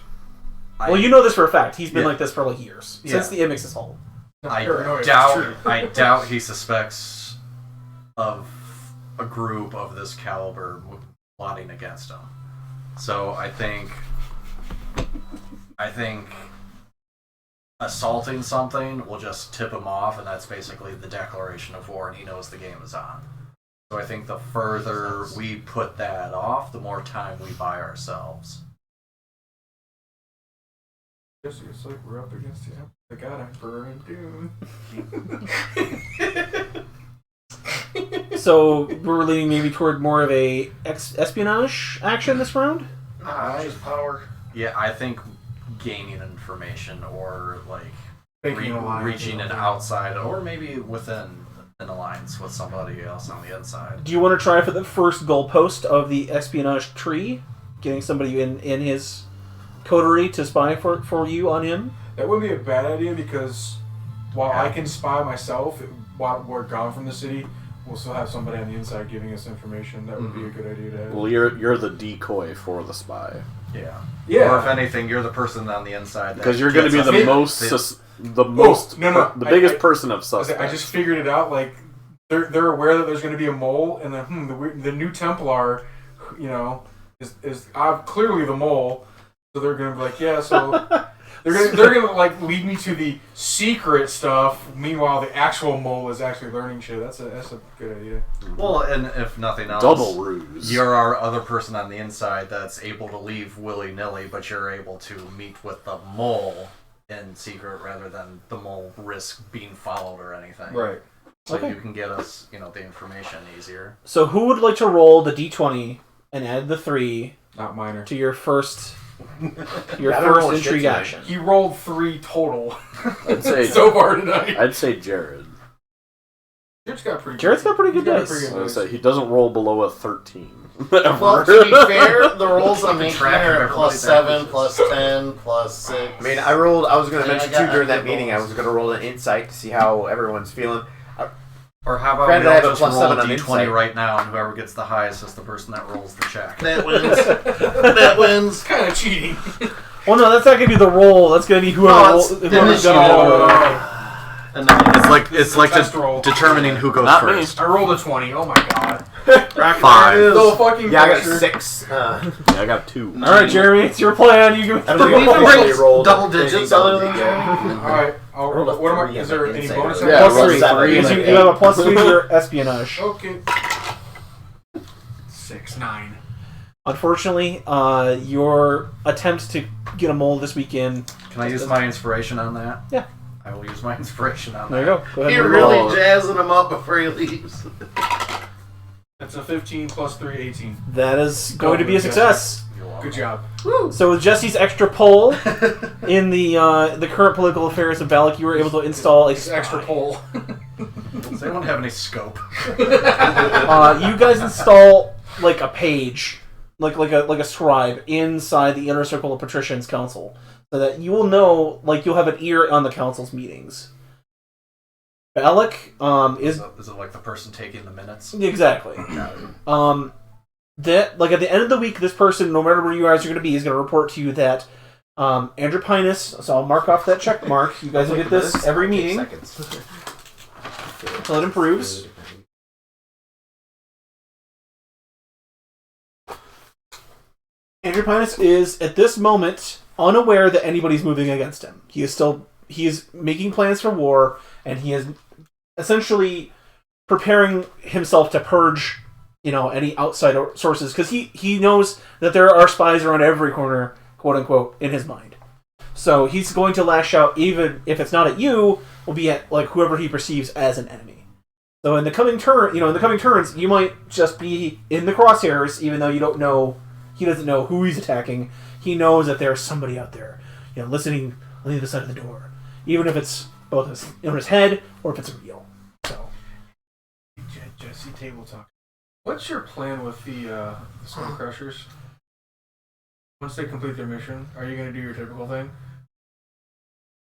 Well, you know this for a fact. He's been like this for like years since the Imix assault. I doubt he suspects of a group of this caliber plotting against him. So I think assaulting something will just tip him off, and that's basically the declaration of war, and he knows the game is on. So I think the further we put that off, the more time we buy ourselves. It's like we're up against the God Emperor and Dune. So we're leaning maybe toward more of a espionage action this round? Just power. Yeah, I think gaining information or like reaching an outside or maybe within an alliance with somebody else on the inside. Do you want to try for the first goalpost of the espionage tree? Getting somebody in his coterie to spy for you on him? That wouldn't be a bad idea because while I can spy myself, while we're gone from the city, we'll still have somebody on the inside giving us information. That would be a good idea to have. Well, you're the decoy for the spy. Yeah. Yeah. Or if anything, you're the person on the inside. Because you're going to be the biggest person of suspects. I just figured it out. Like they're aware that there's going to be a mole, and then the new Templar, is clearly the mole. So they're going to be like, yeah. So they're going to like lead me to the secret stuff. Meanwhile, the actual mole is actually learning shit. That's a good idea. Well, and if nothing else, double ruse. You're our other person on the inside that's able to leave willy-nilly, but you're able to meet with the mole in secret rather than the mole risk being followed or anything. Right. So Okay. you can get us, the information easier. So who would like to roll the d20 and add the 3 Not minor. to your first Gotta roll shit intrigue tonight. action? He rolled 3 total I'd say so far tonight. I'd say Jared. Jared's got pretty Jared's got pretty good He's got a dice. pretty good I would dice. say he doesn't roll below a 13. Well, to be fair, the rolls I'm making track of are everybody's plus 7, averages. plus 10, plus 6. I mean, I was going to Yeah, mention I got- too during I that got meeting, I bonus. was going to roll an insight to see how everyone's feeling. Or how about Granted, we I have all a just plus roll 7 a on d20 insight. right now, and whoever gets the highest is the person that rolls the check. That wins. That wins. kind of cheating. Well, no, that's not going to be the roll. That's going to be whoever No, rolls. it's Whoever's initiative. gonna roll. And then It's like Test roll. determining who goes Not me. first. I rolled a 20. Oh my god. Five. No fucking Yeah, I got a pressure. 6. Yeah, I got 2. All right, Jeremy, it's your plan. You I go. don't we think even I officially break rolled double a digits double other than digit. Alright, Rolled a what am I? 3 Is on there my any insight. bonus? Yeah, Plus roll 3. 7. Because you have a plus 3 to your espionage. Okay. 6, 9. Unfortunately, your attempt to get a mole this weekend. Can I use my inspiration on that? Yeah. I will use my inspiration on There that. you go. Go ahead You're and really roll. jazzing him up before he leaves. That's a 15 plus 3, 18. That is going to be a success. Good job. So with Jesse's extra pull in the current political affairs of Valak, you were able to install a This extra pole. Does anyone have any scope? You guys install like a page, like a scribe inside the inner circle of Patrician's council, so that you will know, like you'll have an ear on the council's meetings. Valak is Is it like the person taking the minutes? exactly. That like at the end of the week, this person, no matter where you guys are going to be, is going to report to you that Andrew Pinus. So I'll mark off that check mark. You guys will get this every meeting until it improves. Andrew Pinus is at this moment unaware that anybody's moving against him. He is making plans for war, and he is essentially preparing himself to purge, any outside sources, because he knows that there are spies around every corner, quote unquote, in his mind. So he's going to lash out, even if it's not at you, will be at like whoever he perceives as an enemy. So in the coming turns, you might just be in the crosshairs, even though you don't know. He doesn't know who he's attacking. He knows that there's somebody out there, listening on the other side of the door, even if it's both in his head or if it's real. So Jesse, table talk. What's your plan with the Skull Crushers? Once they complete their mission, are you going to do your typical thing?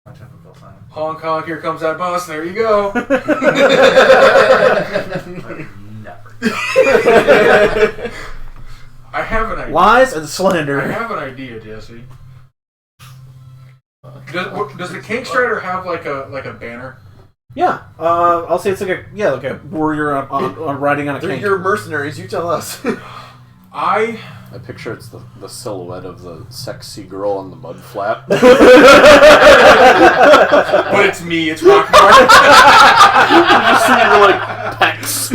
My typical thing. Honk, honk, here comes that bus. There you go. Never. I have an idea. lies and I slander. have an idea, Jesse. Does the King Strider have like a banner? Yeah, I'll say it's like a warrior on riding on a They're tank. your mercenaries, you tell us. I I picture it's the silhouette of the sexy girl on the mud flap. but it's me, it's Rock Mark. You just see your like pecs.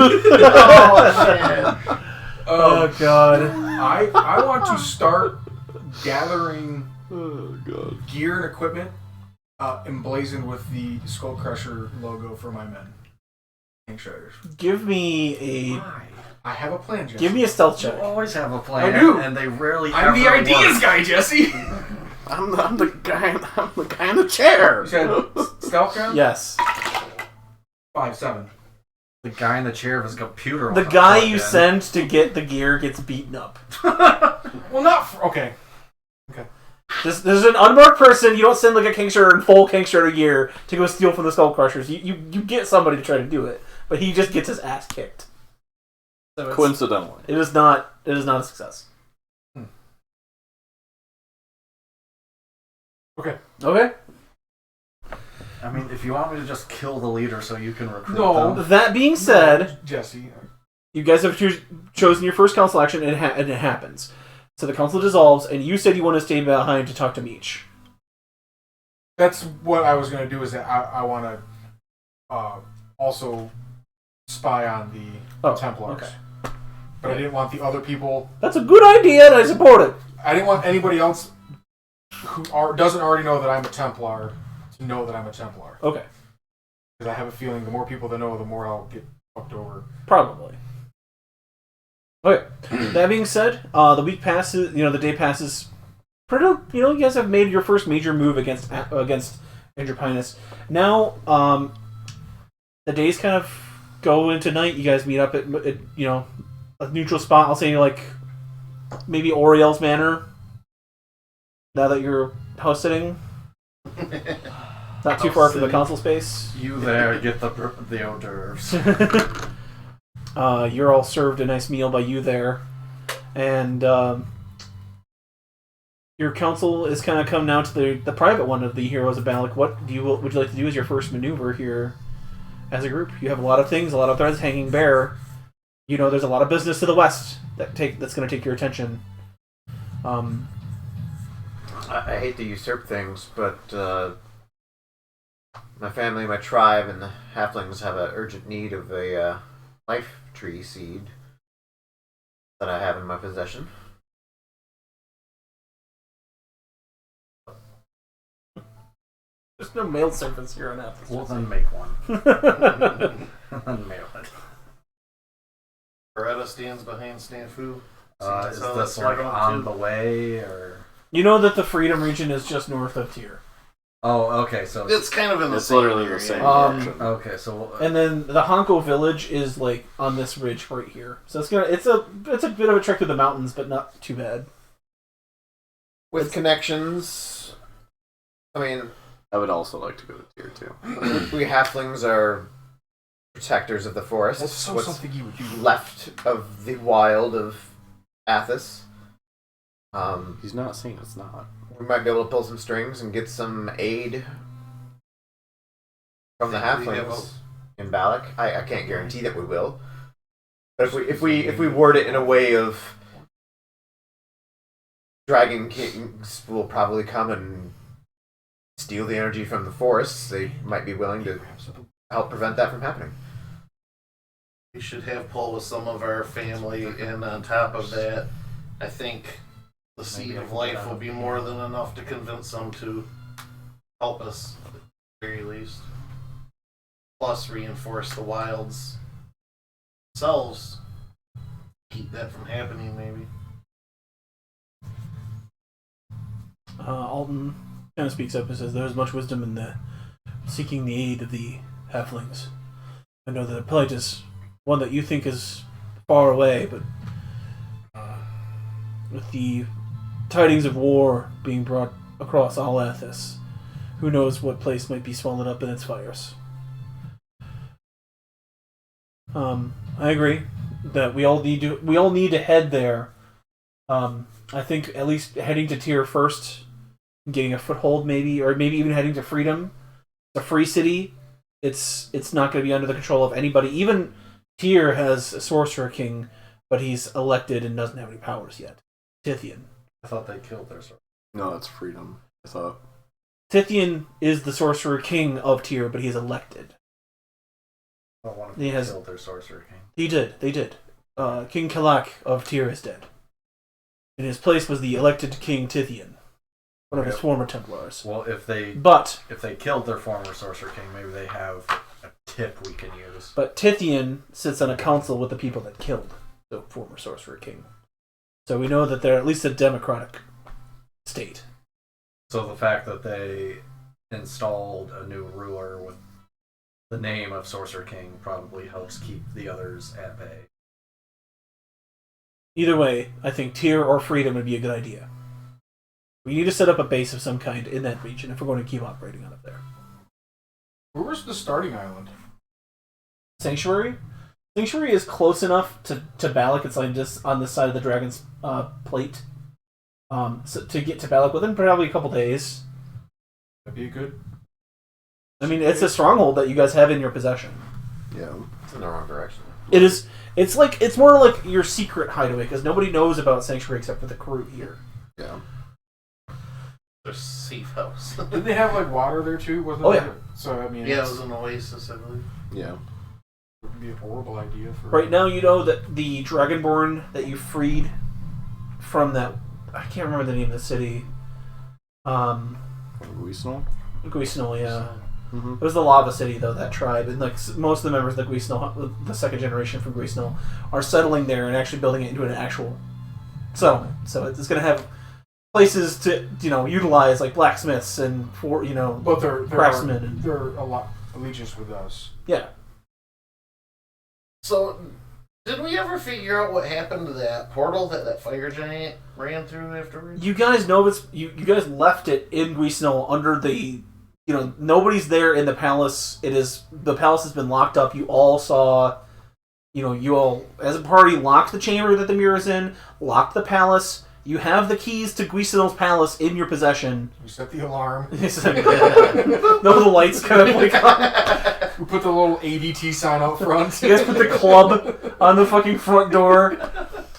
Oh god. I want to start gathering Oh god. gear and equipment emblazoned with the Skull Crusher logo for my men. King Striders. Give me a I have a plan, Jesse. give me a stealth You check. always have a plan, I do. and they rarely I'm the ever ideas work. guy, Jesse! I'm the guy in the chair. You said stealth gun? Yes. 5-7. The guy in the chair of his computer. The wasn't guy plugged you in. send to get the gear gets beaten up. Well, not okay. There's an unmarked person. You don't send like a Kingstrider in full Kingstrider gear to go steal from the Skull Crushers. You get somebody to try to do it, but he just gets his ass kicked. So Coincidentally. it is not a success. Okay. Okay. I mean, if you want me to just kill the leader so you can recruit No. them. That being said, Jesse. you guys have chosen your first council action, and it happens. So the council dissolves, and you said you want to stay behind to talk to Meech. That's what I was going to do, is that I want to also spy on the Templars. Okay. But I didn't want the other people... That's a good idea, and I support it. I didn't want anybody else who doesn't already know that I'm a Templar to know that I'm a Templar. Okay. Because I have a feeling the more people that know, the more I'll get fucked over. Probably. Okay. That being said, the week passes. The day passes. Pretty. You guys have made your first major move against Andropinus. Now, the days kind of go into night. You guys meet up at a neutral spot. I'll say like maybe Oriel's Manor. Now that you're house sitting, not too far from the council space. You there, get the hors d'oeuvres. You're all served a nice meal by you there, and your council is kind of come now to the private one of the heroes of Balak. What would you like to do as your first maneuver here as a group? You have a lot of things, a lot of threads hanging bare. There's a lot of business to the west that's going to take your attention. I hate to usurp things, but my family, my tribe, and the halflings have an urgent need of a life tree seed that I have in my possession. There's no mail service here on that. Well, then make one. Then mail it. Beretta stands behind Stanfu. Is this like on the way, or? You know that the Freedom region is just north of Tyr. Oh, okay. So it's kind of in the It's same literally area. the same Um, direction. okay, so And then the Honko village is like on this ridge right here. So it's a bit of a trek through the mountains, but not too bad. With connections, I mean, I would also like to go to Tier 2. we halflings are protectors of the forest. That's so What's something you would do. left of the wild of Athos. He's not saying it's not. We might be able to pull some strings and get some aid from the Think we have halflings in Balak. I can't guarantee that we will, but if we word it in a way of Dragon Kings will probably come and steal the energy from the forests, they might be willing to help prevent that from happening. We should have pull with some of our family, and on top of that, I think the seed of life will be more than enough to convince them to help us, at the very least. Plus, reinforce the wilds themselves. Keep that from happening, maybe. Alton kind of speaks up and says there's much wisdom in the seeking the aid of the halflings. I know that the plight is one that you think is far away, but with the tidings of war being brought across all Athos, who knows what place might be swallowed up in its fires. I agree that we all need to head there. I think at least heading to Tyr first, getting a foothold maybe, or maybe even heading to Freedom, a free city. It's not going to be under the control of anybody. Even Tyr has a sorcerer king, but he's elected and doesn't have any powers yet. Tithian. I thought they killed their sorcerer. No, that's Freedom. I thought. Tithian is the sorcerer king of Tyr, but he's elected. I don't want He to has- kill their sorcerer king. They did. King Kalak of Tyr is dead. In his place was the elected King Tithian, one of his former Templars. Well, if they killed their former sorcerer king, maybe they have a tip we can use. But Tithian sits on a council with the people that killed the former sorcerer king. So we know that they're at least a democratic state. So the fact that they installed a new ruler with the name of Sorcerer King probably helps keep the others at bay. Either way, I think Tyr or Freedom would be a good idea. We need to set up a base of some kind in that region if we're going to keep operating out of there. Where's the starting island? Sanctuary? Sanctuary is close enough to Balak. It's like just on this side of the dragon's plate. So to get to Balak within probably a couple days. That'd be a good. I mean, it's a stronghold that you guys have in your possession. Yeah. It's in the wrong direction. It is. It's more like your secret hideaway because nobody knows about Sanctuary except for the crew here. Yeah. There's safe house. Did they have like water there too? Wasn't Oh, there? yeah. So I mean, Yeah, it it's- was an oasis, I believe. Yeah. it would be a horrible idea for. Right now, you know that the Dragonborn that you freed from that. I can't remember the name of the city. Guisnol? Guisenol, yeah. Mm-hmm. It was the Lava City, though, that tribe. And like most of the members of the Guisenol, the second generation from Guisenol, are settling there and actually building it into an actual settlement. So it's going to have places to, utilize, like blacksmiths and, But they're craftsmen. They're a lot allegiance with us. Yeah. So, did we ever figure out what happened to that portal that fire giant ran through afterwards? You guys know you guys left it in Guisenol under the... nobody's there in the palace. The palace has been locked up. You all saw, you all, as a party, locked the chamber that the mirror's in, locked the palace. You have the keys to Guisenol's palace in your possession. We set the alarm. No, the lights kind of like on. We put the little ADT sign out front. You guys put the club on the fucking front door.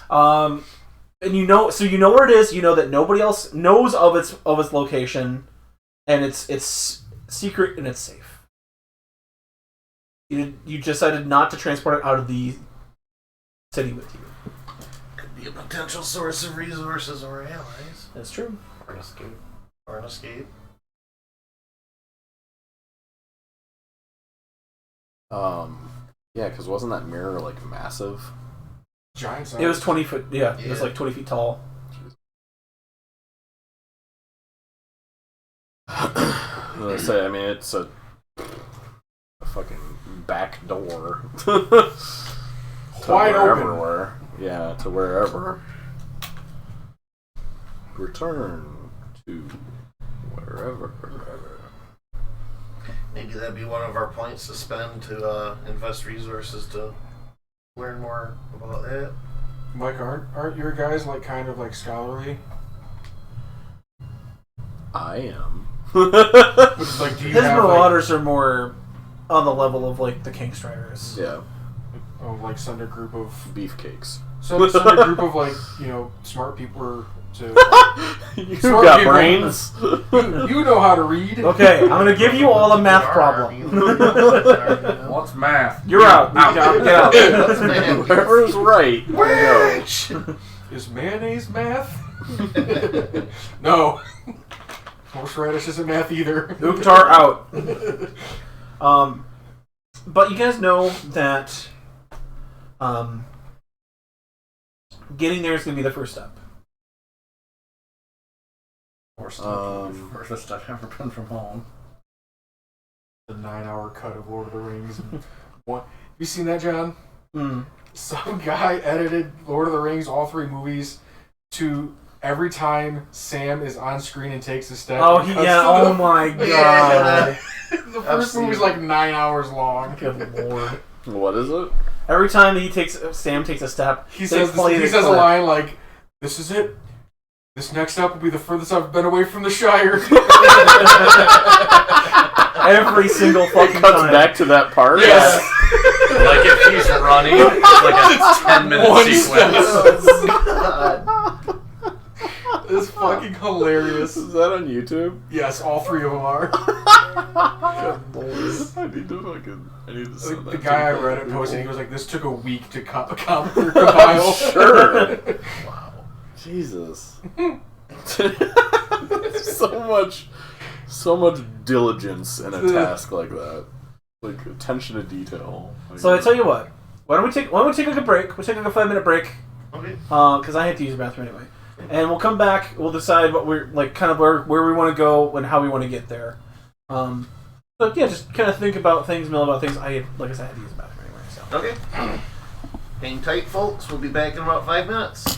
And so you know where it is. You know that nobody else knows of its location. And it's secret and it's safe. You decided not to transport it out of the city with you. Could be a potential source of resources or allies. That's true. Or an escape. Yeah, because wasn't that mirror like massive? Giant size. It was 20 foot. Yeah, it was like 20 feet tall. I say, I mean, it's a fucking back door. Wide open. Everywhere. Yeah, to wherever. Return to wherever. Maybe that'd be one of our points to spend to invest resources to learn more about that. Mike, aren't your guys like kind of like scholarly? I am. But, like, do you His have marauders are more on the level of like the King Striders. Yeah. like some group of Beefcakes. some group of like smart people to You smart got people. brains. You know how to read. Okay, I'm gonna give you all a math problem. What's math? You're out. Get out. Whoever's right. Go. Is mayonnaise math? No. Horseradish isn't math either. Uktar out. But you guys know that getting there is going to be the first step. First I've ever been from home. The 9-hour cut of Lord of the Rings. You seen that, John? Some guy edited Lord of the Rings, all 3 movies, to every time Sam is on screen and takes a step. Oh, oh my god. The first movie's like 9 hours long. Good lord. What is it? Every time Sam takes a step, He says a line like, "This is it. This next step will be the furthest I've been away from the Shire." Every single fucking It cuts time. back to that part. Yes. Like if he's running, it's like a 10-minute One sequence. It's fucking hilarious. Is that on YouTube? Yes, all 3 of them are. I need to send that The guy I to read it people. posted, he was like, "This took a week to compile." Sure. Wow. Jesus. so much diligence in a task like that. Like attention to detail. Like, So I tell you what. Why don't we take like a break? We'll take like a 5-minute break. Okay. Because I have to use the bathroom anyway. And we'll come back. We'll decide what we're like, kind of where we want to go and how we want to get there. But yeah, just kind of think about things, mill about things. Like I said, I had to use the bathroom anyway. So. Okay. Hang tight, folks. We'll be back in about 5 minutes.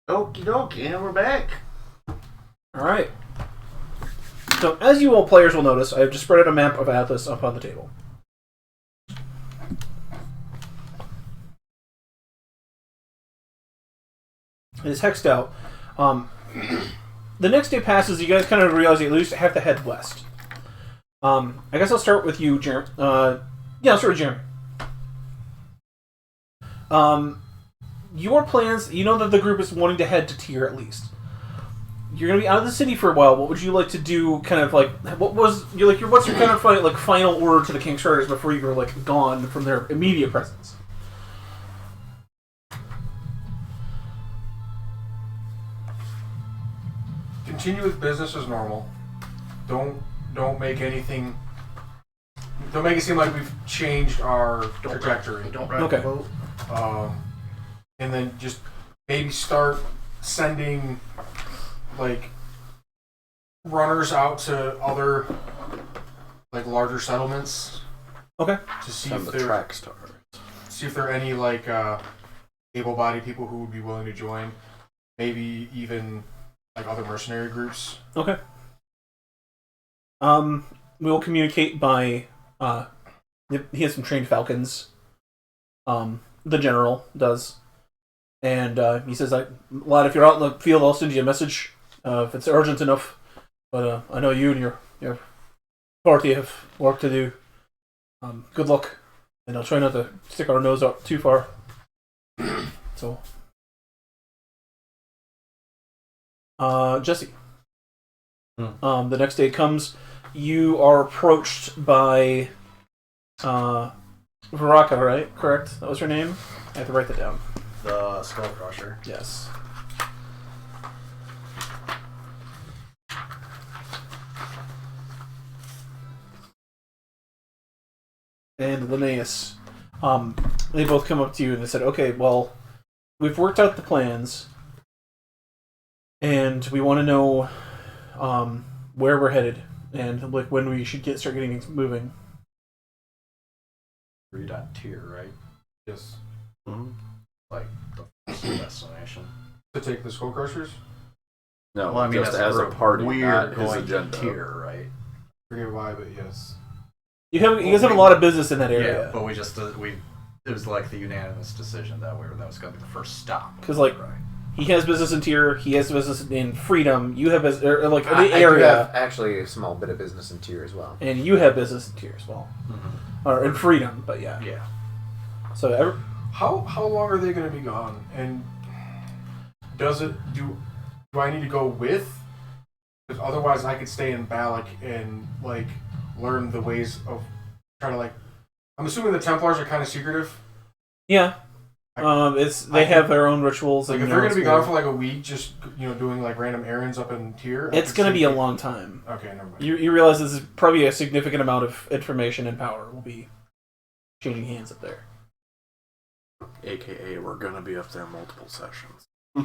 Okie dokie, and we're back. Alright. So, as you all players will notice, I have just spread out a map of Atlas up on the table. is hexed out. The next day passes. You guys kind of realize you at least have to head west. I guess I'll start with you, Jeremy. I'll start with Jeremy. Your plans. You know that the group is wanting to head to Tyr at least. You're gonna be out of the city for a while. What would you like to do? Kind of like what's your kind of final order to the Kickstarters before you were gone from their immediate presence? Continue with business as normal. Don't make anything. Don't make it seem like we've changed our trajectory. Don't ride the boat. And then just maybe start sending runners out to other larger settlements. Okay. To see Send if the there track stars. see if there are any able-bodied people who would be willing to join. Maybe even other mercenary groups. Okay. We'll communicate by he has some trained falcons. The general does. And he says, lad, if you're out in the field, I'll send you a message if it's urgent enough. But I know you and your party have work to do. Good luck. And I'll try not to stick our nose up too far. So, Jesse. The next day comes. You are approached by Varaka, right? Correct? That was her name? I have to write that down. The Skull Crusher. Yes. And Linnaeus. They both come up to you and they said, okay, well, we've worked out the plans, and we want to know where we're headed, and when we should start getting things moving. Read on tier, right? Yes. Mm-hmm. The first destination. To take the Skull Crushers? No, Well, I mean, just as a group, party, we're not his going agenda. to tier, right? Forget why, but yes. You guys have a lot of business in that area. Yeah, but we just it was the unanimous decision that was going to be the first stop. Because right. he has business in Tyr, he has business in Freedom. You have business the I area, do have actually a small bit of business in Tyr as well. and you have business in Tyr as well, or in Freedom. But yeah. Yeah. So How long are they going to be gone? And do I need to go with? Because otherwise, I could stay in Balak and learn the ways of trying to I'm assuming the Templars are kind of secretive. yeah, they have their own rituals. If and they're going to be gone for a week, just doing random errands up in Tyr. it's going to be a long time. Okay, never mind. You realize this is probably a significant amount of information and power will be changing hands up there. AKA, we're gonna be up there multiple sessions. I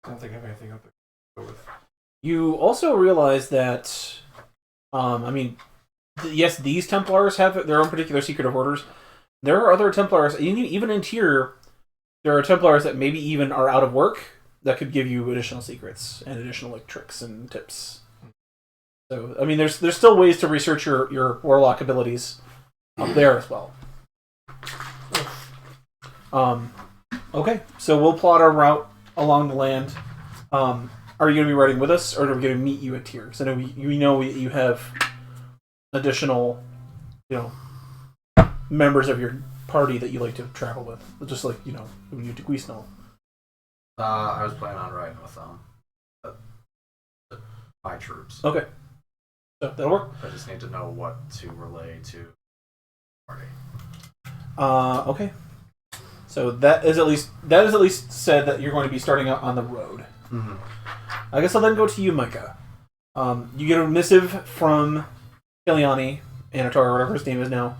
don't think I have anything up there to go with. You also realize that, yes, these Templars have their own particular secretive orders. There are other Templars, even in Tyr, there are Templars that maybe even are out of work that could give you additional secrets and additional tricks and tips. So, there's still ways to research your warlock abilities up there as well. Okay, so we'll plot our route along the land. Are you going to be riding with us, or are we going to meet you at Tyr? Because I know we know you have additional, members of your party that you like to travel with, just when you to Guisno. I was planning on riding with my troops. Okay, so that'll work. I just need to know what to relay to the party. Okay. So that is at least said that you're going to be starting out on the road. Mm-hmm. I guess I'll then go to you, Micah. You get a missive from Kiliani, Anatar, or whatever his name is now,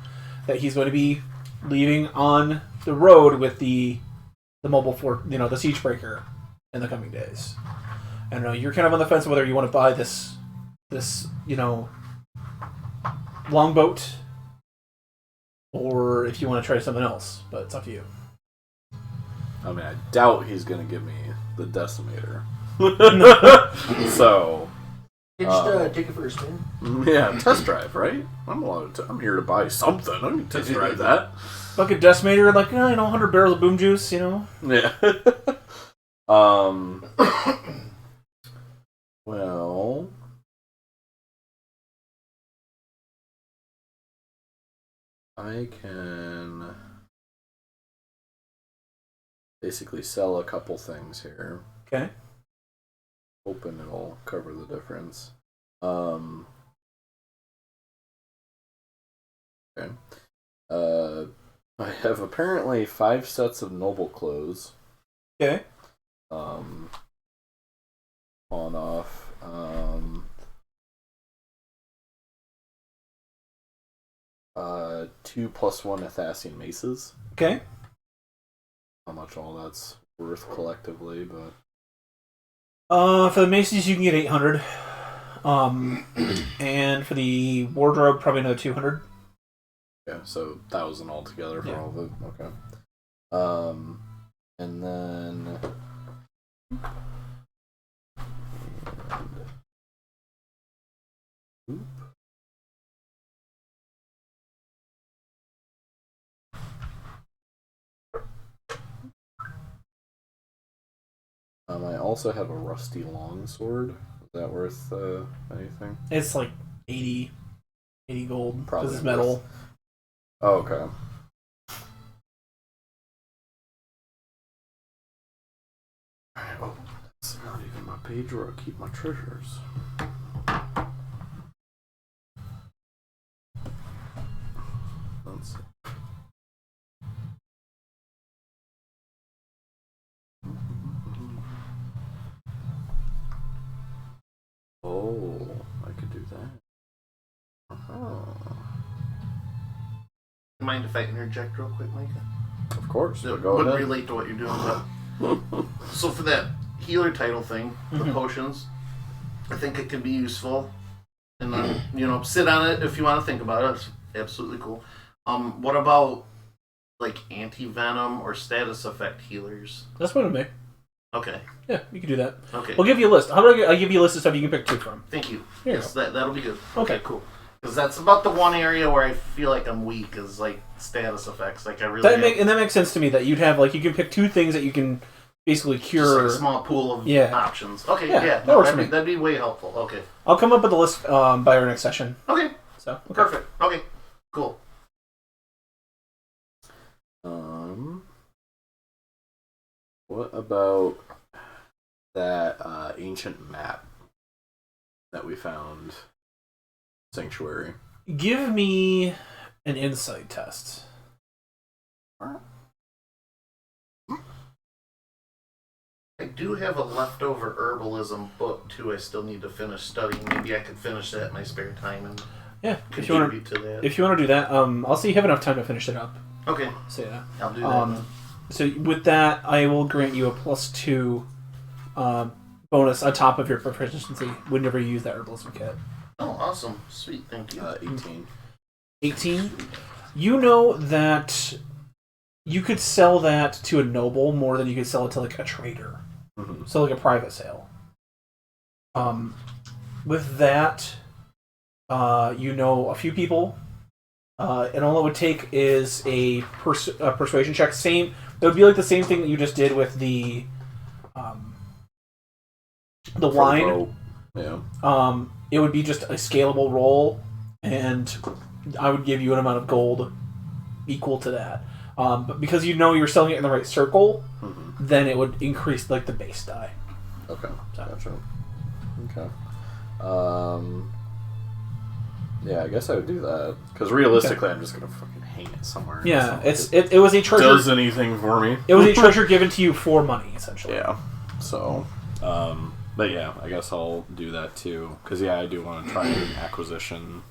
that he's going to be leaving on the road with the mobile fort, the Siegebreaker, in the coming days. And you're kind of on the fence whether you want to buy this longboat, or if you want to try something else, but it's up to you. I doubt he's gonna give me the Decimator. So Just take it for a spin. Yeah, test drive, right? I'm here to buy something. I can test drive that. Bucket decimator, like 100 barrels of boom juice, Yeah. Well, I can basically sell a couple things here. Okay. Hoping it'll cover the difference. Okay. I have apparently 5 sets of noble clothes. Okay. On off. 2 + 1 Athasian maces. Okay. How much all that's worth collectively, but For the maces, you can get 800. And for the wardrobe, probably another 200. yeah, so 1,000 altogether for all of it. Okay. And then I also have a rusty longsword. Is that worth anything? It's like 80 gold Probably because it's metal. worth- Oh, okay. Oh, that's not even my page where I keep my treasures. Let's see. Oh, I could do that. Mind if I interject real quick, Micah? Of course. It Go would ahead. relate to what you're doing. But so for that healer title thing, the potions, I think it could be useful. And then, sit on it if you want to think about it. It's absolutely cool. What about like anti-venom or status effect healers? That's what it'll make. Okay. Yeah, you can do that. Okay. We'll give you a list. How about I'll give you a list of stuff you can pick 2 from. Thank you. Here you Yes, that'll be good. Okay. Cool. Because that's about the one area where I feel like I'm weak is like status effects. Like I really That makes sense to me that you'd have you can pick 2 things that you can basically cure. just like a small pool of options. Okay, Yeah, that no, works for me. that'd be way helpful. Okay. I'll come up with a list by our next session. Okay. So okay. Perfect. Okay. Cool. What about that ancient map that we found? Sanctuary. Give me an insight test. I do have a leftover herbalism book too. I still need to finish studying. Maybe I could finish that in my spare time and Yeah, if you want contribute to that. to do that, I'll see you have enough time to finish it up. Okay, So yeah. I'll do that. So with that, I will grant you a +2 bonus on top of your proficiency whenever you use that herbalism kit. Oh, awesome. Sweet. Thank you. 18. 18. You know that you could sell that to a noble more than you could sell it to a trader. Mm-hmm. So a private sale. With that, a few people, and all it would take is a persuasion check. It would be like the same thing that you just did with the wine. Rope. Yeah. It would be just a scalable roll, and I would give you an amount of gold equal to that. But because you're selling it in the right circle, then it would increase the base die. Okay. So. Gotcha. Okay. Yeah, I guess I would do that because realistically, I'm just gonna fucking hang it somewhere. Yeah, It's it was a treasure. does anything for me. It was a treasure given to you for money, essentially. Yeah. So, but yeah, I guess I'll do that too because I do want to try and acquisition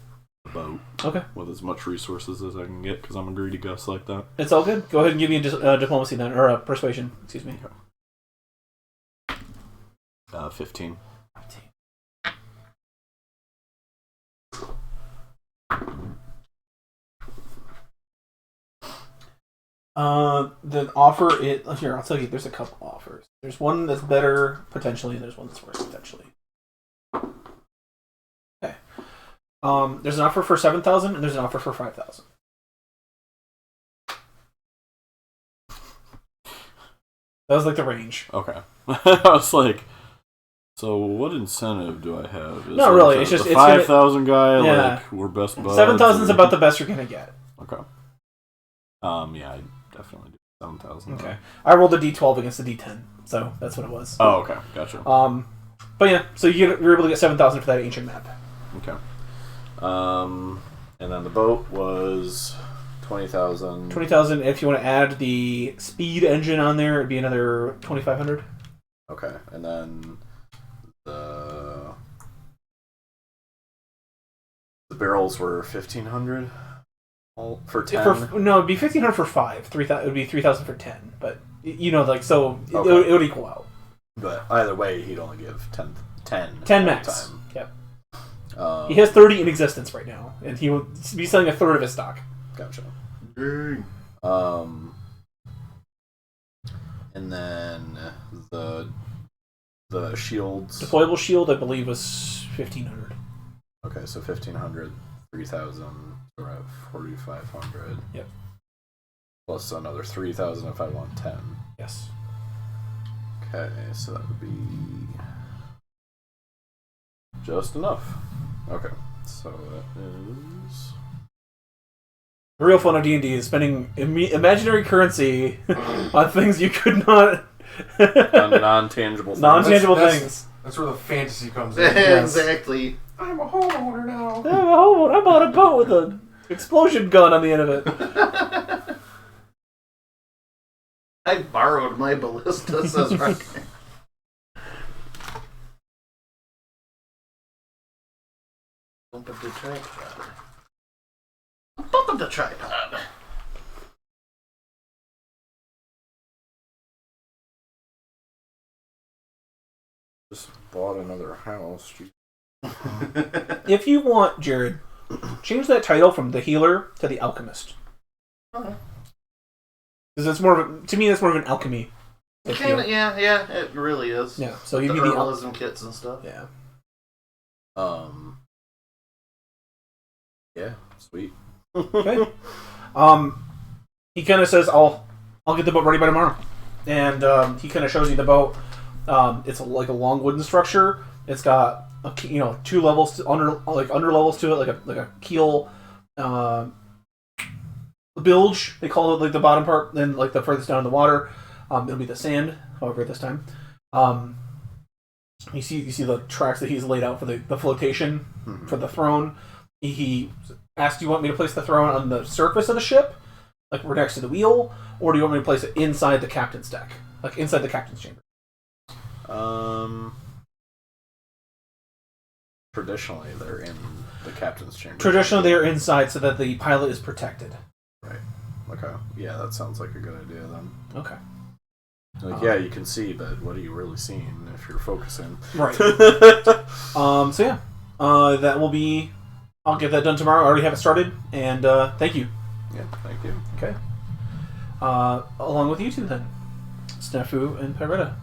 a boat. Okay. With as much resources as I can get because I'm a greedy Gus like that. It's all good. Go ahead and give me a diplomacy then, or a persuasion. Excuse me. 15. The offer here. I'll tell you. There's a couple offers. There's one that's better potentially, and there's one that's worse potentially. There's an offer for 7,000 and there's an offer for 5,000. That was like the range. Okay. I was like, so what incentive do I have? Is Not really. It's just the 5,000 guy. Yeah. Like we're best buds. 7,000 is about the best you're gonna get. Okay. Yeah, I definitely do 7,000. Okay. I rolled a d12 against a d10, so that's what it was. Oh, okay, gotcha. But yeah, so you're able to get 7,000 for that ancient map. Okay. And then the boat was 20,000. 20,000. If you want to add the speed engine on there, it'd be another 2,500. Okay, and then the barrels were 1,500 for 10. No, it'd be 1,500 for 5. 3,000. It would be 3,000 for 10. But like so, Okay. it would equal out. But either way, he'd only give 10 10 at max. a time. Yep. Um, He has 30 in existence right now, and he will be selling a third of his stock. Gotcha. Dang. And then the shields. Deployable shield, I believe, was 1,500. Okay, so 1,500, 3,000, we're at 4,500. Yep. Plus another 3,000 if I want 10. Yes. Okay, so that would be just enough. Okay, so that is... The real fun of D&D is spending imaginary currency on things you could not... on non-tangible things. Non-tangible That's- things. That's where the fantasy comes in. Yes. Exactly. I'm a homeowner now. Oh, I bought a boat with an explosion gun on the end of it. I borrowed my ballista, says Rock. Bump up the tripod. Bump up the tripod. Just bought another house. If you want, Jared, change that title from the healer to the alchemist. Okay. Because it's more of to me, that's more of an alchemy. type Kind of, deal. yeah, it really is. Yeah. So The you'd be the herbalism kits and stuff. yeah. Yeah, sweet. Okay. He kind of says, "I'll get the boat ready by tomorrow," and he kind of shows you the boat. It's like a long wooden structure. It's got two levels to under levels to it, like a keel, bilge. They call it like the bottom part, then like the furthest down in the water. It'll be the sand. However, this time, you see the tracks that he's laid out for the flotation for the throne. He asked, "Do you want me to place the throne on the surface of the ship, like we're next to the wheel, or do you want me to place it inside the captain's deck, like inside the captain's chamber?" Traditionally, they're in the captain's chamber. Traditionally, they are inside so that the pilot is protected. Right. Okay. Yeah, that sounds like a good idea then. Okay. Like, yeah, you can see, but what are you really seeing if you're focusing? Right. So yeah, that will be. I'll get that done tomorrow. I already have it started, and thank you. Yeah, thank you. Okay. Along with you two then, Snafu and Pyretta.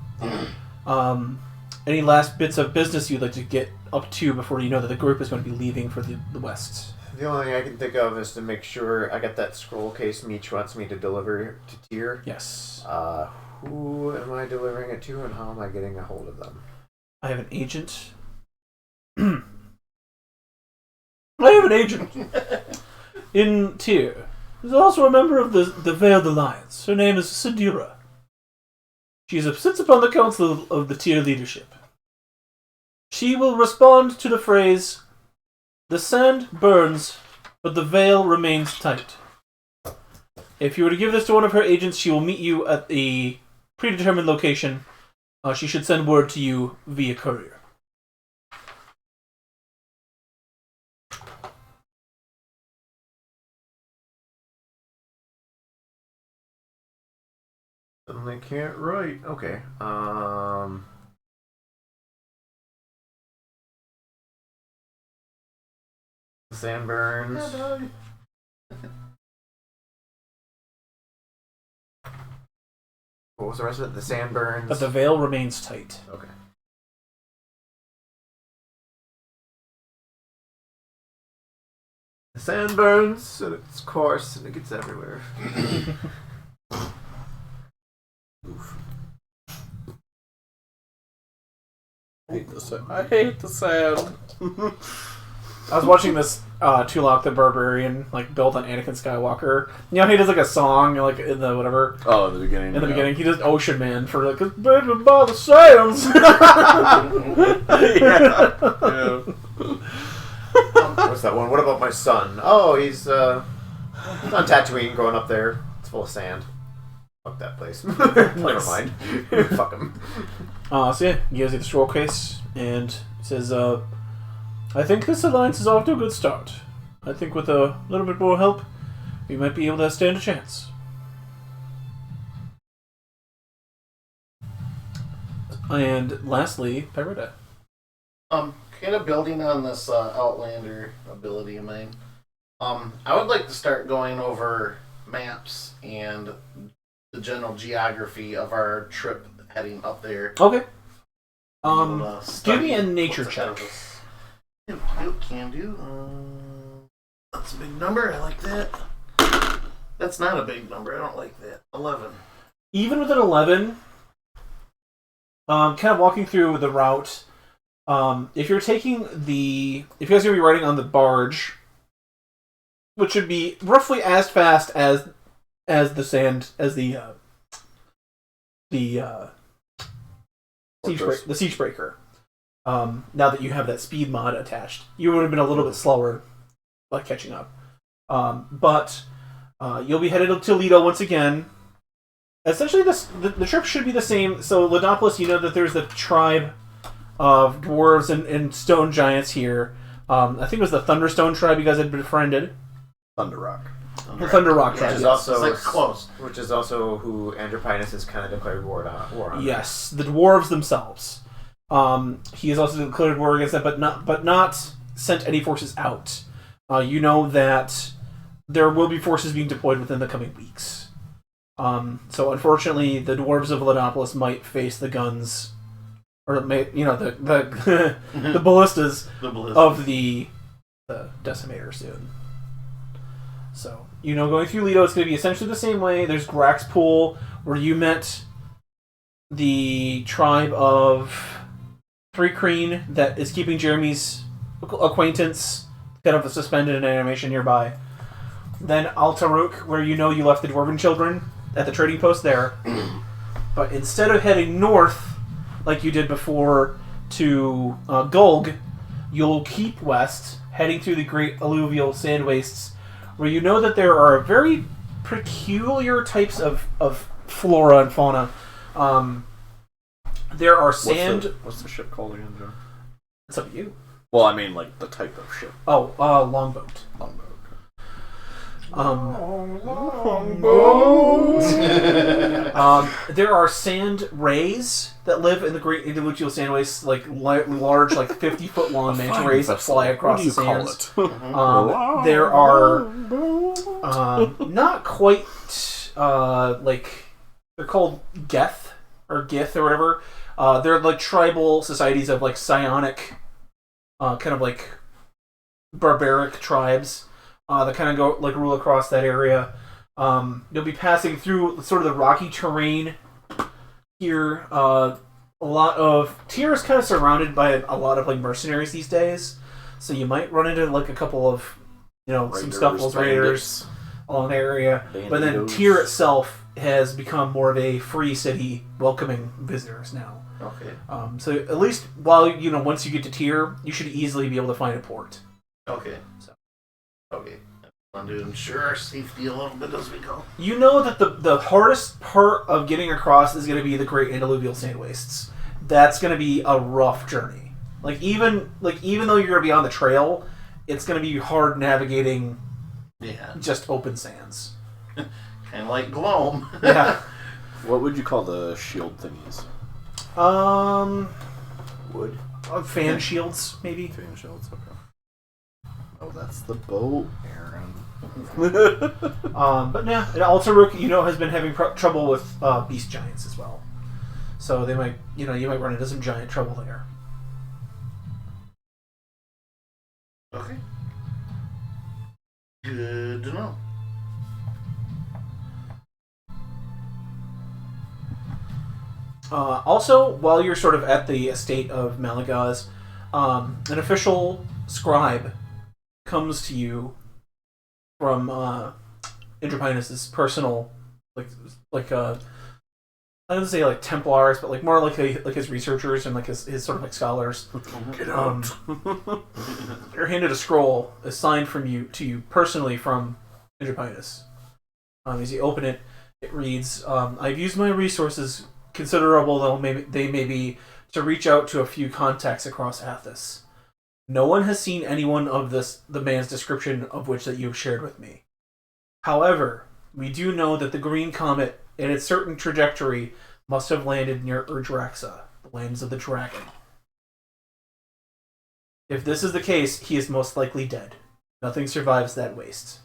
Any last bits of business you'd like to get up to before you know that the group is going to be leaving for the west? The only thing I can think of is to make sure I got that scroll case Meech wants me to deliver to Tyr. Yes. Who am I delivering it to, and how am I getting a hold of them? I have an agent. I have an agent in Tyr. Who's also a member of the Veiled Alliance. Her name is Sidira. She sits upon the council of the Tyr leadership. She will respond to the phrase, "The sand burns, but the veil remains tight." If you were to give this to one of her agents, she will meet you at the predetermined location. She should send word to you via courier. Suddenly can't write. Okay. Sand burns. What was the rest of it? The sand burns. But the veil remains tight. Okay. The sand burns and it's coarse and it gets everywhere. Oof. I hate the sand. I was watching this Tulok the Barbarian like built on Anakin Skywalker. You know, he does like a song like in the whatever. Oh, in the beginning. In the beginning, he does Ocean Man for like it's better by the sands. Yeah. What's that one? What about my son? Oh, he's on Tatooine growing up there. It's full of sand. Fuck that place. Never mind. Fuck him. So yeah, he gives you the scroll case and says, I think this alliance is off to a good start. I think with a little bit more help, we might be able to stand a chance. And lastly, Pyrita. Kind of building on this Outlander ability of mine. I would like to start going over maps and the general geography of our trip heading up there. Okay. Able to Give me a study nature what's ahead check. of us. Can do. That's a big number. I like that. That's not a big number. I don't like that. 11. Even with an 11, kind of walking through the route, if you're taking the... If you guys are going to be riding on the barge, which would be roughly as fast as the sand... As the Siegebreaker. Now that you have that speed mod attached, you would have been a little bit slower, like catching up. But you'll be headed to Leto once again. Essentially, the trip should be the same. So, Ledopolis, you know that there's the tribe of dwarves and stone giants here. I think it was the Thunderstone tribe you guys had befriended. Thunder Rock. The Thunder Rock tribe. Which is yes. also It's like close. Which is also who Andrew Pinus has kind of declared war on. Yes, the dwarves themselves. He has also declared war against them, but not sent any forces out. You know that there will be forces being deployed within the coming weeks. So unfortunately, the dwarves of Ledopolis might face the guns, or the the ballistas of the Decimator soon. So going through Leto, it's going to be essentially the same way. There's Graxpool, where you met the tribe of Three Kreen that is keeping Jeremy's acquaintance kind of suspended in animation nearby. Then Altaruk, where you left the Dwarven children at the trading post there. But instead of heading north, like you did before, to Gulg, you'll keep west, heading through the great alluvial sand wastes, where you know that there are very peculiar types of flora and fauna. There are sand... What's the ship called again, Joe? It's up to you. Well, I mean, like, the type of ship. Oh, longboat. Longboat. There are sand rays that live in the Great Individual Sand Wastes, like large, like 50-foot long manta rays that fly across the sands. There are not quite like they're called Geth or Gith or whatever. They're like tribal societies of like psionic, kind of like barbaric tribes. That kind of go like rule across that area. You'll be passing through sort of the rocky terrain here. A lot of Tyr is kind of surrounded by a lot of like mercenaries these days, so you might run into like a couple of some scuffles, raiders along the area. But then Tyr itself has become more of a free city, welcoming visitors now. Okay. So at least while once you get to Tyr, you should easily be able to find a port. Okay. Okay. I'm to ensure our safety a little bit as we go. You know that the hardest part of getting across is going to be the Great Andaluvial Sand Wastes. That's going to be a rough journey. Even though you're going to be on the trail, it's going to be hard navigating. Yeah. Just open sands. Kind of like Gloam. Yeah. What would you call the shield thingies? Wood. Fan shields, maybe. Fan shields. Okay. Oh, that's the boat, Aaron. But yeah, Altaruk, has been having trouble with beast giants as well. So they might, you might run into some giant trouble there. Okay. Good to know. Also, while you're sort of at the estate of Malagaz, an official scribe comes to you from Indropinus' personal, I don't say like Templars, but like more like his researchers and like his sort of like scholars. Get out. You're handed a scroll assigned from you to you personally from Indropinus. As you open it, it reads, "I've used my resources, considerable though they may be, to reach out to a few contacts across Athos. No one has seen anyone of the man's description of which that you have shared with me. However, we do know that the green comet in its certain trajectory must have landed near Urdraxa, the lands of the dragon. If this is the case, he is most likely dead. Nothing survives that waste."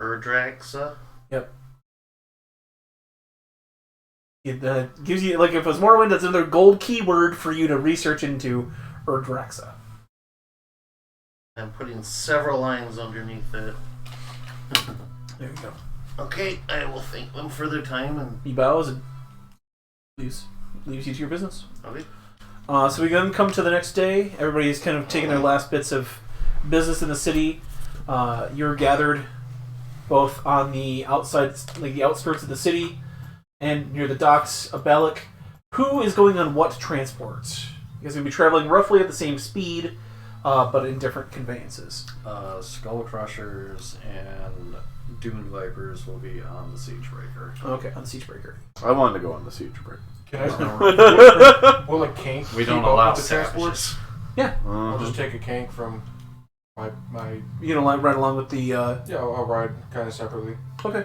Urdraxa? Yep. It gives you, like, if it was Morrowind, that's another gold keyword for you to research into Urdraxa. I'm putting several lines underneath it. There you go. Okay, I will thank them for their time and... He bows and leaves you to your business. Okay. So we then come to the next day. Everybody's kind of taking their last bits of business in the city. You're gathered both on the outside, like the outskirts of the city, and near the docks of Balak. Who is going on what transport? You guys are going to be traveling roughly at the same speed, but in different conveyances. Skull Crushers and Dune Vipers will be on the Siegebreaker. Okay, on the Siegebreaker. I wanted to go on the Siegebreaker. Can I? Will a cank? We don't keep up allow with the transports? savages. Yeah. I'll just take a cank from my. You know, ride along with the... Yeah, I'll ride kind of separately. Okay.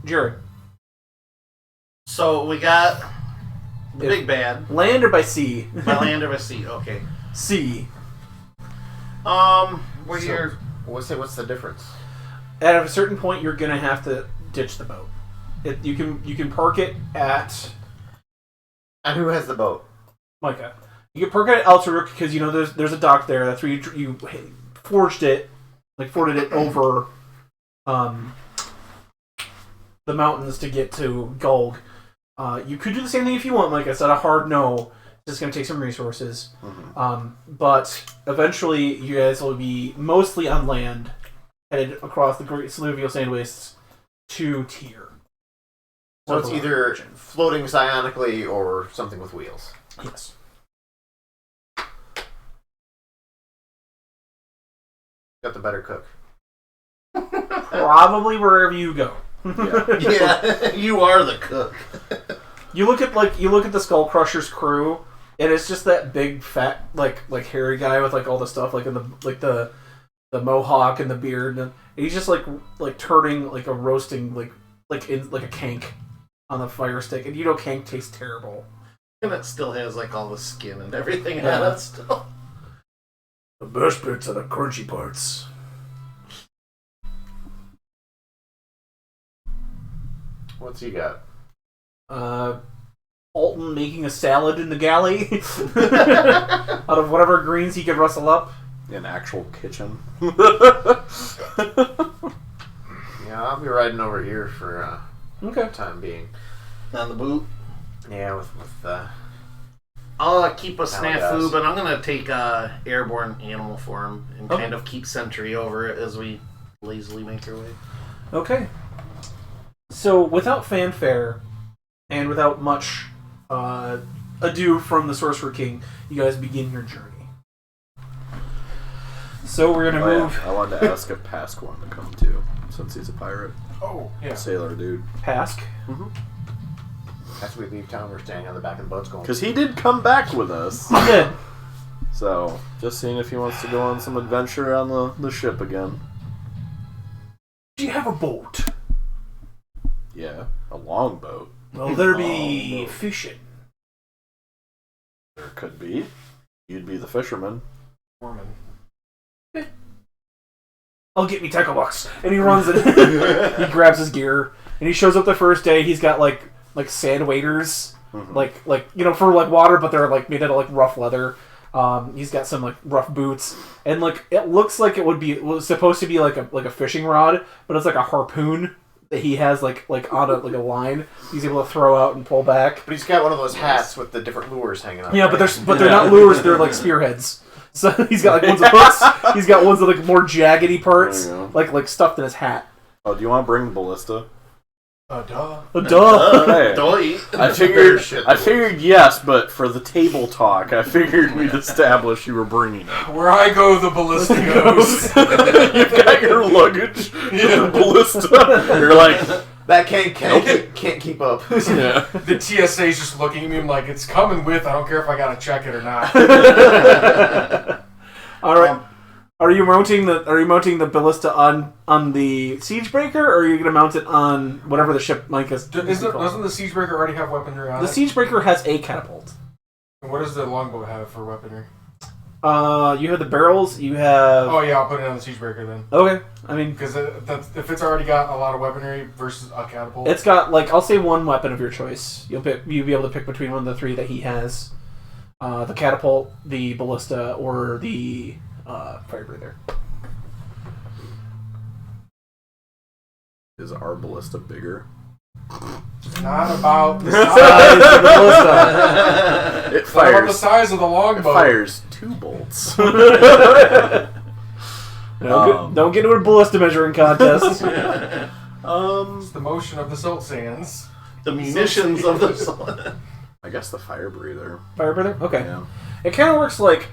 Jared. So we got the big bad. Land or by sea? By land or by sea? Okay. Sea. We're here. What's the difference? At a certain point, you're gonna have to ditch the boat. You can park it at And who has the boat? Micah. You can park it at Altaruk because you know there's a dock there. That's where you forwarded it over the mountains to get to Gulg. You could do the same thing if you want. Like I said, a hard no. It's just going to take some resources. Mm-hmm. But eventually, you guys will be mostly on land, headed across the Great Sluvial Sand Wastes to Tyr. So it's either floating psionically or something with wheels. Yes. Got the better cook. Probably wherever you go. Yeah, you are the cook. You look at the Skull Crusher's crew, and it's just that big fat like hairy guy with like all the stuff like in the mohawk and the beard, and he's just like turning like a roasting like in like a kank on the fire stick, and you know kank tastes terrible. And it still has like all the skin and everything in Yeah. it still. The best bits are the crunchy parts. What's he got? Alton making a salad in the galley out of whatever greens he could rustle up. An actual kitchen. Yeah, I'll be riding over here for Okay. the time being. On the boot. Yeah, with I'll keep a snafu, does. but I'm gonna take airborne animal form and Okay. kind of keep sentry over it as we lazily make our way. Okay. So, without fanfare and without much ado from the Sorcerer King, you guys begin your journey. So, we're going to move I wanted to ask if Pask wanted to come too, since he's a pirate. Oh, yeah. Sailor dude. Pask. after we leave town, we're standing on the back of the boats going. Because he did come back with us. He did. So, just seeing if he wants to go on some adventure on the ship again. Do you have a boat? Yeah, a longboat. Will there be Longboat. fishing? There could be. You'd be the fisherman. Foreman. I'll get me tackle box. And he runs it. He grabs his gear. And he shows up the first day. He's got like sand waders. Mhm. Like you know, for like water, but they're like made out of like rough leather. He's got some like rough boots, and like it looks like it was supposed to be like a fishing rod, but it's like a harpoon that he has like on a line. He's able to throw out and pull back. But he's got one of those hats with the different lures hanging out. Yeah, right? but they're not lures. They're like spearheads. So he's got like ones with hooks. He's got ones with like more jaggedy parts, like stuffed in his hat. Oh, do you want to bring ballista? Duh. Duh. Hey. I figured yes, but for the table talk, I figured we'd establish you were bringing it. Where I go, the ballista goes. You've got your luggage, the ballista. You're like, that can't keep up. yeah. The TSA's just looking at me. I'm like, it's coming with. I don't care if I gotta check it or not. All right. Are you mounting the ballista on the Siegebreaker, or are you going to mount it on whatever the ship Mike is? Doesn't the Siegebreaker already have weaponry on The it? Siegebreaker has a catapult. And what does the longbow have for weaponry? You have the barrels. You have. Oh yeah, I'll put it on the Siegebreaker then. Okay, I mean, Because if it's already got a lot of weaponry versus a catapult, it's got like I'll say one weapon of your choice. You'll be able to pick between one of the three that he has: the catapult, the ballista, or the fire breather. Is our ballista bigger? it's not about the Size size. of the ballista. It It's not about the fires. size of the It longbow. fires 2 bolts. Don't get into a ballista measuring contest. It's the motion of the silt sands. The munitions of the I guess the fire breather. Fire breather. Okay. Yeah. It kind of works like,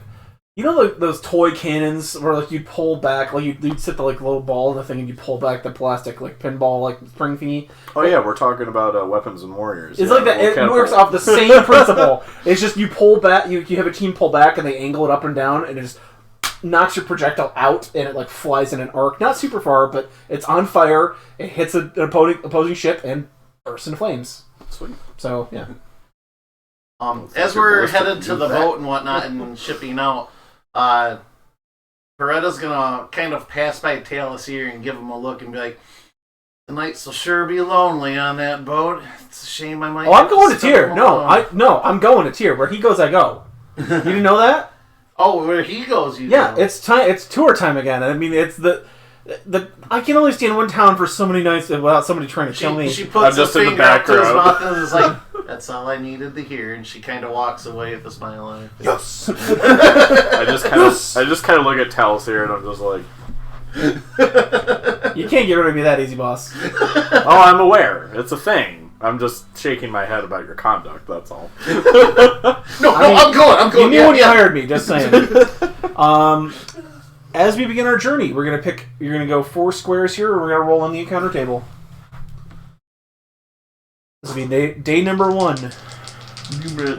you know, like those toy cannons where like you pull back, like you'd sit the like little ball in the thing and you pull back the plastic like pinball like spring thingy. Oh yeah, we're talking about weapons and warriors. It's Yeah, like that. we'll It catapult. works off the same principle. It's just you pull back. You have a team pull back and they angle it up and down, and it just knocks your projectile out, and it like flies in an arc, not super far, but it's on fire. It hits an opposing ship and bursts into flames. Sweet. So yeah. As we're headed to the boat and whatnot and shipping out, Beretta's gonna kind of pass by Talus here and give him a look and be like, "The nights will sure be lonely on that boat. It's a shame I might." Oh, I'm going to Tyr. I'm going to Tyr. Where he goes, I go. You didn't know that? Oh, where he goes, you Yeah, go. it's time. It's tour time again. I mean, it's the I can only stay in one town for so many nights without somebody trying to kill me. She puts I'm a just in the finger up to his background. mouth and is like, "That's all I needed to hear," and she kind of walks away with a smile on her face. Yes. I just kind of look at Talus here and I'm just like, You can't get rid of me that easy, boss. oh, I'm aware. It's a thing. I'm just shaking my head about your conduct. That's all. I'm going. You knew when you hired me. Just saying. As we begin our journey, we're gonna pick. You're gonna go 4 squares here, and we're gonna roll on the encounter table. This will be day number 1. And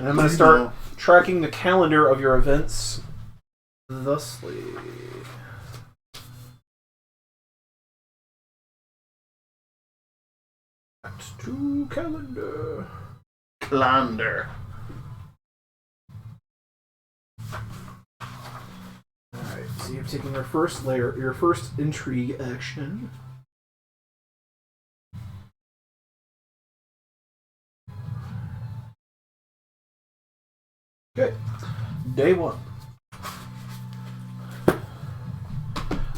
I'm gonna start tracking the calendar of your events thusly. Act 2 calendar. Clander. Alright, so you're taking your first layer, your first intrigue action. Okay. Day 1.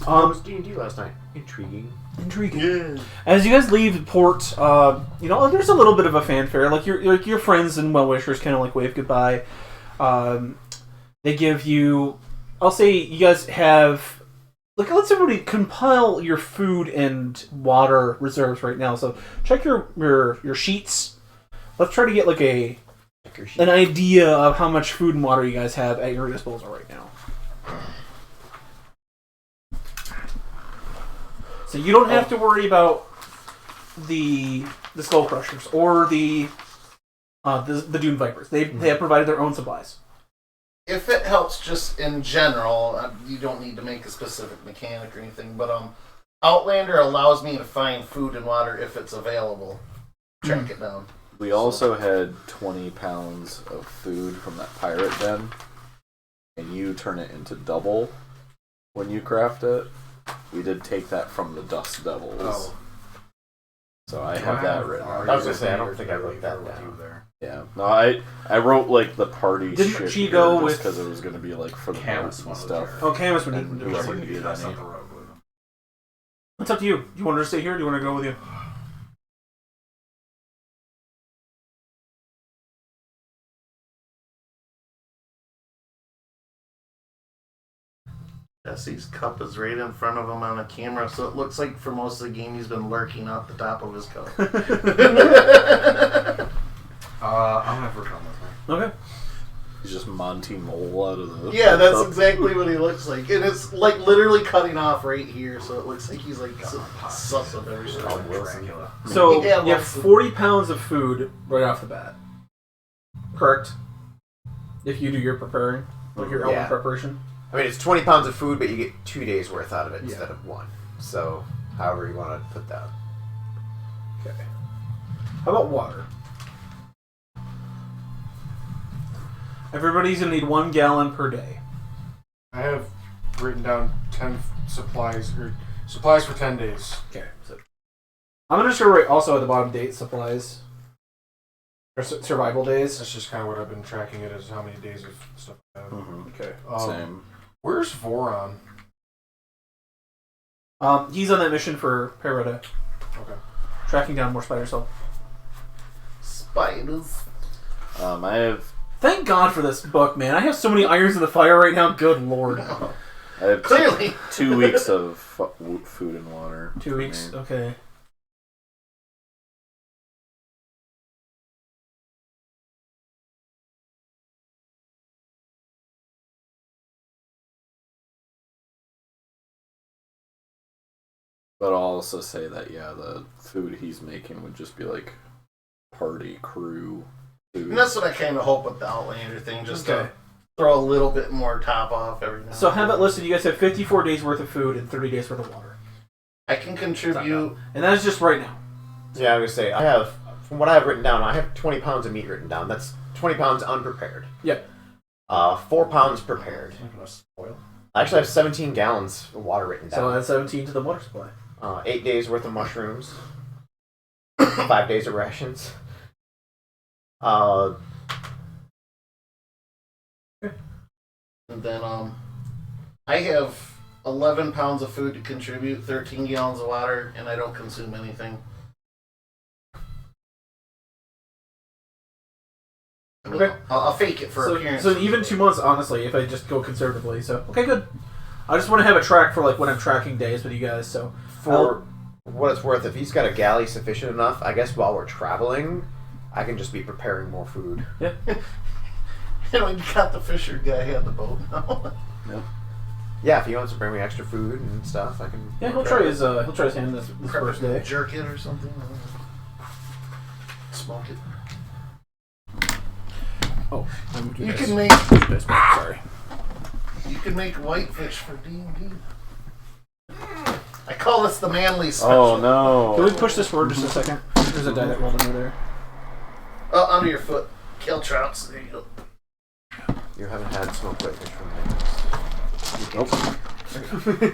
How was D&D last night? Intriguing. Intriguing. Yeah. As you guys leave port, there's a little bit of a fanfare. Like your friends and well-wishers kind of like wave goodbye. They give you, I'll say, you guys have, like, let's everybody compile your food and water reserves right now. So check your sheets. Let's try to get like an idea of how much food and water you guys have at your disposal right now. So you don't have to worry about the Skull Crushers or the Dune Vipers. They have provided their own supplies. If it helps, just in general, you don't need to make a specific mechanic or anything. But Outlander allows me to find food and water if it's available. Track it down. We also had 20 pounds of food from that pirate den, and you turn it into double when you craft it. We did take that from the Dust Devils. Oh. So I have that written. I was gonna say I don't think I wrote that down. There. Yeah. No, I wrote like the party Didn't shit she here go just with- because it was going to be like for the Camus notes and one was stuff. there. Oh, Camus would And need whoever to needed That's any. not the road with him. It's up to you. Do you want her to stay here or do you want to go with you? Jesse's cup is right in front of him on a camera, so it looks like for most of the game he's been lurking off the top of his cup. I'll have her come with me. Okay. He's just Monty Mole out of the. Yeah, that's cup. exactly what he looks like. And it's like literally cutting off right here, so it looks like he's like sus of everything. Oh, Wilson. Dracula. So Yeah, you have Wilson. 40 pounds of food right off the bat. Correct? If you do your preparing, like your Yeah. own preparation. I mean, it's 20 pounds of food, but you get 2 days worth out of it Yeah. instead of 1. So, however you want to put that. Okay. How about water? Everybody's gonna need 1 gallon per day. I have written down 10 supplies for 10 days. Okay. So I'm gonna just write also at the bottom date supplies or survival days. That's just kind of what I've been tracking it as how many days of stuff I have. Mhm. Okay. Same. Where's Voron? He's on that mission for Peridot, Okay. tracking down more spider cell. Spiders. I have Thank God for this book, man. I have so many irons in the fire right now. Good Lord. Clearly. 2 weeks of food and water. 2 weeks. for me. Okay. But I'll also say that the food he's making would just be like party crew food. And that's what I kind of hope with the Outlander thing, just Okay. to throw a little bit more top off every now So and have then. it listed. You guys have 54 days worth of food and 30 days worth of water, I can contribute. and that is just right now. Yeah, I was gonna say I have, from what I have written down, I have 20 pounds of meat written down. That's 20 pounds unprepared. Yep. 4 pounds prepared. I'm gonna spoil. I actually have 17 gallons of water written So down. add 17 to the water supply. 8 days worth of mushrooms. 5 days of rations. And then I have 11 pounds of food to contribute, 13 gallons of water, and I don't consume anything. I mean, Okay. I'll fake it for appearance. So even 2 months, honestly, if I just go conservatively. So okay, good. I just want to have a track for like when I'm tracking days with you guys. So For what it's worth, if he's got a galley sufficient enough, I guess while we're traveling, I can just be preparing more food. yeah. You know, you got the Fisher guy on the boat now. Yeah, if he wants to bring me extra food and stuff, I can. Yeah, he'll try his hand this first day. Jerk it or something. Smoke it. Oh, You can make Sorry. you can make whitefish for D&D. I call this the manly special. Oh no! Can we push this forward just a second? There's a die that rolled under there. Oh, under your foot. Kill trouts. There you go. You haven't had smoked whitefish from me.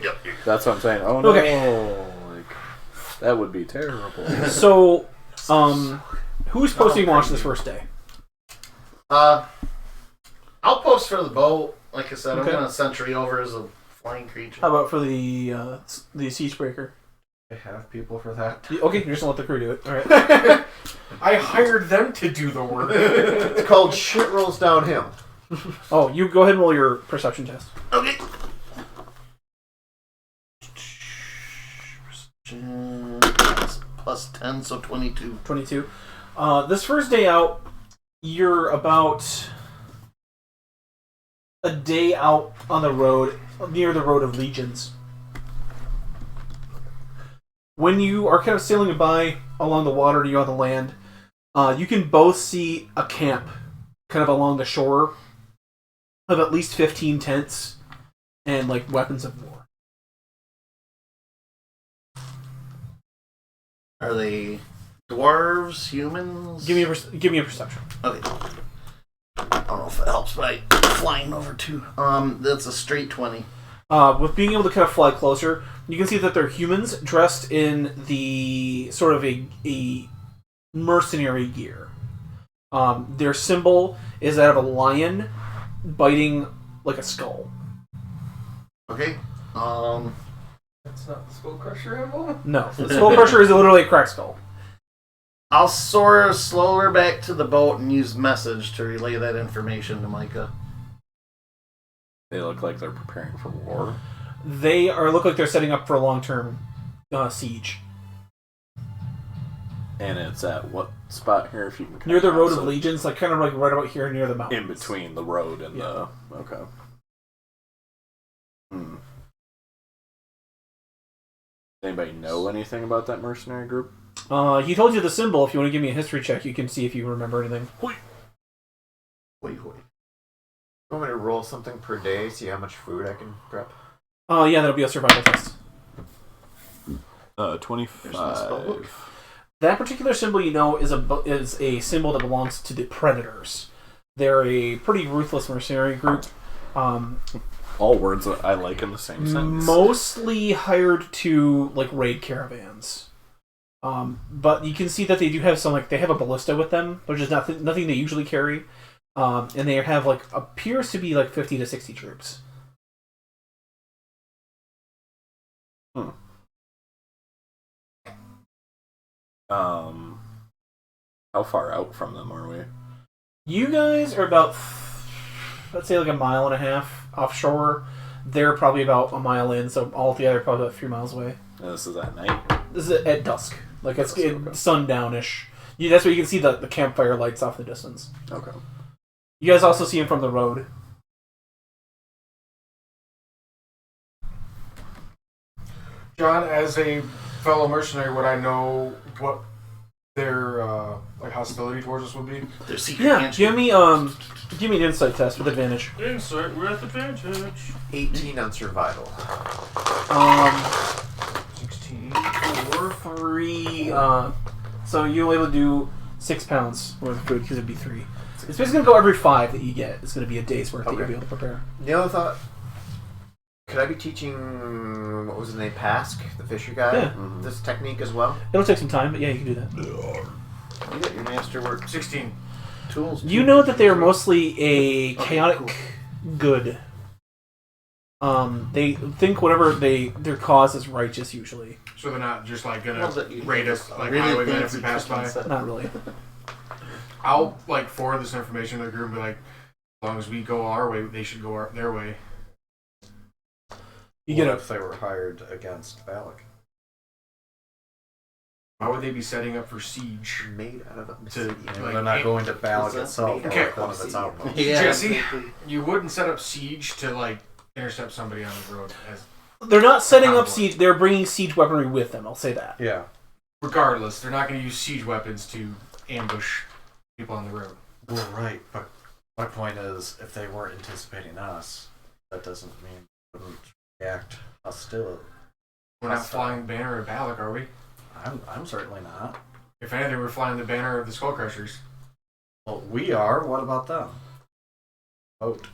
Yep. That's what I'm saying. Oh no! Okay. Like that would be terrible. So, who's posting watch this first day? I'll post for the boat. Like I said, Okay. I'm gonna sentry over as a flying creature. How about for the siege breaker? I have people for that. Okay, you're just gonna let the crew do it. All right. I hired them to do the work. It's called shit rolls downhill. Oh, you go ahead and roll your perception test. Okay. Plus 10, so 22. 22. This first day out, you're about a day out on the road, near the Road of Legions. When you are kind of sailing by along the water near the land, you can both see a camp kind of along the shore of at least 15 tents and like weapons of war. Are they dwarves, humans? Give me a perception. Okay. I don't know if it helps, but I'm flying over too. That's a straight 20. with being able to kind of fly closer, you can see that they're humans dressed in the sort of a mercenary gear. Their symbol is that of a lion biting like a skull. Okay. That's not the Skull Crusher emblem? No, the skull crusher is literally a cracked skull. I'll soar slower back to the boat and use message to relay that information to Micah. They look like they're preparing for war. They look like they're setting up for a long-term siege. And it's at what spot here? If you can Near the Road of Legions, like kind of like right about here near the mountains. in between the road and the okay. Anybody know anything about that mercenary group? He told you the symbol. If you want to give me a history check, you can see if you remember anything. Wait. You want me to roll something per day, see how much food I can prep? Yeah, that'll be a survival test. 25. That particular symbol, you know, is a symbol that belongs to the Predators. They're a pretty ruthless mercenary group. All words that I like in the same sentence. Mostly hired to like raid caravans. But you can see that they do have some, like, they have a ballista with them, which is nothing they usually carry. And they have, like, appears to be like 50 to 60 troops. How far out from them are we? You guys are about, let's say, like a mile and a half offshore. They're probably about a mile in, so altogether probably about 3 miles away. And this is at night? This is at dusk. Like, it's Okay. sundownish. That's where you can see the campfire lights off in the distance. Okay. You guys also see them from the road. John, as a fellow mercenary, would I know what their like hostility towards us would be? Their secret Yeah, handshake. give me an insight test with advantage. Insight with advantage. 18 on survival. 16. 4, 3. So you'll be able to do 6 pounds worth of food because it'd be 3. It's basically gonna go every 5 that you get. It's gonna be a day's worth that you'll be able to prepare. The other thought, could I be teaching, what was his name, Pask, the fisher guy, Yeah. this technique as well? It'll take some time, but yeah, you can do that. You got your masterwork 16. tools. You know that they are mostly a chaotic good. They think whatever their cause is righteous usually. So they're not just like gonna Well, that you- raid us like really highwaymen if fancy we pass by. kitchen set. Not really. I'll like forward this information to the group and be like, as long as we go our way, they should go their way. You get What a if they were hired against Balak? Why would they be setting up for siege? Made out of To, obsidian. like, They're not going to Balak Is that itself, made out or of one of its outposts. Yeah, Jesse? exactly. You wouldn't set up siege to like intercept somebody on the road. They're not setting up Convoy. siege. They're bringing siege weaponry with them. I'll say that. Yeah. Regardless, they're not going to use siege weapons to ambush people on the road. Well, right, but my point is, if they weren't anticipating us, that doesn't mean they wouldn't react hostilely. We're not flying the banner of Balak, are we? I'm certainly not. If anything, we're flying the banner of the Skull Crushers. Well, we are. What about them? Vote.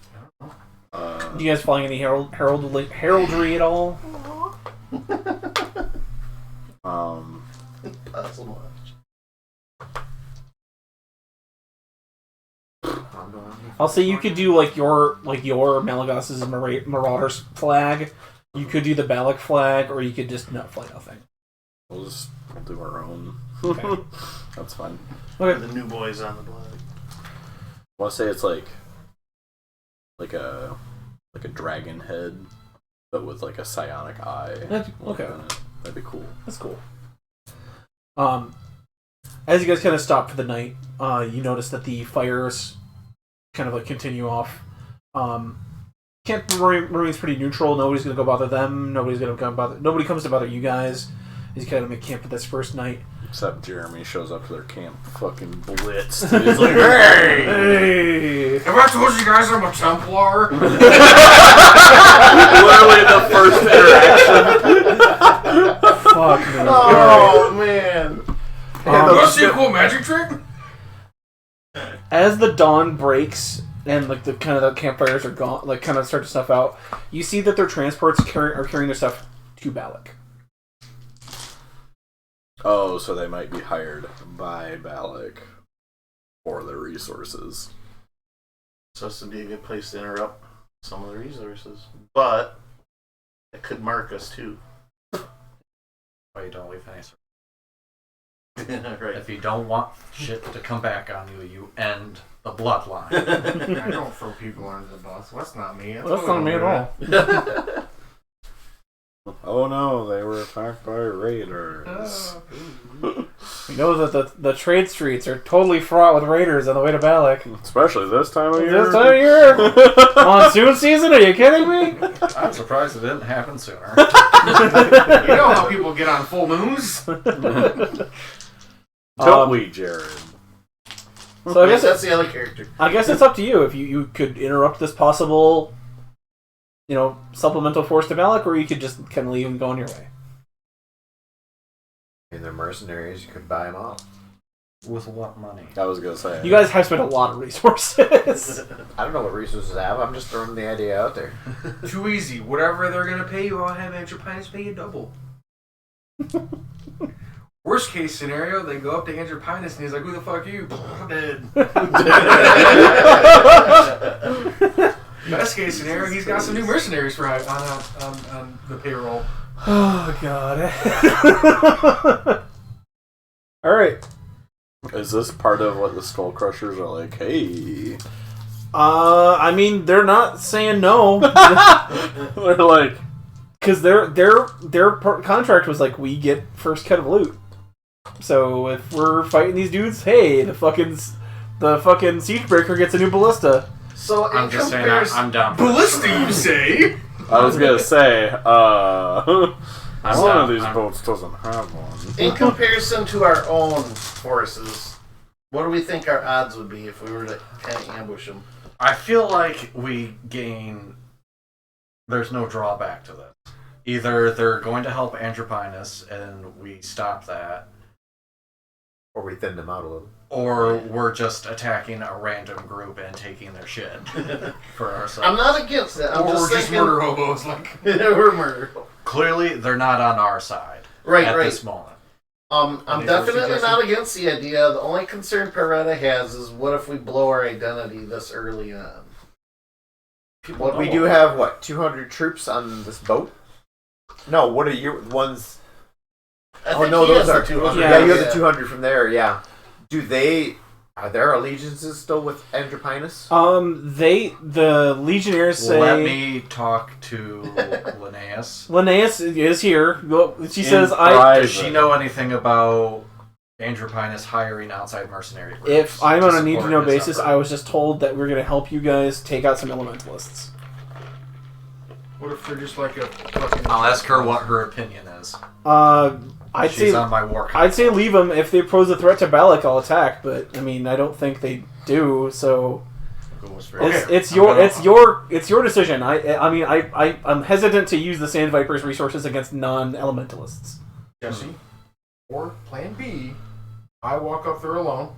Do you guys flying any heraldry at all? Puzzle much. I'll say you could do like your Malagos's Marauders flag. You could do the Balak flag, or you could just not fly nothing. We'll just do our own. Okay. That's fine. Okay. The new boys on the block. I want to say it's like a dragon head, but with like a psionic eye. Okay. That'd be cool. That's cool. As you guys kind of stop for the night, you notice that the fires kind of like continue off. Camp remains pretty neutral. Nobody's gonna go bother them. Nobody comes to bother you guys. He's kind of make camp for this first night. Except Jeremy shows up to their camp fucking blitzed. He's like, hey! Hey! Have I told you guys I'm a Templar? Literally the first interaction. Fuck me. Oh man! You want to see a cool magic trick? As the dawn breaks, and like the kind of the campfires are gone, like kind of start to snuff out. You see that their transports are carrying their stuff to Balak. Oh, so they might be hired by Balak for their resources. So this would be a good place to interrupt some of the resources. But it could mark us too. Why you don't leave any Right. If you don't want shit to come back on you, you end the bloodline. I don't throw people under the bus. That's not me. That's not me at all. Oh no, they were attacked by raiders. You know that the trade streets are totally fraught with raiders on the way to Balak. Especially this time of year. This time of year? Monsoon season? Are you kidding me? I'm surprised it didn't happen sooner. You know how people get on full moons? Don't we, Jared? So I guess that's the other character. I guess it's up to you if you could interrupt this possible, supplemental force to Balak, or you could just kind of leave and go on your way. And they're mercenaries, you could buy them off. With what money? I was gonna say. You guys have spent a lot of resources. I don't know what resources I have, I'm just throwing the idea out there. Too easy. Whatever they're gonna pay you, I'll have Andrew Pines pay you double. Worst case scenario, they go up to Andrew Pines and he's like, "Who the fuck are you?" Dead. Best case scenario, he's got some new mercenaries for on the payroll. Oh god. All right. Is this part of what the Skull Crushers are like? Hey, I mean, they're not saying no. they're like, Because their contract was like, we get first cut of loot. So if we're fighting these dudes, hey, the fucking Siegebreaker gets a new ballista. So I'm just saying I'm down for Ballista, you say? I was gonna say, one of these I'm- boats doesn't have one. in comparison to our own forces, what do we think our odds would be if we were to kind of ambush them? I feel like we gain. There's no drawback to this. Either they're going to help Andropinus and we stop that, Or we thin them out a little. or we're just attacking a random group and taking their shit for ourselves. I'm not against that. I'm Or just we're just thinking, murder hobos, like. we're murder. Clearly, they're not on our side Right, at right. this moment. I'm Any definitely suggestions? not against the idea. The only concern Peretta has is what if we blow our identity this early on? Well, we do have, 200 troops on this boat? No, what are your ones? I Oh, think no, he those has are the 200. Yeah, you have the 200 from there, yeah. Are their allegiances still with Andropinus? The Legionnaires say... Let me talk to Linnaeus. Linnaeus is here. Well, she says, Does she know anything about Andropinus hiring outside mercenary groups? if I'm to on a need to support know his basis, effort? I was just told that we're going to help you guys take out some elementalists. What if they're just like a fucking. I'll ask her what her opinion is. I'd She's say on my war council. I'd say leave them. If they pose a threat to Balak, I'll attack. But I mean, I don't think they do. So it's your decision. I'm hesitant to use the Sand Viper's resources against non-elementalists. Jesse. Or plan B, I walk up there alone.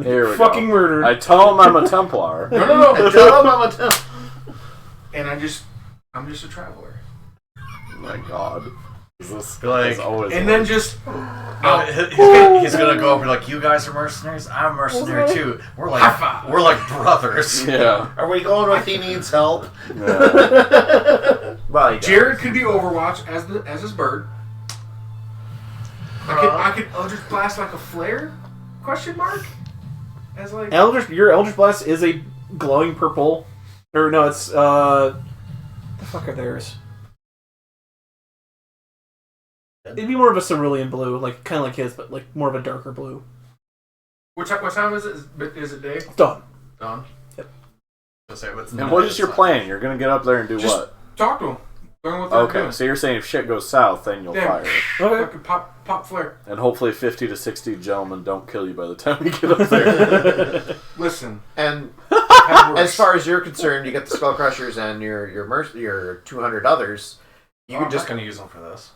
Here we Fucking go. murdered. I tell him I'm a Templar. No. Tell him I'm a temp. And I'm just a traveler. Oh my God. This Like, is always And then just He's gonna go up and be like, "You guys are mercenaries. I'm a mercenary too. We're like brothers." yeah. Are we going with he needs help? Yeah. Well, he does. Jared could be Overwatch as his bird. I could Eldritch Blast like a flare? Question mark? As like Your Eldritch Blast is a glowing purple. Or no, it's the fuck are theirs? It'd be more of a cerulean blue, like kind of like his, but like more of a darker blue. what time is it? Is it day? Done. Dawn. And what is your plan? You're gonna get up there and do Just what? talk to them. Learn what they're Okay, doing. so you're saying if shit goes south, then you'll Yeah. fire. Okay. Fucking pop flare. And hopefully 50 to 60 gentlemen don't kill you by the time you get up there. Listen. And That works. as far as you're concerned, you got the Skull Crushers and your 200 others. You I'm can just just gonna use them for this.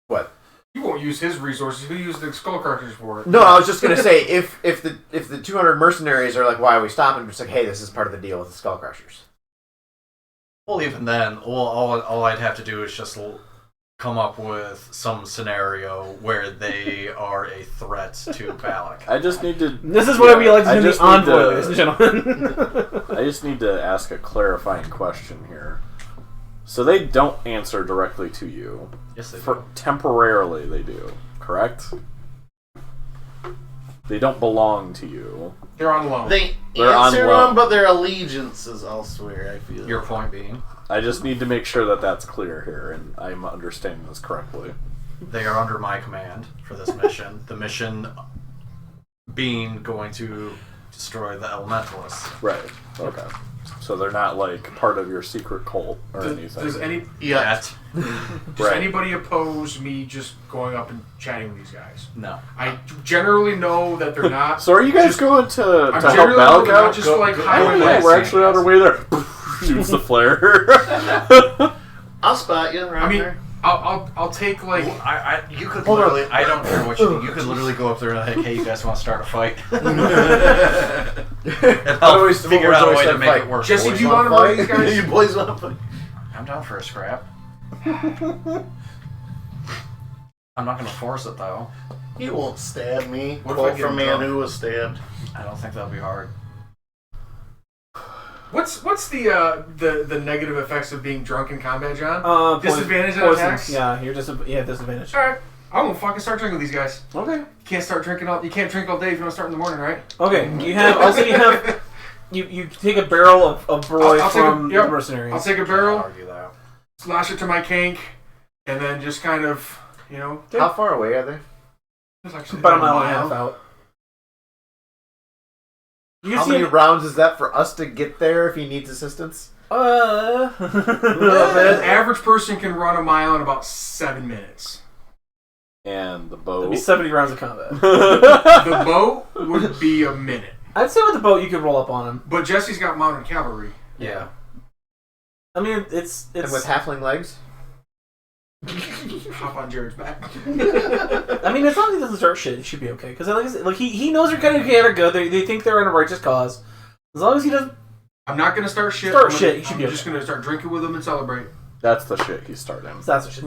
what? You won't use his resources. He'll use the skull crushers for it. No, I was just gonna say if the 200 mercenaries are like, why are we stopping? It's like, hey, this is part of the deal with the skull crushers. Well, even then, all I'd have to do is just come up with some scenario where they are a threat to Balak. I just need to... This is why we like to do the envoy, to- ladies and gentlemen. I just need to ask a clarifying question here. So they don't answer directly to you. Yes, they For do. temporarily, they do. Correct? They don't belong to you. They're on loan. They They're on answer loan. them, but their allegiance is elsewhere, I feel. Your point being, I just need to make sure that that's clear here, and I'm understanding this correctly. they are under my command for this mission. The mission being going to destroy the elementalists. Right. Okay. So they're not like part of your secret cult or anything. Does Yet. Does Right. anybody oppose me just going up and chatting with these guys? No. I generally know that they're not. So are you guys just- going to I'm help generally Balak not out? just like Oh, highway yeah, lads. we're actually on our way there. Shoots the flare. I'll spot you right I mean, there. I'll take like. You could literally. I don't care what you do. You could literally go up there and like, hey, you guys want to start a fight? And I'll Always- figure we'll out a always way to start make fight. it work. Jesse, for do you you. want to murder these guys? You boys want to fight? I'm down for a scrap. I'm not going to force it though. You won't stab me. What if I Quote get from man drunk? who was stabbed. I don't think that'll be hard. What's the negative effects of being drunk in combat, John? Poison- Disadvantage on poison. attacks? Yeah, you're disadvantage. All right, I'm gonna fucking start drinking with these guys. Okay. You can't start drinking all. You can't drink all day if you don't start in the morning, right? Okay. You take a barrel of Broy I'll take from yep. the mercenaries. I'll take a Can't barrel, argue that. slash it to my kank, and then just kind of, you know, How far away are they? it's like about a mile and a half out. You can How see many it- rounds is that for us to get there if he needs assistance? a little An bit. average person can run a mile in about 7 minutes. And the That'd boat. be 70 rounds of combat. The boat would be a minute, I'd say with the boat you could roll up on him. but Jesse's got mounted cavalry. Yeah. I mean, it's And with halfling legs? Hop on Jared's back. I mean, as long as he doesn't start shit, he should be okay. Because like, I said, like he knows they're kind of good. They think they're in a righteous cause. As long as he doesn't. I'm not gonna start shit. Start shit, you should I'm be just gonna start drinking with them and celebrate. That's the shit he's starting. That's what shit.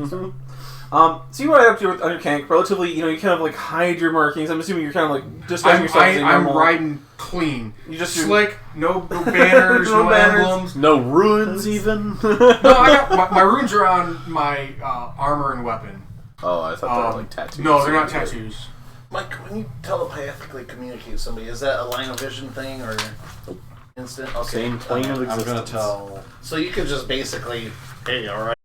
So you ride up to on your kank, relatively. You know, you kind of like hide your markings. I'm assuming you're kind of like disguising yourself as a I'm normal. riding clean. You just Slick, no banners, No no banners. emblems. No ruins, even? No, I got my runes are on my armor and weapon. Oh, I thought they were like tattoos. No, they're not tattoos. Mike, when you telepathically communicate with somebody, is that a line of vision thing or instant? Okay. Same plane of I'm existence. gonna tell. So you could just basically, hey, all right.